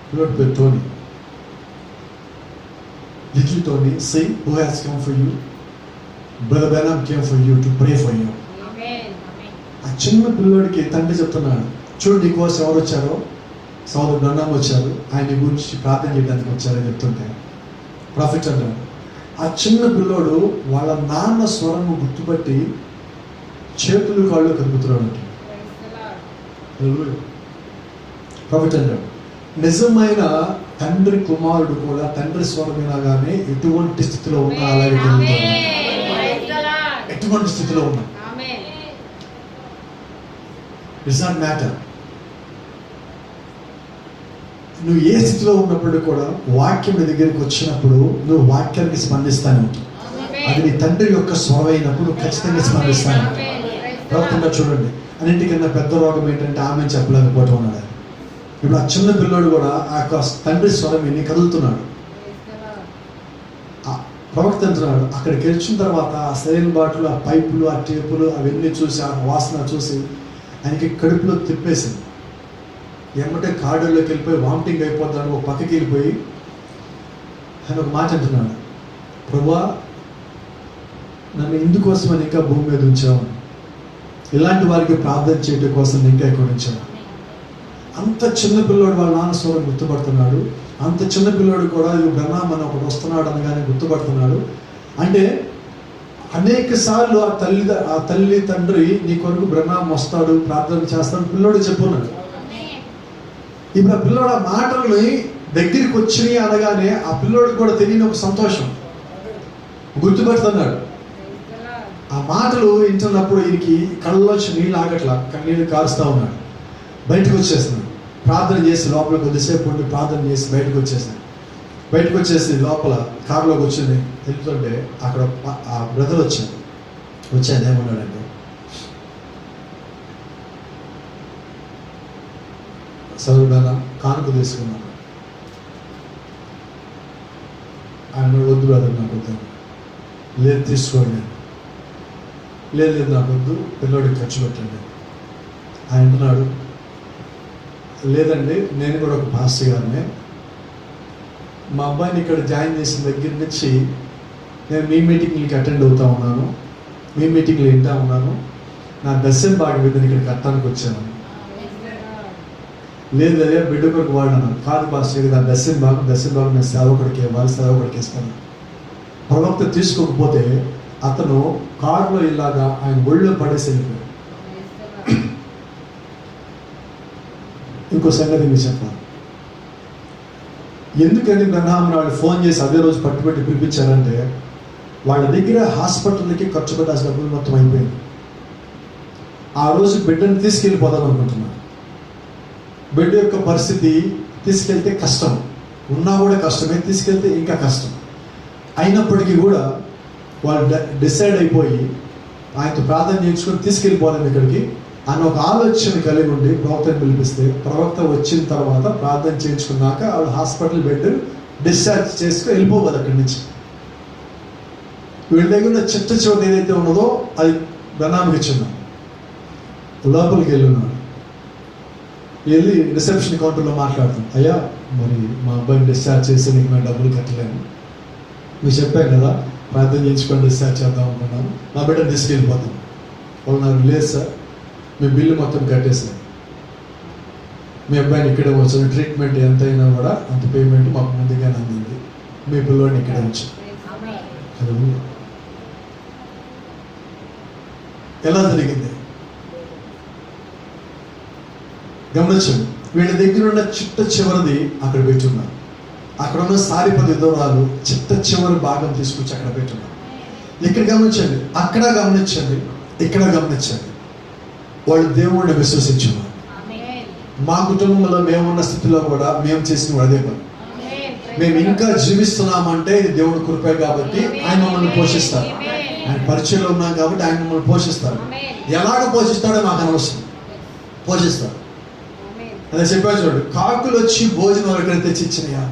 పిల్లడి పేరు Tony. Little Tony, say, who has come for you? Brother Branham came for you to pray for you. ఆ చిన్న పిల్లడికి తండ్రి చెప్తున్నాడు, చూడు నీకోసం ఎవరు వచ్చారో, సోదరు బ్రహ్మం వచ్చారు, ఆయన గురించి ప్రార్థన చేయడానికి వచ్చారని చెప్తుంటే ప్రాఫిట్ అంటారు. ఆ చిన్న పిల్లోడు వాళ్ళ నాన్న స్వరము గుర్తుపట్టి చేతులు కాళ్ళు కదుపుతున్నాడు. ప్రాఫిట్ అంటాడు. నిజమైన తండ్రి కుమారుడు కూడా తండ్రి స్వరం వినగానే ఎటువంటి స్థితిలో ఉన్నా అలాగే కదులుతాడు. ఎటువంటి స్థితిలో ఉన్నా ఇట్స్ నాట్ మ్యాటర్. నువ్వు ఏ స్థితిలో ఉన్నప్పుడు కూడా వాక్యం నీ దగ్గరికి వచ్చినప్పుడు నువ్వు వాక్యానికి స్పందిస్తానే ఉంటావు. అది నీ తండ్రి యొక్క స్వరం అయినప్పుడు ఖచ్చితంగా స్పందిస్తాను. ప్రవర్తన చూడండి, అన్నింటికన్నా పెద్ద రోగం ఏంటంటే ఆమె చెప్పలేకపోవటం ఉన్నాడు. ఇప్పుడు ఆ చిన్న పిల్లోడు కూడా ఆ యొక్క తండ్రి స్వరం విని కదులుతున్నాడు. ప్రవక్త అంటున్నాడు, అక్కడికి వచ్చిన తర్వాత ఆ సరైన బాటలు, ఆ పైపులు, ఆ టేపులు అవన్నీ చూసి ఆ వాసన చూసి ఆయనకి కడుపులో తిప్పేసింది. ఏమంటే కాడుల్లోకి వెళ్ళిపోయి వామిటింగ్ అయిపోతాడు. ఒక పక్కకి వెళ్ళిపోయి ఆయన ఒక మాట అంటున్నాడు, ప్రభువా నన్ను ఇందుకోసమని ఇంకా భూమి మీద ఉంచావు, ఇలాంటి వారికి ప్రార్థన చేయడం కోసం ఇంకా ఇక్కడ ఉంచాను. అంత చిన్న పిల్లోడు వాళ్ళ నాన్న స్వరం గుర్తుపడుతున్నాడు. అంత చిన్న పిల్లోడు కూడా బ్రహ్మం అని ఒకటి వస్తున్నాడు అనగానే గుర్తుపడుతున్నాడు. అంటే అనేక సార్లు ఆ తల్లి తండ్రి నీ కొరకు బ్రహ్మం వస్తాడు, ప్రార్థన చేస్తాడు పిల్లోడు చెప్పున్నాడు. ఇప్పుడు ఆ పిల్లోడు ఆ మాటల్ని దగ్గరికి వచ్చినాయి అనగానే ఆ పిల్లోడికి కూడా తెలియని ఒక సంతోషం గుర్తుపెడుతున్నాడు. ఆ మాటలు వింటున్నప్పుడు ఈయనకి కళ్ళలోంచి నీళ్ళు ఆగట్లా, కన్నీళ్ళు కారుస్తూ ఉన్నాడు. బయటకు వచ్చేస్తున్నాడు. ప్రార్థన చేసి లోపల కొద్దిసేపు ఉండి ప్రార్థన చేసి బయటకు వచ్చేసి లోపల కారులోకి వచ్చింది. వెళ్తుంటే అక్కడ ఆ బ్రదర్ వచ్చాడు ఏమన్నాడంటే, సౌదాన కానుక తీసుకున్నాను. ఆయన వద్దు బ్రదర్ నాకు వద్దు. లేదు తీసుకోండి. లేదు నాకు వద్దు, పిల్లోడికి ఖర్చు పెట్టండి. ఆయన అంటున్నాడు, లేదండి నేను కూడా ఒక పాస్టర్ గారినే, మా అబ్బాయిని ఇక్కడ జాయిన్ చేసిన దగ్గర నుంచి నేను మీ మీటింగ్లకి అటెండ్ అవుతూ ఉన్నాను, మీ మీటింగ్లు వింటూ ఉన్నాను, నా దర్శనం బాగా మీద ఇక్కడికి కట్టడానికి వచ్చాను. లేదు అదే బిడ్డ కొరకు వాడినాను. కాదు పాస్టర్ గారు, దర్శనం భాగం నేను సేవకుడికి ఇస్తాను. ప్రవక్త తీసుకోకపోతే అతను కారులో ఇలాగా ఆయన ఒళ్ళో పడేసి వెళ్ళిపోయాడు. ఇంకో సంగతి మీరు చెప్పాలి, ఎందుకని బ్రహ్మం వాళ్ళు ఫోన్ చేసి అదే రోజు పట్టుబట్టి పిలిపించారంటే వాళ్ళ దగ్గర హాస్పిటల్కి ఖర్చు పెట్టాల్సిన డబ్బులు మొత్తం అయిపోయింది. ఆ రోజు బిడ్డను తీసుకెళ్ళిపోదాం అనుకుంటున్నాను. బిడ్డ యొక్క పరిస్థితి తీసుకెళ్తే కష్టం, ఉన్నా కూడా కష్టమే, తీసుకెళ్తే ఇంకా కష్టం. అయినప్పటికీ కూడా వాళ్ళు డిసైడ్ అయిపోయి ఆయనతో ప్రార్థన చేయించుకొని తీసుకెళ్ళిపోవాలి ఇక్కడికి అని ఒక ఆలోచన కలిగి ఉండి ప్రవక్తను పిలిపిస్తే ప్రవక్త వచ్చిన తర్వాత ప్రార్థన చేయించుకున్నాక వాళ్ళు హాస్పిటల్ బెడ్ డిశ్చార్జ్ చేసుకుని వెళ్ళిపోవాలి అక్కడి నుంచి. వీళ్ళ దగ్గర ఉన్న చిట్ట చివరి ఏదైతే ఉన్నదో అది బ్రహ్మానికి ఇచ్చిందాం. లోపలికి వెళ్ళి రిసెప్షన్ కౌంటర్లో మాట్లాడుతాం, అయ్యా మరి మా అబ్బాయిని డిశ్చార్జ్ చేసి నీకు మేము డబ్బులు కట్టలేము, మీరు చెప్పాను కదా ప్రార్థన చేయించుకొని డిశ్చార్జ్ చేద్దాం అనుకున్నాను, మా బిడ్డను తీసుకెళ్ళిపోతాం. వాళ్ళు నాకు లేదు సార్, మీ బిల్లు మొత్తం కట్టేసారు, మీ అబ్బాయిని ఇక్కడే వచ్చాను, ట్రీట్మెంట్ ఎంతైనా కూడా అంత పేమెంట్ మాకు ముందుగానే అందింది, మీ పిల్లోడిని ఇక్కడే వచ్చాను. ఎలా జరిగింది గమనించండి. వీళ్ళ దగ్గర ఉన్న చిట్ట చివరిది అక్కడ పెట్టున్నారు. అక్కడ ఉన్న సారిపది దూరాలు చిట్ట చివరి భాగం తీసుకొచ్చి అక్కడ పెట్టున్నారు. ఇక్కడ గమనించండి, అక్కడ గమనించండి, ఇక్కడ గమనించండి. వాళ్ళు దేవుడిని విశ్వసించున్నారు. మా కుటుంబంలో మేమున్న స్థితిలో కూడా మేము చేసిన అదే పని. మేము ఇంకా జీవిస్తున్నామంటే ఇది దేవుడి కృపే కాబట్టి ఆయన మమ్మల్ని పోషిస్తారు. ఆయన పరిచయంలో ఉన్నాం కాబట్టి ఆయన మమ్మల్ని పోషిస్తారు. ఎలాగ పోషిస్తాడో మాకు అనవసరం, పోషిస్తారు. అదే చెప్పారు చూడండి, కాకులు వచ్చి భోజనం ఎక్కడ తెచ్చి ఇచ్చినాయా?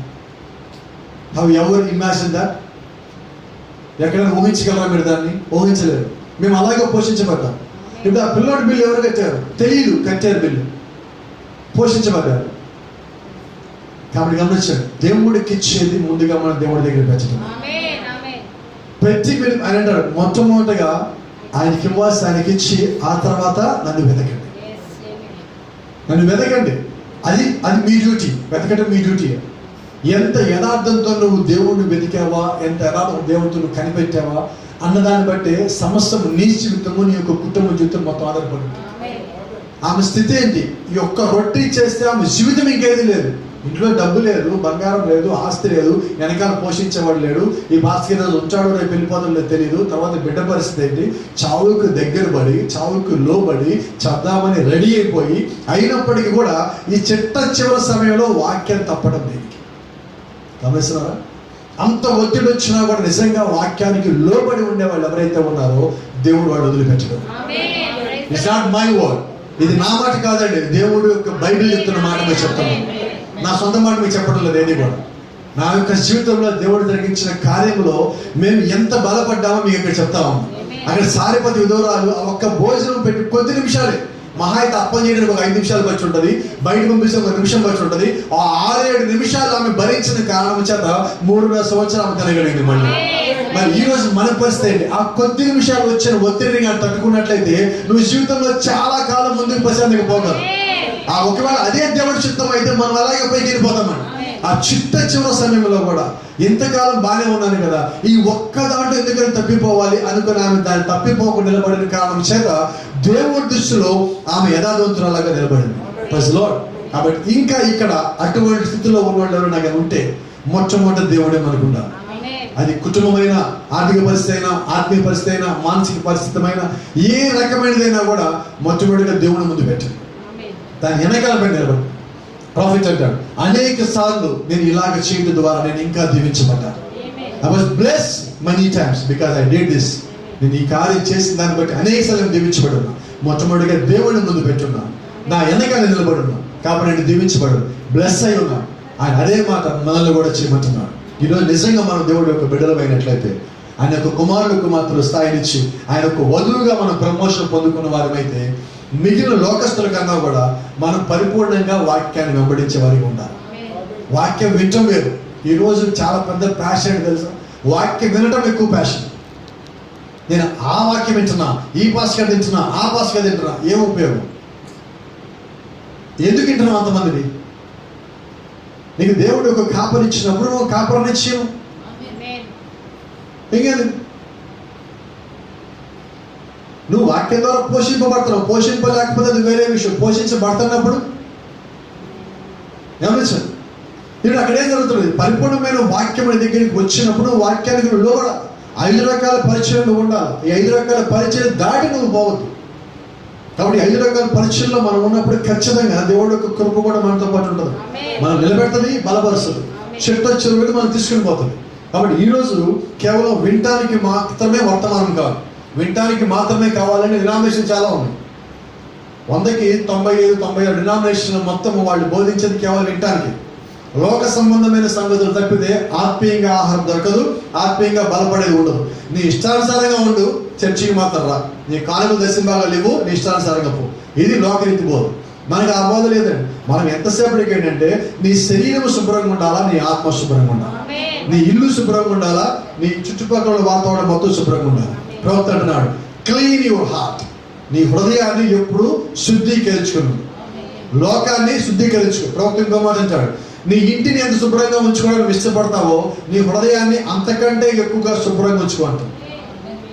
However imagine that? ఎక్కడైనా ఊహించగలరా మీరు దాన్ని? ఊహించలేరు. మేము అలాగే పోషించబడ్డాం. ఇప్పుడు ఆ పిల్లోడి బిల్లు ఎవరు కట్టారు తెలియదు, కట్టారు బిల్లు, పోషించబడ్డారు. కాబట్టి గమనించండి, దేవుడికి ఇచ్చేది ముందుగా మనం దేవుడి దగ్గర పెట్టడం. ప్రతి ఆయన అంటారు మొట్టమొదటిగా ఆయనకి ఇవ్వాల్సి ఆయనకి ఇచ్చి ఆ తర్వాత నన్ను వెతకండి. అది మీ డ్యూటీ, వెతకటం మీ డ్యూటీ. ఎంత యథార్థంతో నువ్వు దేవుణ్ణి వెతికావా, ఎంత యథార్థం దేవుడితో నువ్వు కనిపెట్టావా అన్నదాన్ని బట్టే సమస్తం నీ జీవితము, నీ యొక్క కుటుంబ జీవితం మొత్తం ఆధారపడి ఉంటుంది. ఆమె స్థితి ఏంటి? ఈ ఒక్క రొట్టె చేస్తే ఆమె జీవితం ఇంకేది లేదు. ఇంట్లో డబ్బు లేదు, బంగారం లేదు, ఆస్తి లేదు, వెనకాల పోషించేవాడు లేడు. ఈ భాస్కర్ రోజు ఉంటాడో రేపు వెళ్ళిపోతాడో లేదు తెలియదు. తర్వాత బిడ్డ పరిస్థితి ఏంటి? చావుకు దగ్గర పడి, చావుకు లోబడి చద్దామని రెడీ అయిపోయి, అయినప్పటికీ కూడా ఈ చివరి సమయంలో వాక్యం తప్పడం దీనికి గమనిస్తున్నారా? అంత ఒత్తిడి వచ్చినా కూడా నిజంగా వాక్యానికి లోబడి ఉండేవాళ్ళు ఎవరైతే ఉన్నారో దేవుడు వాడు వదిలిపెట్టడం. ఇట్స్ నాట్ మై వర్డ్, ఇది నా మాట కాదండి, దేవుడు యొక్క బైబిల్ చెప్తున్న మాట మీరు చెప్తున్నాను. నా సొంత మాట మీకు చెప్పడం లేదు ఏది కూడా. నా యొక్క జీవితంలో దేవుడు జరిగించిన కార్యంలో మేము ఎంత బలపడ్డామో మీకు ఇక్కడ చెప్తాము. అక్కడ సారిపతి విధవరాలు ఒక్క భోజనం పెట్టి కొద్ది నిమిషాలే, మహా అయితే అప్పం చేయడానికి ఒక 5 నిమిషాలు బట్టి ఉంటుంది, బయట పంపిస్తే 1 నిమిషం బట్టి ఉంటుంది. ఆ 6-7 నిమిషాలు ఆమె భరించిన కారణం చేత 3.5 సంవత్సరాలు ఆమె కలగలిగింది. మళ్ళీ మరి ఈ రోజు మన పరిస్థితి ఏంటి? ఆ కొద్ది నిమిషాలు వచ్చిన ఒత్తిడిని కానీ తట్టుకున్నట్లయితే నువ్వు జీవితంలో చాలా కాలం ముందుకు ప్రశాంతంగా పోగలవు. ఆ ఒకవేళ అదే దేవుడి చిత్తం అయితే మనం అలాగే పైకి వెళ్ళిపోతామని. ఆ చివరి సమయంలో కూడా ఇంతకాలం బాగానే ఉన్నాను కదా, ఈ ఒక్క దాంట్లో ఎందుకని తప్పిపోవాలి అనుకుని ఆమె దాన్ని తప్పిపోకుండా నిలబడిన కారణం చేత దేవుడి దృష్టిలో ఆమె యథార్థవంతురాలాగా నిలబడింది. Praise Lord. కాబట్టి ఇంకా ఇక్కడ అటువంటి స్థితిలో ఉన్నవాళ్ళు ఎవరు నాకు ఉంటే మొట్టమొదటి దేవుడే మనకుండాలి. అది కుటుంబమైన, ఆర్థిక పరిస్థితి అయినా, ఆత్మీయ పరిస్థితి అయినా, మానసిక పరిస్థితి అయినా, ఏ రకమైనదైనా కూడా మొట్టమొదటిగా దేవుడి ముందు పెట్టండి, దాని వెనకాల పెట్టి నిలబడి. ప్రాఫిట్ అంటాడు, అనేక సార్లు నేను ఇలాగ చేయడం ద్వారా నేను ఇంకా దీవించబడ్డాను. I was blessed many times because I did this. నేను ఈ కార్యం చేసిన దాన్ని బట్టి అనేక సార్లు దీవించబడి ఉన్నా. మొట్టమొదటిగా దేవుడిని ముందు పెట్టున్నాను, నా వెనకాల నిలబడి ఉన్నాను కాబట్టి నేను దీవించబడ్డాను, బ్లెస్ అయి ఉన్నాను. ఆయన అదే మాట మనల్ని కూడా చేయమంటున్నాడు. ఈరోజు నిజంగా మనం దేవుడి యొక్క బిడ్డలమైనట్లయితే, ఆయన యొక్క కుమారుడు కుమార్తెలు స్థాయినిచ్చి ఆయన యొక్క వధువుగా మనం ప్రమోషన్ పొందుకున్న వారమైతే, మిగిలిన లోకస్తుల కన్నా కూడా మనం పరిపూర్ణంగా వాక్యాన్ని వెంబడించే వారికి ఉండాలి. వాక్యం వినటం వేరు. ఈరోజు చాలా పెద్ద ప్యాషన్ తెలుసా, వాక్యం వినటం ఎక్కువ ప్యాషన్. నేను ఆ వాక్యం వింటున్నా, ఈ పాస్కర్ తింటున్నా, ఆ పాస్కర్ తింటున్నా, ఏం ఉపయోగం? ఎందుకు వింటున్నావు అంతమందిని? నీకు దేవుడు ఒక కాపరి ఇచ్చినప్పుడు నువ్వు కాపరిని ఇచ్చావు. ఇంకేది? నువ్వు వాక్యం ద్వారా పోషింపబడుతున్నావు, పోషింపలేకపోతే అది వేరే విషయం. పోషించబడుతున్నప్పుడు గమనించండి, ఇప్పుడు అక్కడ ఏం జరుగుతుంది? పరిపూర్ణమైన వాక్యం దగ్గరికి వచ్చినప్పుడు వాక్యానికి నువ్వు లోబడాలి. 5 రకాల పరిచయం నువ్వు ఉండాలి. ఈ 5 రకాల పరిచయం దాటి నువ్వు పోవద్దు. కాబట్టి 5 రకాల పరిచయంలో మనం ఉన్నప్పుడు ఖచ్చితంగా దేవుడు యొక్క కృప కూడా మనతో పాటు ఉంటుంది. మనం నిలబెడుతుంది, బలపరుస్తుంది, చెట్టు మనం తీసుకుని పోతుంది. కాబట్టి ఈరోజు కేవలం వినటానికి మాత్రమే వర్తమానం కాదు, వినటానికి మాత్రమే కావాలని డినామినేషన్ చాలా ఉన్నాయి. 100కి 95-96 డినామినేషన్ మొత్తం వాళ్ళు బోధించేది కేవలం వినటానికి. లోక సంబంధమైన సంగతులు తప్పితే ఆత్మీయంగా ఆహారం దొరకదు, ఆత్మీయంగా బలపడేది ఉండదు. నీ ఇష్టానుసారంగా ఉండు, చర్చికి మాత్రం రా, నీ కానుకలు దశంభాగాలు ఇవ్వు, నీ ఇష్టానుసారంగా పో. ఇది లోకరీతి బోధ. మనకు ఆ బోధ లేదండి. మనం ఎంతసేపటికి ఏంటంటే నీ శరీరం శుభ్రంగా ఉండాలా, నీ ఆత్మ శుభ్రంగా ఉండాలి, నీ ఇల్లు శుభ్రంగా ఉండాలా, నీ చుట్టుపక్కల వాతావరణం మొత్తం శుభ్రంగా ఉండాలి. ప్రవక్త అంటున్నాడు, క్లీన్ యువర్ హార్ట్. నీ హృదయాన్ని ఎప్పుడు శుద్ధీకరించుకుని, లోకాన్ని శుద్ధీకరించుకో. ప్రవక్త ఇంకో మాట అంటాడు, నీ ఇంటిని ఎంత శుభ్రంగా ఉంచుకోవడానికి ఇష్టపడతావో నీ హృదయాన్ని అంతకంటే ఎక్కువగా శుభ్రంగా ఉంచుకుంటావు.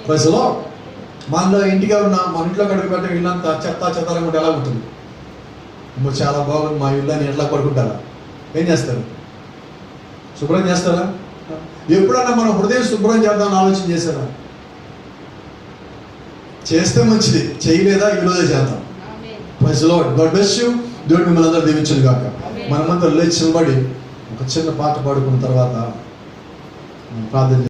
ప్రజలో మనలో ఇంటిగా ఉన్న మన ఇంట్లో కడుగు పెట్టే ఇల్లంతా చెత్త ఉంటే ఎలా ఉంటుంది? చాలా బాగుంది మా ఇల్లు అని ఎట్లా పడుకుంటారా? ఏం చేస్తారు? శుభ్రం చేస్తారా? ఎప్పుడన్నా మనం హృదయం శుభ్రం చేద్దామని ఆలోచన చేశారా? చేస్తే మంచిది, చేయలేదా ఈరోజే చేద్దాం. Praise the Lord. God bless you. దేవుడు మిమ్మల్ని అందరూ దీవించును గాక. మనమంతా లేచి నిలబడి ఒక చిన్న పాట పాడుకున్న తర్వాత ప్రార్థన